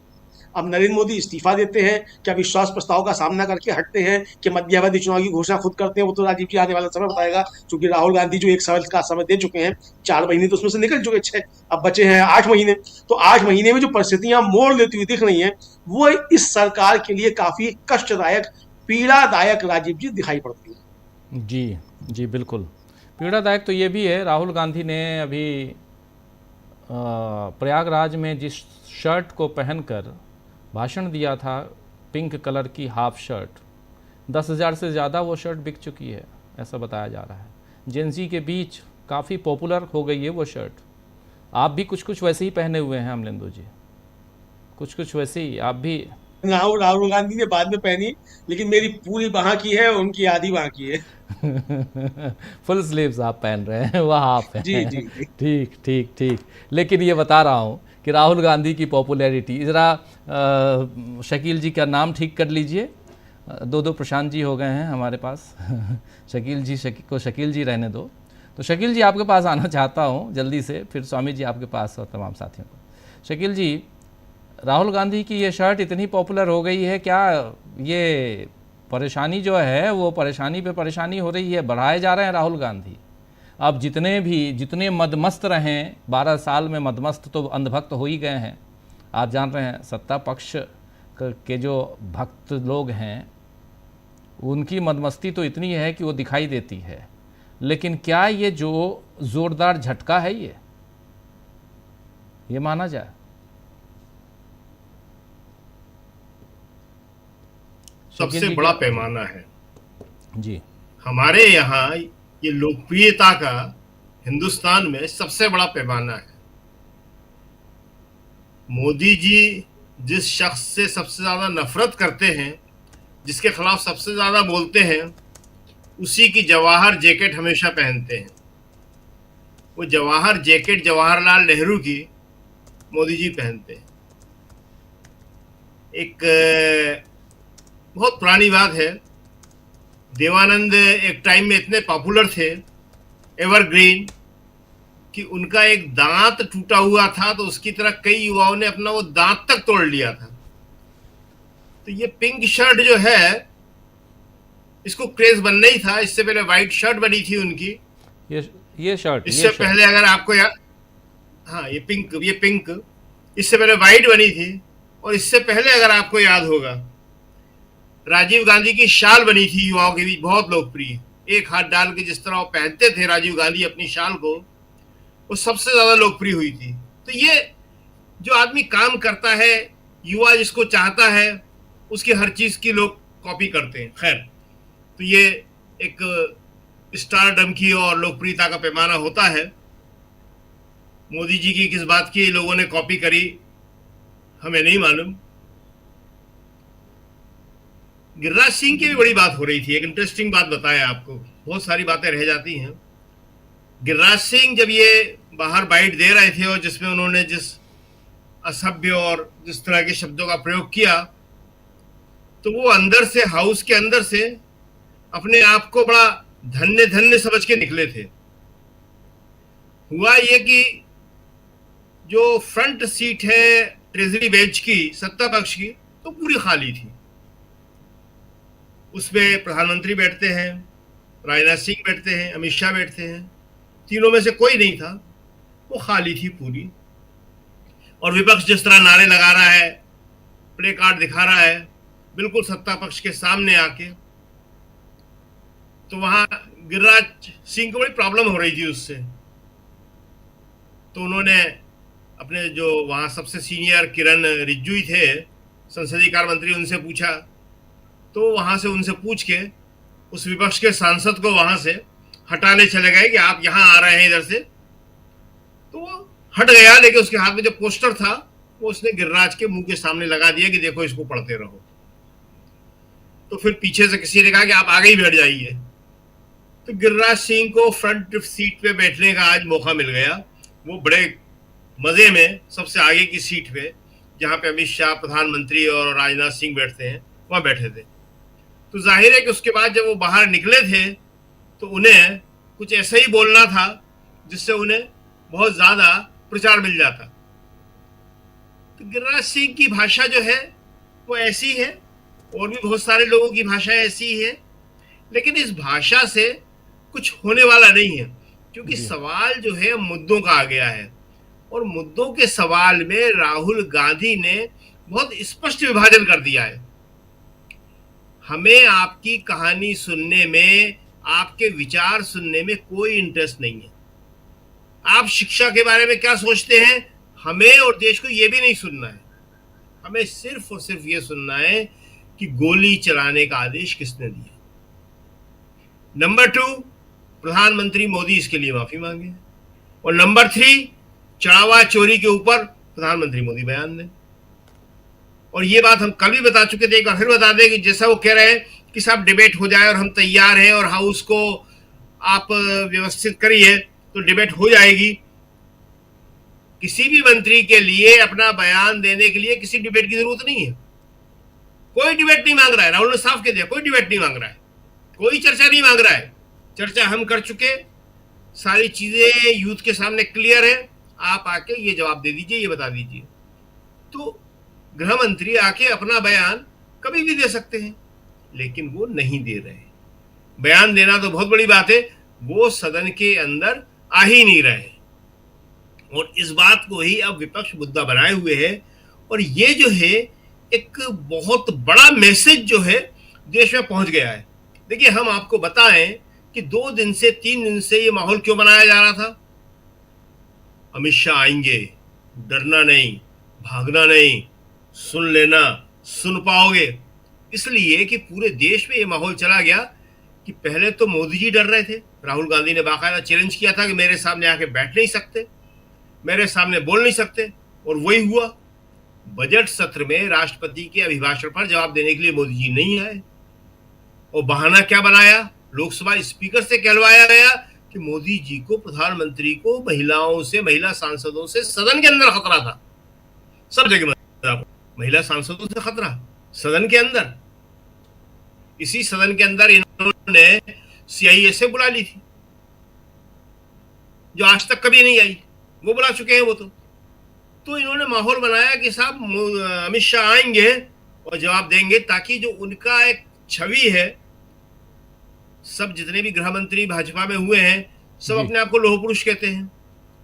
अब नरेंद्र मोदी इस्तीफा देते हैं, क्या विश्वास प्रस्ताव का सामना करके हटते हैं, कि मध्यावधि चुनाव की घोषणा खुद करते हैं, वो तो राजीव जी आने वाला समय बताएगा। क्योंकि राहुल गांधी जो 1 साल का समय दे चुके हैं, 4 महीने तो उसमें से निकल चुके, 6 अब बचे हैं 8 महीने। तो 8 महीने में जो परिस्थितियां मोड़ लेती हुई दिख रही हैं वो इस सरकार के लिए काफी कष्टदायक, पीड़ादायक राजीव जी दिखाई पड़ती है। जी बिल्कुल पीड़ादायक तो ये भी है। राहुल गांधी ने अभी प्रयागराज में जिस शर्ट को पहनकर भाषण दिया था, पिंक कलर की हाफ शर्ट, 10,000 से ज़्यादा वो शर्ट बिक चुकी है, ऐसा बताया जा रहा है। जेंजी के बीच काफ़ी पॉपुलर हो गई है वो शर्ट। आप भी कुछ वैसे ही पहने हुए हैं अमलेंदु जी, कुछ वैसे ही आप भी। राहुल गांधी ने बाद में पहनी, लेकिन मेरी पूरी बाह की है, उनकी आधी बाह की है। फुल स्लीव्स आप पहन रहे हैं, वह हाफ है। जी। ठीक। लेकिन ये बता रहा हूँ कि राहुल गांधी की पॉपुलैरिटी, ज़रा शकील जी का नाम ठीक कर लीजिए, 2 प्रशांत जी हो गए हैं हमारे पास। शकील जी रहने दो। तो शकील जी आपके पास आना चाहता हूँ जल्दी से, फिर स्वामी जी आपके पास और तमाम साथियों को। शकील जी, राहुल गांधी की ये शर्ट इतनी पॉपुलर हो गई है, क्या ये परेशानी जो है वो परेशानी पे परेशानी हो रही है, बढ़ाए जा रहे हैं राहुल गांधी? अब जितने मदमस्त रहें, 12 साल में मदमस्त तो अंधभक्त हो ही गए हैं। आप जान रहे हैं सत्ता पक्ष के जो भक्त लोग हैं उनकी मदमस्ती तो इतनी है कि वो दिखाई देती है। लेकिन क्या ये जो ज़ोरदार झटका है ये माना जाए? सबसे बड़ा पैमाना है जी। हमारे यहाँ ये लोकप्रियता का हिंदुस्तान में सबसे बड़ा पैमाना है। मोदी जी जिस शख्स से सबसे ज्यादा नफरत करते हैं, जिसके खिलाफ सबसे ज्यादा बोलते हैं, उसी की जवाहर जैकेट हमेशा पहनते हैं। वो जवाहर जैकेट जवाहरलाल नेहरू की मोदी जी पहनते हैं। एक बहुत पुरानी बात है, देवानंद एक टाइम में इतने पॉपुलर थे, एवरग्रीन, कि उनका एक दांत टूटा हुआ था तो उसकी तरह कई युवाओं ने अपना वो दांत तक तोड़ लिया था। तो ये पिंक शर्ट जो है, इसको क्रेज बनना ही था। इससे पहले व्हाइट शर्ट बनी थी उनकी, ये शर्ट, इससे पहले अगर आपको याद, हाँ ये पिंक, इससे पहले व्हाइट बनी थी। और इससे पहले अगर आपको याद होगा, राजीव गांधी की शाल बनी थी युवाओं के बीच, बहुत लोकप्रिय। एक हाथ डाल के जिस तरह वो पहनते थे राजीव गांधी अपनी शाल को, वो सबसे ज्यादा लोकप्रिय हुई थी। तो ये जो आदमी काम करता है, युवा जिसको चाहता है, उसकी हर चीज की लोग कॉपी करते हैं। खैर, तो ये एक स्टारडम की और लोकप्रियता का पैमाना होता है। मोदी जी की किस बात की लोगों ने कॉपी करी हमें नहीं मालूम। गिरिराज सिंह की भी बड़ी बात हो रही थी। एक इंटरेस्टिंग बात बताया आपको, बहुत सारी बातें रह जाती हैं। गिरिराज सिंह जब ये बाहर बाइट दे रहे थे और जिसमें उन्होंने जिस असभ्य और जिस तरह के शब्दों का प्रयोग किया, तो वो अंदर से, हाउस के अंदर से अपने आप को बड़ा धन्य समझ के निकले थे। हुआ ये कि जो फ्रंट सीट है ट्रेजरी बेंच की, सत्ता पक्ष की, तो पूरी खाली थी। उसमें प्रधानमंत्री बैठते हैं, राजनाथ सिंह बैठते हैं, अमित शाह बैठते हैं, तीनों में से कोई नहीं था, वो खाली थी पूरी। और विपक्ष जिस तरह नारे लगा रहा है, प्ले कार्ड दिखा रहा है, बिल्कुल सत्ता पक्ष के सामने आके, तो वहां गिरिराज सिंह को बड़ी प्रॉब्लम हो रही थी उससे। तो उन्होंने अपने जो वहां सबसे सीनियर किरण रिजिजू ही थे, संसदीय कार्य मंत्री, उनसे पूछा, तो वहां से उनसे पूछ के उस विपक्ष के सांसद को वहां से हटाने चले गए कि आप यहां आ रहे हैं इधर से। तो वो हट गया, लेकिन उसके हाथ में जो पोस्टर था वो उसने गिरिराज के मुंह के सामने लगा दिया कि देखो इसको पढ़ते रहो। तो फिर पीछे से किसी ने कहा कि आप आगे ही बैठ जाइए। तो गिरिराज सिंह को फ्रंट सीट पे बैठने का आज मौका मिल गया। वो बड़े मजे में सबसे आगे की सीट पे, जहां पे अमित शाह, प्रधानमंत्री और राजनाथ सिंह बैठते हैं, वहां बैठे थे। तो जाहिर है कि उसके बाद जब वो बाहर निकले थे तो उन्हें कुछ ऐसा ही बोलना था जिससे उन्हें बहुत ज्यादा प्रचार मिल जाता। तो गिरिराज सिंह की भाषा जो है वो ऐसी है, और भी बहुत सारे लोगों की भाषा ऐसी है, लेकिन इस भाषा से कुछ होने वाला नहीं है, क्योंकि सवाल जो है मुद्दों का आ गया है। और मुद्दों के सवाल में राहुल गांधी ने बहुत स्पष्ट विभाजन कर दिया है। हमें आपकी कहानी सुनने में, आपके विचार सुनने में कोई इंटरेस्ट नहीं है। आप शिक्षा के बारे में क्या सोचते हैं, हमें और देश को ये भी नहीं सुनना है। हमें सिर्फ और सिर्फ ये सुनना है कि गोली चलाने का आदेश किसने दिया। नंबर 2, प्रधानमंत्री मोदी इसके लिए माफी मांगे। और नंबर 3, चढ़ावा चोरी के ऊपर प्रधानमंत्री मोदी बयान दें। और ये बात हम कल भी बता चुके थे, एक बार फिर बता दें कि जैसा वो कह रहे हैं कि साहब डिबेट हो जाए और हम तैयार हैं और हाउस को आप व्यवस्थित करिए, तो डिबेट हो जाएगी। किसी भी मंत्री के लिए अपना बयान देने के लिए किसी डिबेट की जरूरत नहीं है। कोई डिबेट नहीं मांग रहा है, राहुल ने साफ कह दिया, कोई डिबेट नहीं मांग रहा है, कोई चर्चा नहीं मांग रहा है। चर्चा हम कर चुके, सारी चीजें यूथ के सामने क्लियर है, आप आके ये जवाब दे दीजिए, ये बता दीजिए। तो गृह मंत्री आके अपना बयान कभी भी दे सकते हैं, लेकिन वो नहीं दे रहे। बयान देना तो बहुत बड़ी बात है, वो सदन के अंदर आ ही नहीं रहे। और इस बात को ही अब विपक्ष मुद्दा बनाए हुए है। और ये जो है एक बहुत बड़ा मैसेज जो है देश में पहुंच गया है। देखिए, हम आपको बताएं कि 2 दिन से 3 दिन से ये माहौल क्यों बनाया जा रहा था। अमित शाह आएंगे, डरना नहीं, भागना नहीं, सुन लेना, सुन पाओगे। इसलिए कि पूरे देश में ये माहौल चला गया कि पहले तो मोदी जी डर रहे थे। राहुल गांधी ने बाकायदा चैलेंज किया था कि मेरे सामने आके बैठ नहीं सकते, मेरे सामने बोल नहीं सकते, और वही हुआ। बजट सत्र में राष्ट्रपति के अभिभाषण पर जवाब देने के लिए मोदी जी नहीं आए, और बहाना क्या बनाया, लोकसभा स्पीकर से कहलवाया गया कि मोदी जी को, प्रधानमंत्री को महिलाओं से, महिला सांसदों से सदन के अंदर खतरा था। सब जगह महिला सांसदों से खतरा, सदन के अंदर। इसी सदन के अंदर इन्होंने CIA बुला ली थी, जो आज तक कभी नहीं आई, वो बुला चुके हैं वो। तो इन्होंने माहौल बनाया कि साहब अमित शाह आएंगे और जवाब देंगे, ताकि जो उनका एक छवि है, सब जितने भी गृह मंत्री भाजपा में हुए हैं, सब अपने आप को लौह पुरुष कहते हैं।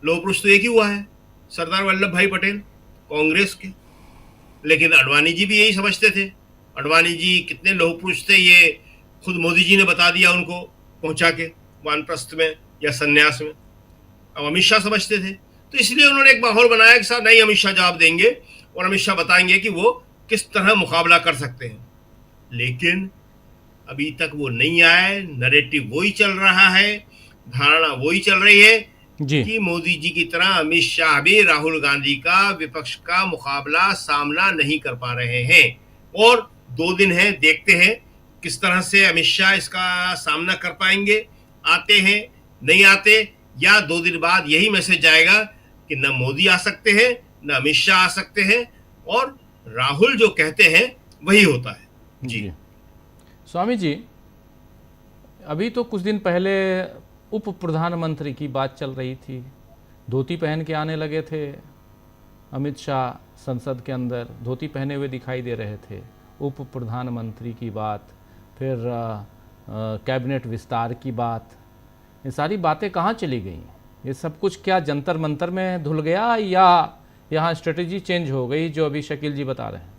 लौह पुरुष तो एक ही हुआ है, सरदार वल्लभ भाई पटेल, कांग्रेस के। लेकिन अडवाणी जी भी यही समझते थे। अडवाणी जी कितने लौह पुरुष थे, ये खुद मोदी जी ने बता दिया उनको पहुंचा के वानप्रस्थ में या संन्यास में। अब अमित शाह समझते थे, तो इसलिए उन्होंने एक माहौल बनाया कि साहब नहीं, अमित शाह जवाब देंगे और अमित शाह बताएंगे कि वो किस तरह मुकाबला कर सकते हैं। लेकिन अभी तक वो नहीं आए। नैरेटिव वही चल रहा है, धारणा वही चल रही है कि मोदी जी की तरह अमित शाह भी राहुल गांधी का, विपक्ष का मुकाबला, सामना नहीं कर पा रहे हैं। और 2 दिन है, देखते हैं किस तरह से अमित शाह इसका सामना कर पाएंगे। आते हैं, नहीं आते, या 2 दिन बाद यही मैसेज जाएगा कि न मोदी आ सकते हैं, न अमित शाह आ सकते हैं, और राहुल जो कहते हैं वही होता है। जी स्वामी जी, अभी तो कुछ दिन पहले उप प्रधानमंत्री की बात चल रही थी, धोती पहन के आने लगे थे अमित शाह, संसद के अंदर धोती पहने हुए दिखाई दे रहे थे। उप प्रधानमंत्री की बात फिर कैबिनेट विस्तार की बात, ये सारी बातें कहाँ चली गई? ये सब कुछ क्या जंतर मंतर में धुल गया या यहाँ स्ट्रेटेजी चेंज हो गई, जो अभी शकील जी बता रहे हैं?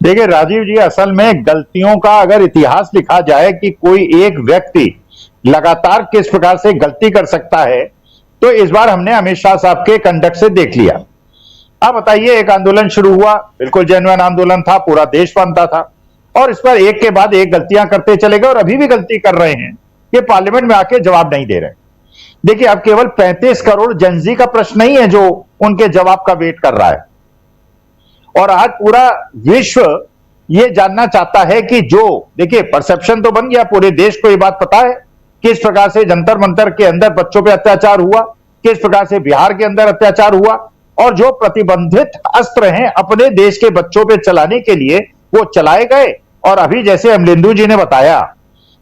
देखिए राजीव जी, असल में गलतियों का अगर इतिहास लिखा जाए कि कोई एक व्यक्ति लगातार किस प्रकार से गलती कर सकता है, तो इस बार हमने अमित शाह साहब के कंडक्ट से देख लिया। अब बताइए, एक आंदोलन शुरू हुआ, बिल्कुल जेन्युइन आंदोलन था, पूरा देश बनता था, और इस पर एक के बाद एक गलतियां करते चले गए और अभी भी गलती कर रहे हैं कि पार्लियामेंट में आके जवाब नहीं दे रहे। देखिए, अब केवल 35 करोड़ जनजी का प्रश्न नहीं है जो उनके जवाब का वेट कर रहा है, और आज पूरा विश्व ये जानना चाहता है कि जो, देखिए परसेप्शन तो बन गया, पूरे देश को ये बात पता है किस प्रकार से जंतर मंतर के अंदर बच्चों पे अत्याचार हुआ, किस प्रकार से बिहार के अंदर अत्याचार हुआ, और जो प्रतिबंधित अस्त्र हैं अपने देश के बच्चों पे चलाने के लिए वो चलाए गए। और अभी जैसे अमलिंदु जी ने बताया,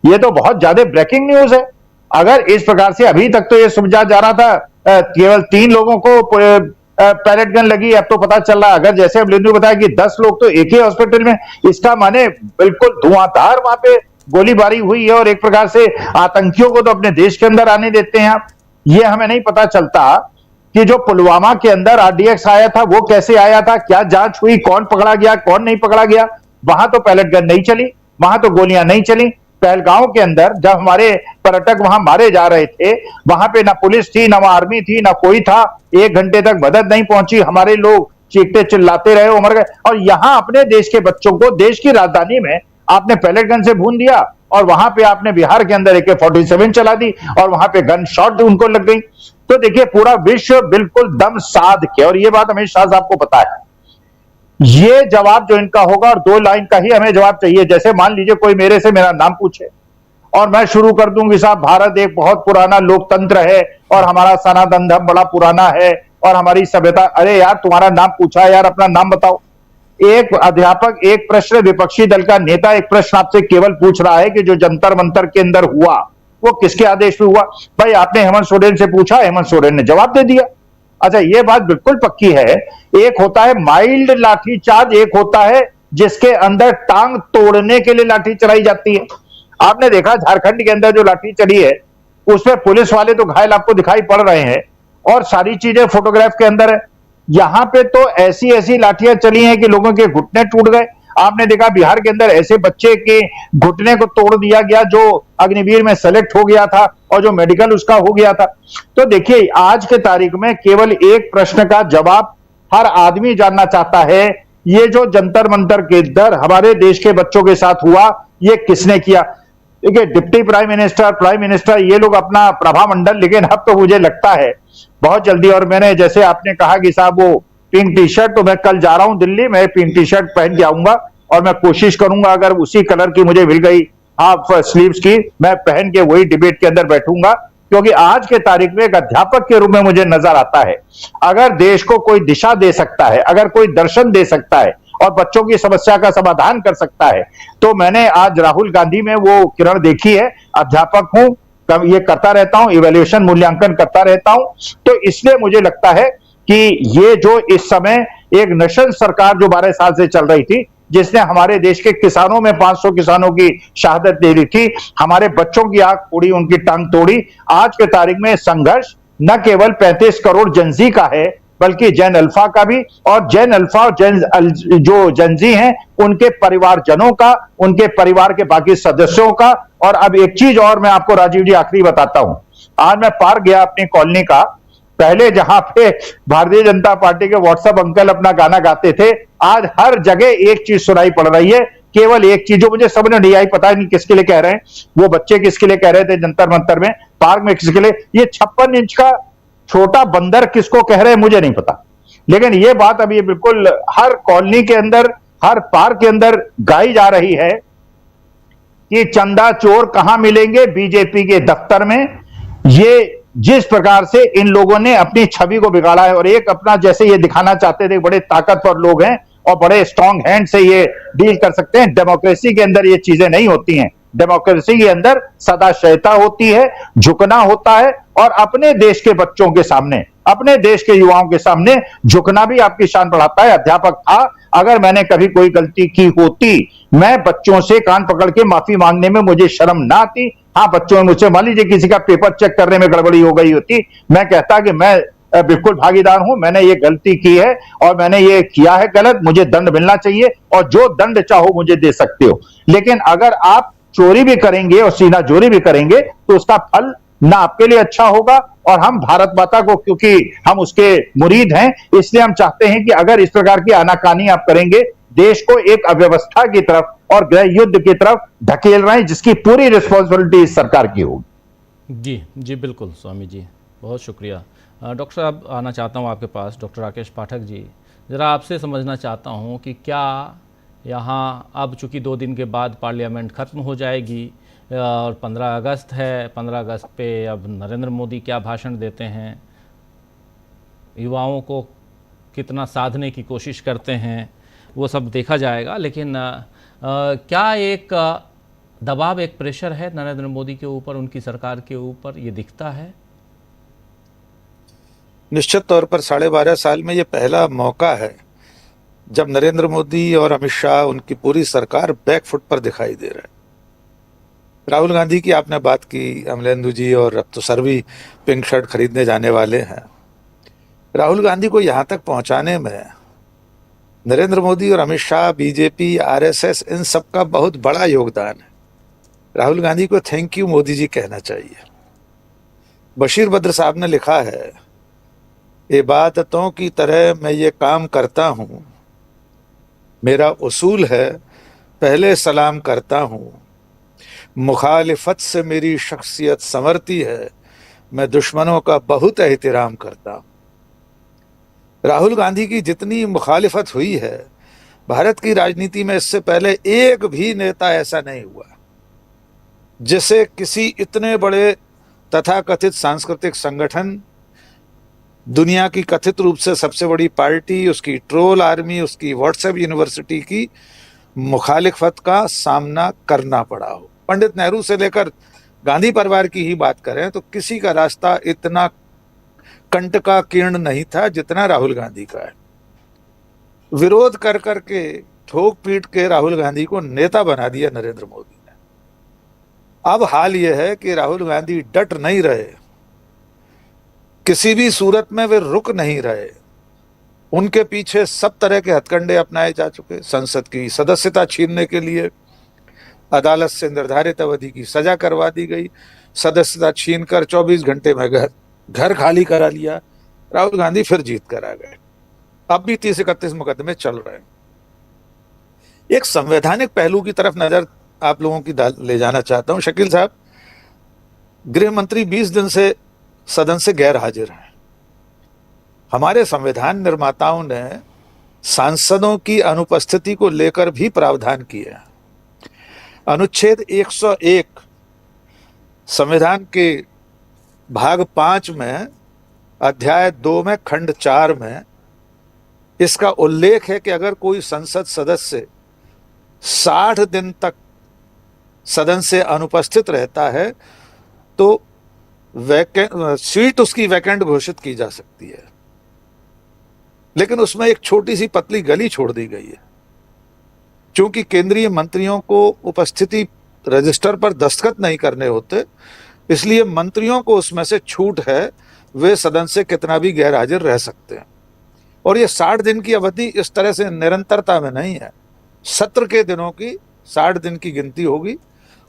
ये तो बहुत ज्यादा ब्रेकिंग न्यूज है। अगर इस प्रकार से अभी तक तो ये समझा जा रहा था केवल 3 लोगों को पैलेट गन लगी, अब तो पता चल रहा है अगर जैसे अमलिंदु बताया कि 10 लोग तो एक ही हॉस्पिटल में, इसका माने बिल्कुल धुआंधार वहां पे गोलीबारी हुई है और एक प्रकार से आतंकियों को तो अपने देश के अंदर आने देते हैं आप। ये हमें नहीं पता चलता कि जो पुलवामा के अंदर RDX आया था वो कैसे आया था, क्या जांच हुई, कौन पकड़ा गया, कौन नहीं पकड़ा गया। वहां तो पैलेट गन नहीं चली, वहां तो गोलियां नहीं चली। पहलगांव के अंदर जब हमारे पर्यटक वहां मारे जा रहे थे, वहां पे ना पुलिस थी, ना आर्मी थी, ना कोई था, 1 घंटे तक मदद नहीं पहुंची, हमारे लोग चीखते चिल्लाते रहे, मर गए। और यहां अपने देश के बच्चों को देश की राजधानी में आपने पैलेट गन से भून दिया, और वहां पे आपने बिहार के अंदर AK-47 चला दी और वहां पे गन शॉट उनको लग गई। तो देखिए, पूरा विश्व बिल्कुल दम साध के, और ये बात अमित शाह साहब को पता है, ये जवाब जो इनका होगा, और 2 लाइन का ही हमें जवाब चाहिए। जैसे मान लीजिए कोई मेरे से मेरा नाम पूछे और मैं शुरू कर दूंगी, साहब भारत एक बहुत पुराना लोकतंत्र है और हमारा सनातन धर्म बड़ा पुराना है और हमारी सभ्यता, अरे यार तुम्हारा नाम पूछा, यार अपना नाम बताओ। एक अध्यापक एक प्रश्न, विपक्षी दल का नेता एक प्रश्न आपसे केवल पूछ रहा है कि जो जंतर मंतर के अंदर हुआ वो किसके आदेश पे हुआ। भाई आपने हेमंत सोरेन से पूछा, हेमंत सोरेन ने जवाब दे दिया। अच्छा, ये बात बिल्कुल पक्की है, एक होता है माइल्ड लाठीचार्ज, एक होता है जिसके अंदर टांग तोड़ने के लिए लाठी चलाई जाती है। आपने देखा झारखंड के अंदर जो लाठी चली है उसमें पुलिस वाले तो घायल आपको दिखाई पड़ रहे हैं और सारी चीजें फोटोग्राफ के अंदर है। यहां पे तो ऐसी ऐसी लाठियां चली हैं कि लोगों के घुटने टूट गए। आपने देखा बिहार के अंदर ऐसे बच्चे के घुटने को तोड़ दिया गया जो अग्निवीर में सेलेक्ट हो गया था और जो मेडिकल उसका हो गया था। तो देखिए, आज के तारीख में केवल एक प्रश्न का जवाब हर आदमी जानना चाहता है, ये जो जंतर मंतर के अंदर हमारे देश के बच्चों के साथ हुआ, ये किसने किया। देखिए, डिप्टी प्राइम मिनिस्टर ये लोग अपना प्रभा मंडल, लेकिन अब तो मुझे लगता है बहुत जल्दी, और मैंने जैसे आपने कहा कि साहब वो पिंक टी शर्ट, तो मैं कल जा रहा हूं दिल्ली, मैं पिंक टी शर्ट पहन के आऊंगा और मैं कोशिश करूंगा अगर उसी कलर की मुझे मिल गई हाफ स्लीव्स की, मैं पहन के वही डिबेट के अंदर बैठूंगा। क्योंकि आज के तारीख में एक अध्यापक के रूप में मुझे नजर आता है, अगर देश को कोई दिशा दे सकता है, अगर कोई दर्शन दे सकता है और बच्चों की समस्या का समाधान कर सकता है, तो मैंने आज राहुल गांधी में वो किरण देखी है। अध्यापक हूं, ये करता रहता हूं, इवैल्यूएशन मूल्यांकन करता रहता हूं, तो इसलिए मुझे लगता है कि ये जो इस समय एक नशल सरकार जो 12 साल से चल रही थी, जिसने हमारे देश के किसानों में 500 किसानों की शहादत दे दी थी, हमारे बच्चों की आंख फोड़ी, उनकी टांग तोड़ी, आज के तारीख में संघर्ष न केवल 35 करोड़ जनजी का है बल्कि जैन अल्फा का भी, और जैन अल्फा और जो जनजी हैं उनके परिवारजनों का, उनके परिवार के बाकी सदस्यों का। और अब एक चीज और मैं आपको राजीव जी आखिरी बताता हूं। आज मैं पार्क गया अपनी कॉलोनी का, पहले जहां पे भारतीय जनता पार्टी के व्हाट्सएप अंकल अपना गाना गाते थे, आज हर जगह एक चीज सुनाई पड़ रही है, केवल एक चीज जो मुझे समझ नहीं आई, पता नहीं किसके लिए कह रहे हैं वो बच्चे, किसके लिए कह रहे थे जंतर मंतर में, पार्क में किसके लिए, ये 56 इंच का छोटा बंदर किसको कह रहे हैं मुझे नहीं पता, लेकिन ये बात अभी बिल्कुल हर कॉलोनी के अंदर, हर पार्क के अंदर गाई जा रही है कि चंदा चोर कहां मिलेंगे, बीजेपी के दफ्तर में। ये जिस प्रकार से इन लोगों ने अपनी छवि को बिगाड़ा है, और एक अपना जैसे ये दिखाना चाहते थे बड़े ताकतवर लोग हैं और बड़े स्ट्रांग हैंड से ये डील कर सकते हैं। डेमोक्रेसी के अंदर ये चीजें नहीं होती हैं। डेमोक्रेसी के अंदर सदाशयता होती है, झुकना होता है, और अपने देश के बच्चों के सामने, अपने देश के युवाओं के सामने झुकना भी आपकी शान बढ़ाता है। अध्यापक था, अगर मैंने कभी कोई गलती की होती, मैं बच्चों से कान पकड़ के माफी मांगने में मुझे शर्म ना आती। हाँ, बच्चों ने मुझसे, मान लीजिए किसी का पेपर चेक करने में गड़बड़ी हो गई होती, मैं कहता कि मैं बिल्कुल भागीदार हूं, मैंने ये गलती की है और मैंने ये किया है गलत, मुझे दंड मिलना चाहिए और जो दंड चाहो मुझे दे सकते हो। लेकिन अगर आप चोरी भी करेंगे और सीना चोरी भी करेंगे तो उसका फल ना आपके लिए अच्छा होगा, और हम भारत माता को, क्योंकि हम उसके मुरीद हैं, इसलिए हम चाहते हैं कि अगर इस प्रकार की आनाकानी आप करेंगे, देश को एक अव्यवस्था की तरफ और गृह युद्ध की तरफ धकेल रहे हैं, जिसकी पूरी रिस्पॉन्सिबिलिटी इस सरकार की होगी। जी जी बिल्कुल स्वामी जी, बहुत शुक्रिया। डॉक्टर साहब आना चाहता हूँ आपके पास। डॉक्टर राकेश पाठक जी, ज़रा आपसे समझना चाहता हूँ कि क्या यहाँ अब चूँकि 2 दिन के बाद पार्लियामेंट ख़त्म हो जाएगी और 15 अगस्त है, 15 अगस्त पे अब नरेंद्र मोदी क्या भाषण देते हैं, युवाओं को कितना साधने की कोशिश करते हैं, वो सब देखा जाएगा। लेकिन क्या एक दबाव, एक प्रेशर है नरेंद्र मोदी के ऊपर, उनकी सरकार के ऊपर, ये दिखता है? निश्चित तौर पर 12.5 साल में ये पहला मौका है जब नरेंद्र मोदी और अमित शाह, उनकी पूरी सरकार बैकफुट पर दिखाई दे रहा है। राहुल गांधी की आपने बात की, अमलेंदु जी, और अब तो सर भी पिंक शर्ट खरीदने जाने वाले हैं। राहुल गांधी को यहाँ तक पहुँचाने में नरेंद्र मोदी और अमित शाह, बीजेपी, आरएसएस, इन सब का बहुत बड़ा योगदान है। राहुल गांधी को थैंक यू मोदी जी कहना चाहिए। बशीर बद्र साहब ने लिखा है, इबादतों की तरह मैं ये काम करता हूँ, मेरा उसूल है पहले सलाम करता हूँ, मुखालिफत से मेरी शख्सियत संवरती है, मैं दुश्मनों का बहुत एहतराम करता हूँ। राहुल गांधी की जितनी मुखालिफत हुई है भारत की राजनीति में, इससे पहले एक भी नेता ऐसा नहीं हुआ जिसे किसी इतने बड़े तथाकथित सांस्कृतिक संगठन, दुनिया की कथित रूप से सबसे बड़ी पार्टी, उसकी ट्रोल आर्मी, उसकी व्हाट्सएप यूनिवर्सिटी की मुखालिफत का सामना करना पड़ा हो। पंडित नेहरू से लेकर गांधी परिवार की ही बात करें तो किसी का रास्ता इतना कंटकाकीर्ण नहीं था जितना राहुल गांधी का है। विरोध कर करके, ठोक पीट के राहुल गांधी को नेता बना दिया नरेंद्र मोदी ने। अब हाल यह है कि राहुल गांधी डट नहीं रहे, किसी भी सूरत में वे रुक नहीं रहे। उनके पीछे सब तरह के हथकंडे अपनाए जा चुके। संसद की सदस्यता छीनने के लिए अदालत से निर्धारित अवधि की सजा करवा दी गई, सदस्यता छीनकर 24 घंटे में घर खाली करा लिया। राहुल गांधी फिर जीत कर आ गए। अब भी 30-31 मुकदमे चल रहे हैं। एक संवैधानिक पहलू की तरफ नजर आप लोगों की ले जाना चाहता हूं। शकील साहब, गृह मंत्री 20 दिन से सदन से गैर हाजिर हैं। हमारे संविधान निर्माताओं ने सांसदों की अनुपस्थिति को लेकर भी प्रावधान किए हैं। अनुच्छेद 101 संविधान के भाग 5 में, अध्याय 2 में, खंड 4 में इसका उल्लेख है कि अगर कोई संसद सदस्य 60 दिन तक सदन से अनुपस्थित रहता है तो सीट उसकी वैकेंट घोषित की जा सकती है। लेकिन उसमें एक छोटी सी पतली गली छोड़ दी गई है। क्योंकि केंद्रीय मंत्रियों को उपस्थिति रजिस्टर पर दस्तखत नहीं करने होते, इसलिए मंत्रियों को उसमें से छूट है, वे सदन से कितना भी गैर हाजिर रह सकते हैं। और ये 60 दिन की अवधि इस तरह से निरंतरता में नहीं है। सत्र के दिनों की 60 दिन की गिनती होगी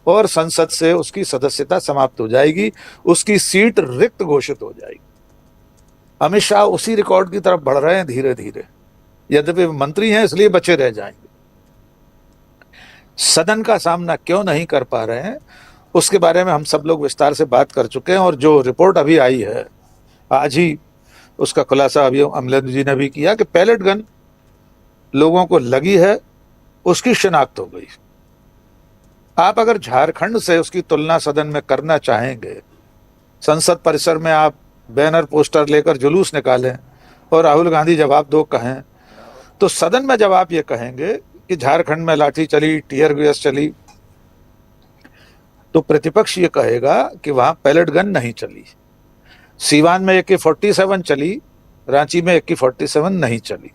और संसद से उसकी सदस्यता समाप्त हो जाएगी, उसकी सीट रिक्त घोषित हो जाएगी। अमित शाह उसी रिकॉर्ड की तरफ बढ़ रहे हैं धीरे धीरे। यद्यपि मंत्री हैं इसलिए बचे रह जाएंगे। सदन का सामना क्यों नहीं कर पा रहे हैं उसके बारे में हम सब लोग विस्तार से बात कर चुके हैं। और जो रिपोर्ट अभी आई है, आज ही उसका खुलासा अभी अमलेंदु जी ने भी किया कि पैलेट गन लोगों को लगी है, उसकी शिनाख्त हो गई। आप अगर झारखंड से उसकी तुलना सदन में करना चाहेंगे, संसद परिसर में आप बैनर पोस्टर लेकर जुलूस निकालें और राहुल गांधी जवाब दो कहें, तो सदन में जब आप ये कहेंगे कि झारखंड में लाठी चली, टीयर गैस चली, तो प्रतिपक्ष ये कहेगा कि वहां पैलेट गन नहीं चली। सीवान में AK-47 चली, रांची में AK-47 नहीं चली।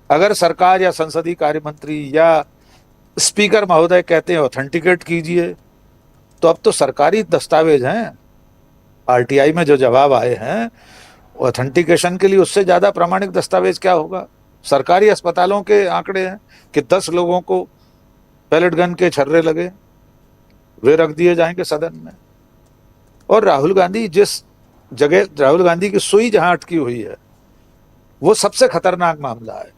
अगर सरकार या संसदीय कार्य मंत्री या स्पीकर महोदय कहते हैं ऑथेंटिकेट कीजिए, तो अब तो सरकारी दस्तावेज हैं। आरटीआई में जो जवाब आए हैं ऑथेंटिकेशन के लिए, उससे ज्यादा प्रामाणिक दस्तावेज क्या होगा। सरकारी अस्पतालों के आंकड़े हैं कि 10 लोगों को पैलेट गन के छर्रे लगे, वे रख दिए जाएंगे सदन में। और राहुल गांधी की सुई जहां अटकी हुई है, वो सबसे खतरनाक मामला है।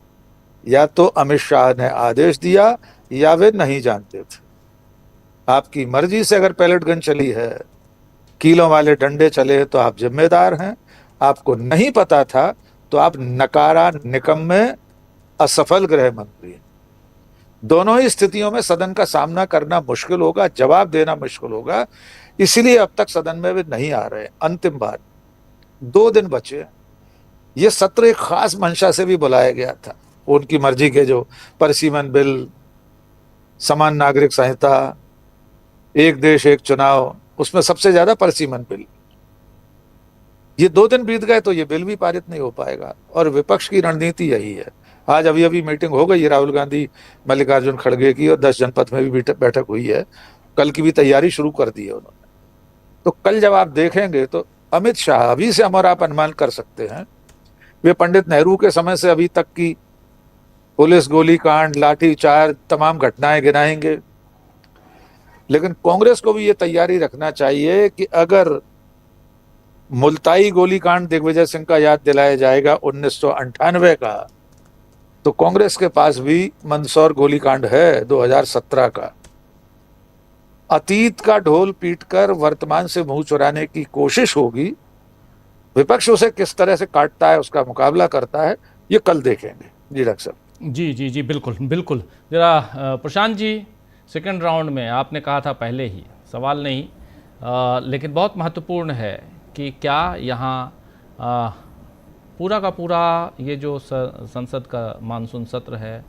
या तो अमित शाह ने आदेश दिया या वे नहीं जानते थे। आपकी मर्जी से अगर पैलेट गन चली है, कीलों वाले डंडे चले, तो आप जिम्मेदार हैं। आपको नहीं पता था तो आप नकारा, निकम्मे, असफल गृह मंत्री। दोनों ही स्थितियों में सदन का सामना करना मुश्किल होगा, जवाब देना मुश्किल होगा। इसलिए अब तक सदन में वे नहीं आ रहे। अंतिम बात, 2 दिन बचे। ये सत्र एक खास मंशा से भी बुलाया गया था। उनकी मर्जी के जो परिसीमन बिल, समान नागरिक संहिता, एक देश एक चुनाव, उसमें सबसे ज्यादा परिसीमन बिल। ये 2 दिन बीत गए तो ये बिल भी पारित नहीं हो पाएगा। और विपक्ष की रणनीति यही है। आज अभी मीटिंग हो गई है राहुल गांधी, मल्लिकार्जुन खड़गे की, और 10 जनपद में भी बैठक हुई है। कल की भी तैयारी शुरू कर दी है उन्होंने। तो कल जब आप देखेंगे तो अमित शाह, अभी से हम और आप अनुमान कर सकते हैं, वे पंडित नेहरू के समय से अभी तक की पुलिस गोलीकांड, लाठीचार्ज, तमाम घटनाएं गिनाएंगे। लेकिन कांग्रेस को भी ये तैयारी रखना चाहिए कि अगर मुल्ताई गोलीकांड दिग्विजय सिंह का याद दिलाया जाएगा 1998 का, तो कांग्रेस के पास भी मंदसौर गोलीकांड है 2017 का। अतीत का ढोल पीटकर वर्तमान से मुंह चुराने की कोशिश होगी। विपक्ष उसे किस तरह से काटता है, उसका मुकाबला करता है, ये कल देखेंगे। जी डॉक्टर साहब। जी, बिल्कुल। जरा प्रशांत जी, सेकंड राउंड में आपने कहा था पहले ही, सवाल नहीं लेकिन बहुत महत्वपूर्ण है कि क्या यहाँ पूरा का पूरा ये जो संसद का मानसून सत्र है,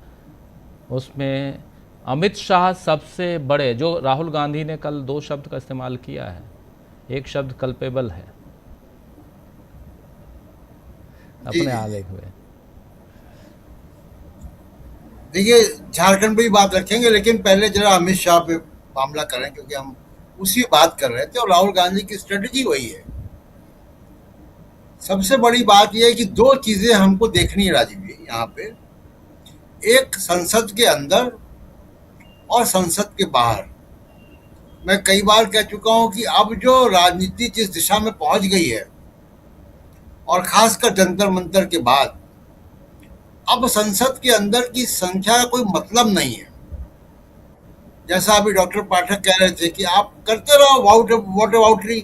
उसमें अमित शाह सबसे बड़े, जो राहुल गांधी ने कल 2 शब्द का इस्तेमाल किया है, एक शब्द कल्पेबल है अपने आलेख में। देखिए, झारखंड पे ही बात रखेंगे, लेकिन पहले जरा अमित शाह पे मामला करें, क्योंकि हम उसी बात कर रहे थे और राहुल गांधी की स्ट्रेटजी वही है। सबसे बड़ी बात यह है कि 2 चीजें हमको देखनी है राजीव जी यहाँ पे, एक संसद के अंदर और संसद के बाहर। मैं कई बार कह चुका हूं कि अब जो राजनीति जिस दिशा में पहुंच गई है, और खासकर जंतर मंतर के बाद, अब संसद के अंदर की संख्या का कोई मतलब नहीं है। जैसा अभी डॉक्टर पाठक कह रहे थे कि आप करते रहो वाटर वाउटरी,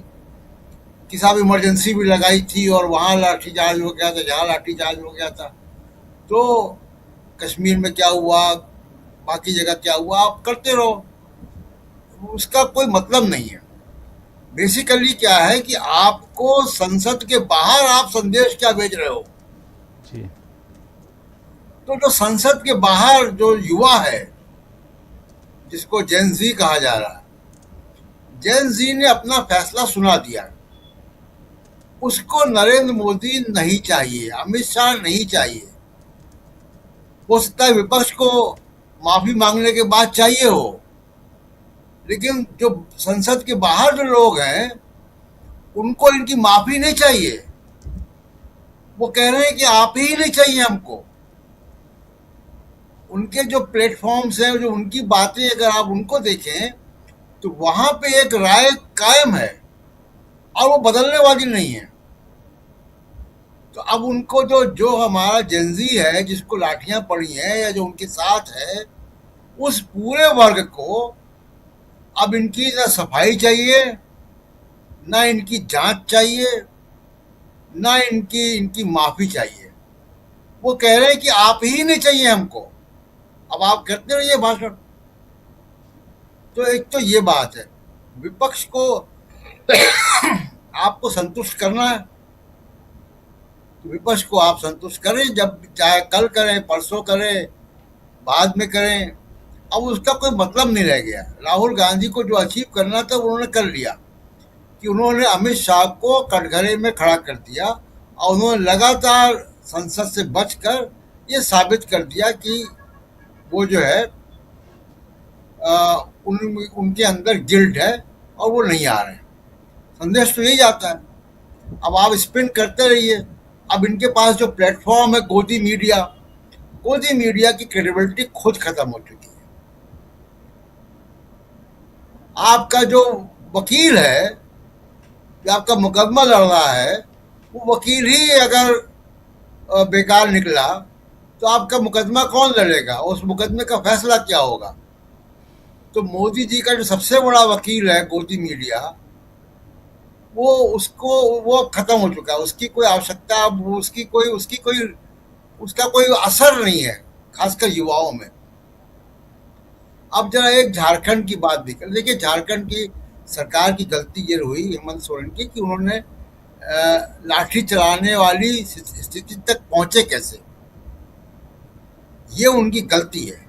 कि साहब इमरजेंसी भी लगाई थी और वहाँ लाठीचार्ज हो गया था, जहाँ लाठीचार्ज हो गया था, तो कश्मीर में क्या हुआ, बाकी जगह क्या हुआ, आप करते रहो, उसका कोई मतलब नहीं है। बेसिकली क्या है कि आपको संसद के बाहर आप संदेश क्या भेज रहे हो। जी। तो जो संसद के बाहर जो युवा है, जिसको जेन ज़ी कहा जा रहा है, जेन ज़ी ने अपना फैसला सुना दिया। उसको नरेंद्र मोदी नहीं चाहिए, अमित शाह नहीं चाहिए। हो सकता है विपक्ष को माफी मांगने के बाद चाहिए हो, लेकिन जो संसद के बाहर जो लोग हैं, उनको इनकी माफी नहीं चाहिए। वो कह रहे हैं कि आप ही नहीं चाहिए हमको। उनके जो प्लेटफॉर्म्स हैं, जो उनकी बातें अगर आप उनको देखें, तो वहां पे एक राय कायम है और वो बदलने वाली नहीं है। तो अब उनको जो हमारा जेनजी है, जिसको लाठियां पड़ी हैं या जो उनके साथ है, उस पूरे वर्ग को अब इनकी ना सफाई चाहिए, ना इनकी जांच चाहिए, ना इनकी माफी चाहिए। वो कह रहे हैं कि आप ही नहीं चाहिए हमको, अब आप करते रहिए भाषण। तो एक तो ये बात है, विपक्ष को आपको संतुष्ट करना है, तो विपक्ष को आप संतुष्ट करें, जब चाहे कल करें, परसों करें, बाद में करें। अब उसका कोई मतलब नहीं रह गया। राहुल गांधी को जो अचीव करना था उन्होंने कर लिया, कि उन्होंने अमित शाह को कटघरे में खड़ा कर दिया और उन्होंने लगातार संसद से बचकर ये साबित कर दिया कि वो जो है उनके अंदर गिल्ट है और वो नहीं आ रहे हैं। संदेश तो यही जाता है। अब आप स्पिन करते रहिए। अब इनके पास जो प्लेटफॉर्म है गोदी मीडिया की क्रेडिबिलिटी खुद खत्म हो चुकी है। आपका जो वकील है, जो आपका मुकदमा लड़ रहा है, वो वकील ही अगर बेकार निकला तो आपका मुकदमा कौन लड़ेगा? उस मुकदमे का फैसला क्या होगा? तो मोदी जी का जो सबसे बड़ा वकील है गोदी मीडिया, वो खत्म हो चुका है। उसकी कोई आवश्यकता, उसका कोई असर नहीं है, खासकर युवाओं में। अब जरा एक झारखंड की बात भी कर। देखिए, झारखंड की सरकार की गलती ये हुई हेमंत सोरेन की कि उन्होंने लाठी चलाने वाली स्थिति तक पहुंचे कैसे, ये उनकी गलती है।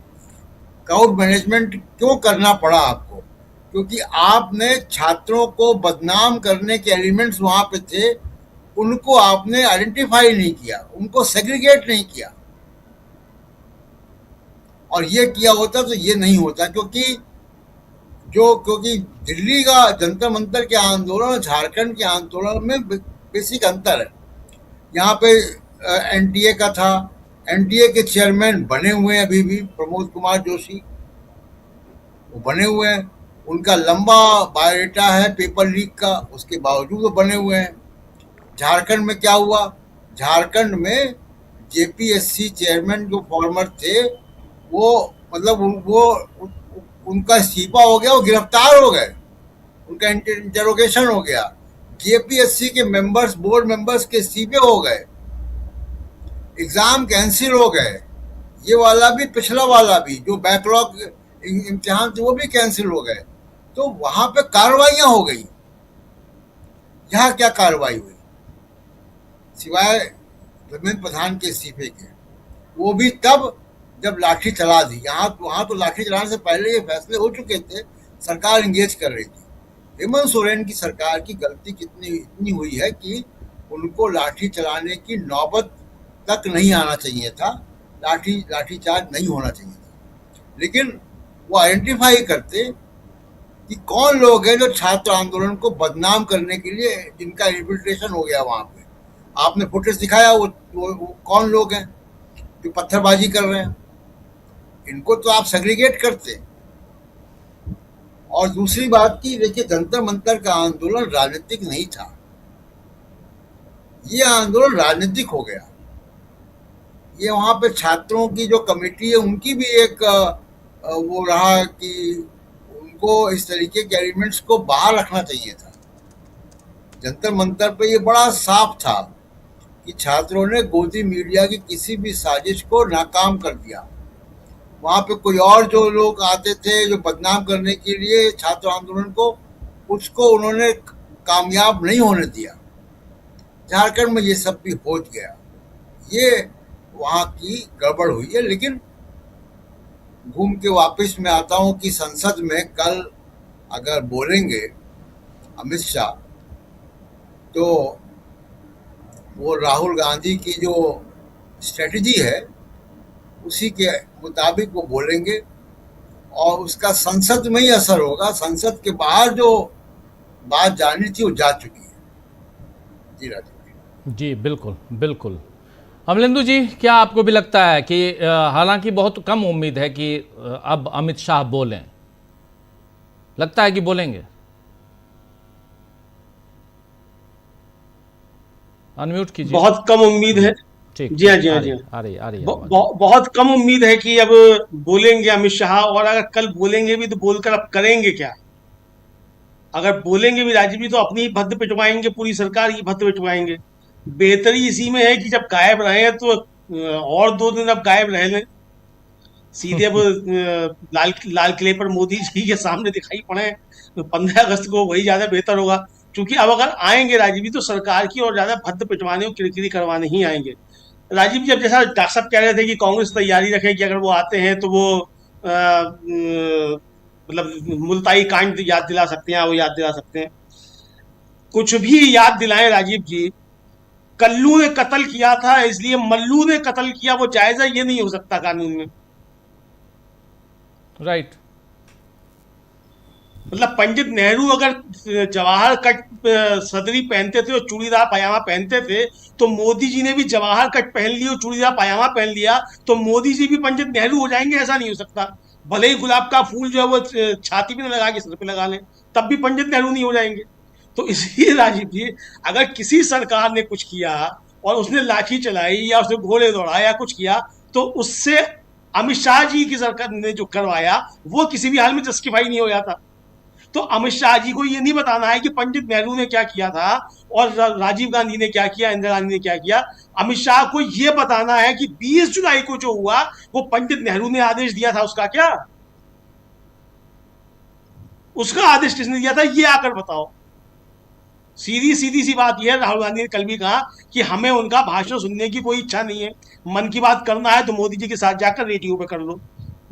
क्राउड मैनेजमेंट क्यों करना पड़ा आपको? क्योंकि आपने छात्रों को बदनाम करने के एलिमेंट्स वहां पे थे, उनको आपने आइडेंटिफाई नहीं किया, उनको सेग्रीगेट नहीं किया। और ये किया होता तो ये नहीं होता, क्योंकि दिल्ली का जंतर मंतर के आंदोलन और झारखंड के आंदोलन में बेसिक अंतर है। यहाँ पे एनटीए का था, एनटीए के चेयरमैन बने हुए हैं अभी भी, प्रमोद कुमार जोशी, वो बने हुए हैं। उनका लंबा बायोडेटा है पेपर लीक का, उसके बावजूद वो बने हुए हैं। झारखंड में क्या हुआ? झारखंड में जेपीएससी चेयरमैन जो फॉर्मर थे, वो मतलब उनका इस्तीफा हो गया, वो गिरफ्तार हो गए, उनका इंटरोगेशन हो गया। जेपीएससी के मेंबर्स, बोर्ड मेंबर्स के इस्तीफे हो गए, एग्जाम कैंसिल हो गए। ये वाला भी, पिछला वाला भी, जो बैकलॉग इम्तिहान थे वो भी कैंसिल हो गए। तो वहां पे कार्रवाइयां हो गई। यहाँ क्या कार्रवाई हुई सिवाय धर्मेंद्र प्रधान के इस्तीफे के? वो भी तब जब लाठी चला दी। वहां तो लाठी चलाने से पहले ये फैसले हो चुके थे, सरकार इंगेज कर रही थी। हेमंत सोरेन की सरकार की गलती इतनी हुई है कि उनको लाठी चलाने की नौबत तक नहीं आना चाहिए था, लाठीचार्ज नहीं होना चाहिए था। लेकिन वो आइडेंटिफाई करते कि कौन लोग हैं जो छात्र आंदोलन को बदनाम करने के लिए, जिनका इन्फिल्ट्रेशन हो गया वहां पे। आपने फुटेज दिखाया, वो कौन लोग हैं जो पत्थरबाजी कर रहे हैं। इनको तो आप सेग्रीगेट करते। और दूसरी बात की, देखिए, जंतर मंतर का आंदोलन राजनीतिक नहीं था, ये आंदोलन राजनीतिक हो गया। ये वहां पे छात्रों की जो कमेटी है, उनकी भी एक वो रहा कि उनको इस तरीके के एलिमेंट्स को बाहर रखना चाहिए था। जंतर मंतर पे ये बड़ा साफ था कि छात्रों ने गोदी मीडिया की किसी भी साजिश को नाकाम कर दिया। वहां पे कोई और जो लोग आते थे जो बदनाम करने के लिए छात्र आंदोलन को, उसको उन्होंने कामयाब नहीं होने दिया। झारखंड में ये सब भी हो गया। ये वहां की गड़बड़ हुई है। लेकिन घूम के वापस मैं आता हूं कि संसद में कल अगर बोलेंगे अमित शाह, तो वो राहुल गांधी की जो स्ट्रेटजी है उसी के मुताबिक वो बोलेंगे और उसका संसद में ही असर होगा। संसद के बाहर जो बात जानी थी वो जा चुकी है। जी राजीव जी, बिल्कुल बिल्कुल। अमलेंदु जी, क्या आपको भी लगता है कि हालांकि बहुत कम उम्मीद है कि अब अमित शाह बोलें, लगता है कि बोलेंगे? अनम्यूट कीजिए। बहुत कम उम्मीद है। ठीक, जी हाँ, जी हाँ, जी हाँ। आ रही बहुत कम उम्मीद है कि अब बोलेंगे अमित शाह। और अगर कल बोलेंगे भी तो बोलकर अब करेंगे क्या? अगर बोलेंगे भी राजीव जी तो अपनी ही भद्द पिटवाएंगे, पूरी सरकार की भद्द पिटवाएंगे। बेहतरी इसी में है कि जब गायब रहे हैं तो और 2 दिन अब गायब रह लें, सीधे अब लाल किले पर मोदी जी के सामने दिखाई पड़े तो 15 अगस्त को वही ज्यादा बेहतर होगा। क्योंकि अब अगर आएंगे राजीव जी तो सरकार की और ज्यादा भद्द पिटवाने और किरकिरी करवाने ही आएंगे। राजीव जी, अब जैसा डॉक्टर साहब कह रहे थे कि कांग्रेस तैयारी रखे कि अगर वो आते हैं तो वो मतलब मुल्ताई कांड याद दिला सकते हैं, वो याद दिला सकते हैं। कुछ भी याद दिलाएं राजीव जी, कल्लू ने कत्ल किया था इसलिए मल्लू ने कत्ल किया, वो जायज है? ये नहीं हो सकता कानून में। राइट। मतलब पंडित नेहरू अगर जवाहर कट सदरी पहनते थे और चूड़ीदार पायजामा पहनते थे, तो मोदी जी ने भी जवाहर कट पहन लिया और चूड़ीदार पायजामा पहन लिया, तो मोदी जी भी पंडित नेहरू हो जाएंगे? ऐसा नहीं हो सकता। भले ही गुलाब का फूल जो है वो छाती पे न लगा के सिर पे लगा लें, तब भी पंडित नेहरू नहीं हो जाएंगे। तो इसलिए राजीव जी, अगर किसी सरकार ने कुछ किया और उसने लाठी चलाई या उसने घोड़े दौड़ाया या कुछ किया, तो उससे अमित शाह जी की सरकार ने जो करवाया वो किसी भी हाल में जस्टिफाई नहीं हो जाता। तो अमित शाह जी को ये नहीं बताना है कि पंडित नेहरू ने क्या किया था और राजीव गांधी ने क्या किया, इंदिरा गांधी ने क्या किया। अमित शाह को ये बताना है कि 20 जुलाई को जो हुआ वो पंडित नेहरू ने आदेश दिया था, उसका क्या, उसका आदेश किसने दिया था, ये आकर बताओ। सीधी सी बात यह है, राहुल गांधी ने कल भी कहा कि हमें उनका भाषण सुनने की कोई इच्छा नहीं है। मन की बात करना है तो मोदी जी के साथ जाकर रेडियो पे कर लो।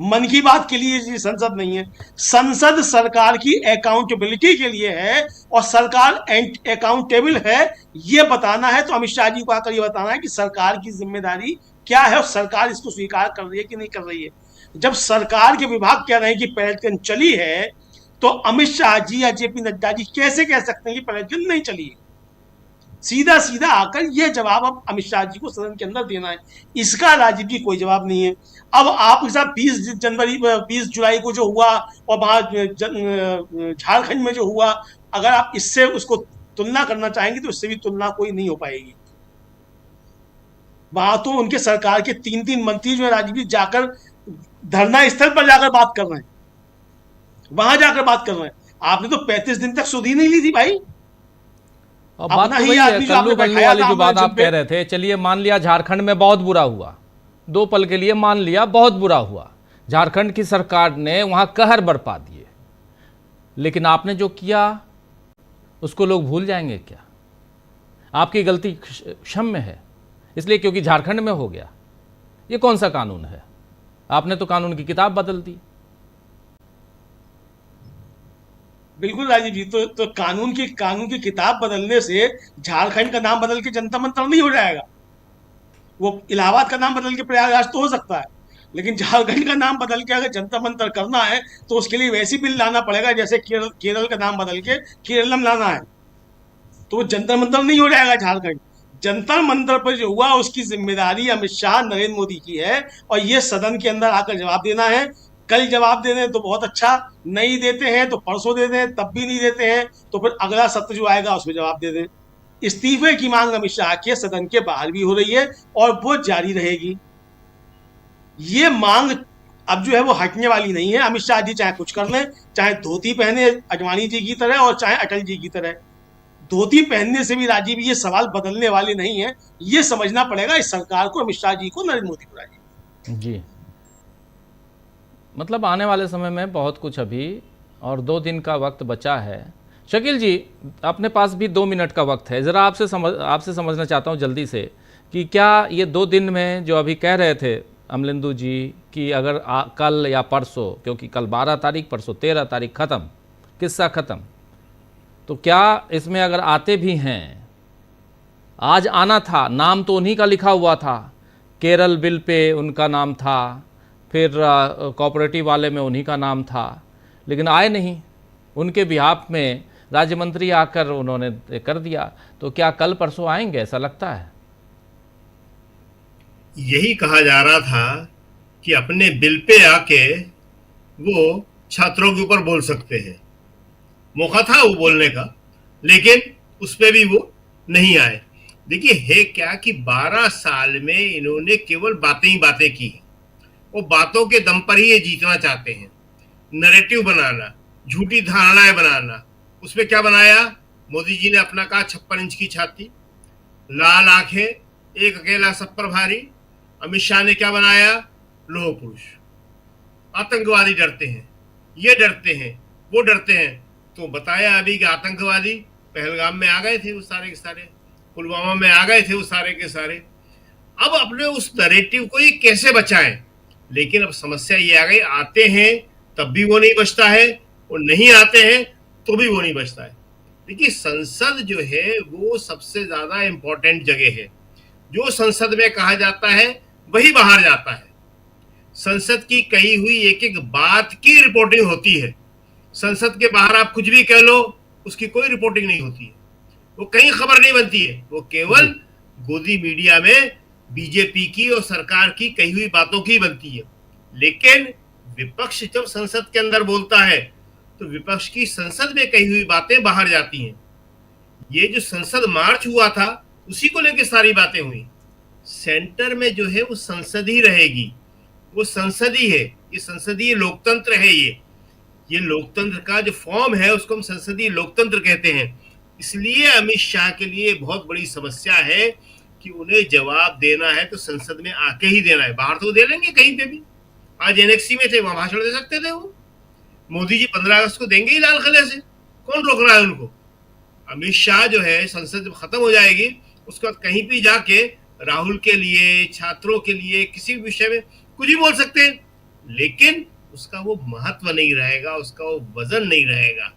मन की बात के लिए ये संसद नहीं है। संसद सरकार की अकाउंटेबिलिटी के लिए है और सरकार अकाउंटेबल है, ये बताना है तो अमित शाह जी को आकर ये बताना है कि सरकार की जिम्मेदारी क्या है और सरकार इसको स्वीकार कर रही है कि नहीं कर रही है। जब सरकार के विभाग कह रहे हैं कि पहल ट्रेन चली है, तो अमित शाह जी या जेपी नड्डा जी कैसे कह सकते हैं कि पहल ट्रेन नहीं चली है? सीधा सीधा आकर यह जवाब अब अमित शाह जी को सदन के अंदर देना है। इसका राजीव जी कोई जवाब नहीं है। अब आपके साथ 20 जुलाई को जो हुआ और वहां झारखंड में जो हुआ, अगर आप इससे उसको तुलना करना चाहेंगे तो इससे भी तुलना कोई नहीं हो पाएगी। वहां तो उनके सरकार के 3 मंत्री जो है राजीव जी जाकर धरना स्थल पर जाकर बात कर रहे हैं, वहां जाकर बात कर रहे हैं। आपने तो 35 दिन तक सुधी नहीं ली थी भाई। अब बात तो वही है, कल्लू बल्लू वाली जो बात आप कह रहे थे, चलिए मान लिया झारखंड में बहुत बुरा हुआ, 2 पल के लिए मान लिया बहुत बुरा हुआ, झारखंड की सरकार ने वहां कहर बरपा दिए, लेकिन आपने जो किया उसको लोग भूल जाएंगे क्या? आपकी गलती क्षम्य है इसलिए क्योंकि झारखंड में हो गया। ये कौन सा कानून है? आपने तो कानून की किताब बदल दी। बिल्कुल राजीव जी, तो कानून की किताब बदलने से झारखंड का नाम बदल के जनता मंतर नहीं हो जाएगा। वो इलाहाबाद का नाम बदल के प्रयागराज तो हो सकता है, लेकिन झारखंड का नाम बदल के अगर जनता मंतर करना है तो उसके लिए वैसी बिल लाना पड़ेगा जैसे केरल का नाम बदल के केरलम लाना है। तो वो जंतर मंतर नहीं हो जाएगा झारखंड। जंतर मंतर पर जो हुआ उसकी जिम्मेदारी अमित शाह नरेंद्र मोदी की है और ये सदन के अंदर आकर जवाब देना है। कल जवाब दे दें तो बहुत अच्छा, नहीं देते हैं तो परसों दे दें, तब भी नहीं देते हैं तो फिर अगला सत्र जो आएगा उसमें जवाब दे दें। इस्तीफे की मांग अमित शाह के सदन के बाहर भी हो रही है और वो जारी रहेगी। ये मांग अब जो है वो हटने वाली नहीं है। अमित शाह जी चाहे कुछ कर लें, चाहे धोती पहने अडवाणी जी की तरह और चाहे अटल जी की तरह, धोती पहनने से भी राजीव ये सवाल बदलने वाले नहीं है। ये समझना पड़ेगा इस सरकार को, अमित शाह जी को, नरेंद्र मोदी को। राजीव जी, मतलब आने वाले समय में बहुत कुछ अभी और 2 दिन का वक्त बचा है। शकील जी, अपने पास भी 2 मिनट का वक्त है, ज़रा आपसे समझना चाहता हूँ जल्दी से कि क्या ये 2 दिन में जो अभी कह रहे थे अमलिंदु जी कि अगर कल या परसों, क्योंकि कल 12 तारीख, परसों 13 तारीख, ख़त्म, किस्सा ख़त्म, तो क्या इसमें अगर आते भी हैं, आज आना था, नाम तो उन्हीं का लिखा हुआ था, केरल बिल पे उनका नाम था, फिर कोऑपरेटिव वाले में उन्हीं का नाम था, लेकिन आए नहीं। उनके बिहाफ में राज्य मंत्री आकर उन्होंने कर दिया, तो क्या कल परसों आएंगे, ऐसा लगता है? यही कहा जा रहा था कि अपने बिल पे आके वो छात्रों के ऊपर बोल सकते हैं। मौका था वो बोलने का, लेकिन उस पे भी वो नहीं आए। देखिए है क्या कि 12 साल में इन्होंने केवल बातें ही बातें की। वो बातों के दम पर ही ये जीतना चाहते हैं। नैरेटिव बनाना, झूठी धारणाएं बनाना। उसमें क्या बनाया? मोदी जी ने अपना कहा 56 इंच की छाती, लाल आंखें, एक अकेला सब पर भारी। अमित शाह ने क्या बनाया? लोह पुरुष। आतंकवादी डरते हैं, ये डरते हैं, वो डरते हैं। तो बताया अभी कि आतंकवादी पहलगाम में आ गए थे वो सारे के सारे, पुलवामा में आ गए थे वो सारे के सारे। अब अपने उस नैरेटिव को ये कैसे बचाएं? लेकिन अब समस्या ये आ गई, आते हैं तब भी वो नहीं बचता है और नहीं आते हैं तो भी वो नहीं बचता है। देखिए, संसद जो है वो सबसे ज्यादा इंपॉर्टेंट जगह है। जो संसद में कहा जाता है वही बाहर जाता है। संसद की कही हुई एक एक बात की रिपोर्टिंग होती है। संसद के बाहर आप कुछ भी कह लो, उसकी कोई रिपोर्टिंग नहीं होती है, वो कहीं खबर नहीं बनती है। वो केवल गोदी मीडिया में बीजेपी की और सरकार की कही हुई बातों की बनती है। लेकिन विपक्ष जब संसद के अंदर बोलता है तो विपक्ष की संसद में कही हुई बातें बाहर जाती हैं। ये जो संसद मार्च हुआ था उसी को लेकर सारी बातें हुई। सेंटर में जो है वो संसद ही रहेगी, वो संसद ही है। ये संसदीय लोकतंत्र है। ये लोकतंत्र का जो फॉर्म है उसको हम संसदीय लोकतंत्र कहते हैं। इसलिए अमित शाह के लिए बहुत बड़ी समस्या है कि उन्हें जवाब देना है तो संसद में आके ही देना है। बाहर तो दे लेंगे कहीं पे भी। आज एनेक्सी में थे, वहां भाषण दे सकते थे वो। मोदी जी 15 अगस्त को देंगे ही लाल किले से, कौन रोक रहा है उनको। अमित शाह जो है संसद जब खत्म हो जाएगी उसके बाद कहीं भी जाके राहुल के लिए, छात्रों के लिए, किसी भी विषय में कुछ भी बोल सकते हैं, लेकिन उसका वो महत्व नहीं रहेगा, उसका वो वजन नहीं रहेगा।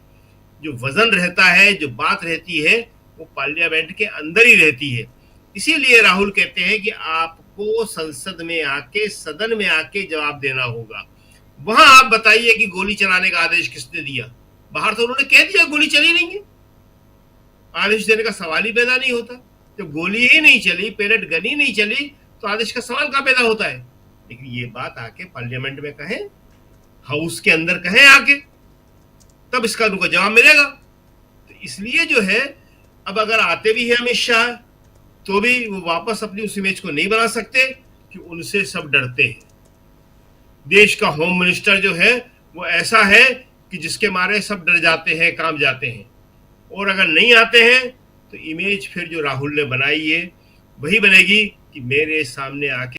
जो वजन रहता है, जो बात रहती है, वो पार्लियामेंट के अंदर ही रहती है। इसीलिए राहुल कहते हैं कि आपको संसद में आके, सदन में आके जवाब देना होगा। वहां आप बताइए कि गोली चलाने का आदेश किसने दिया। बाहर तो उन्होंने कह दिया गोली चली नहीं है, आदेश देने का सवाल ही पैदा नहीं होता। जब गोली ही नहीं चली, पेलेट गन ही नहीं चली, तो आदेश का सवाल कहां पैदा होता है। लेकिन ये बात आके पार्लियामेंट में कहें, हाउस के अंदर कहें आके, तब इसका उनको जवाब मिलेगा। तो इसलिए जो है, अब अगर आते भी है अमित शाह तो भी वो वापस अपनी उस इमेज को नहीं बना सकते कि उनसे सब डरते हैं। देश का होम मिनिस्टर जो है वो ऐसा है कि जिसके मारे सब डर जाते हैं, काम जाते हैं। और अगर नहीं आते हैं तो इमेज फिर जो राहुल ने बनाई है वही बनेगी कि मेरे सामने आके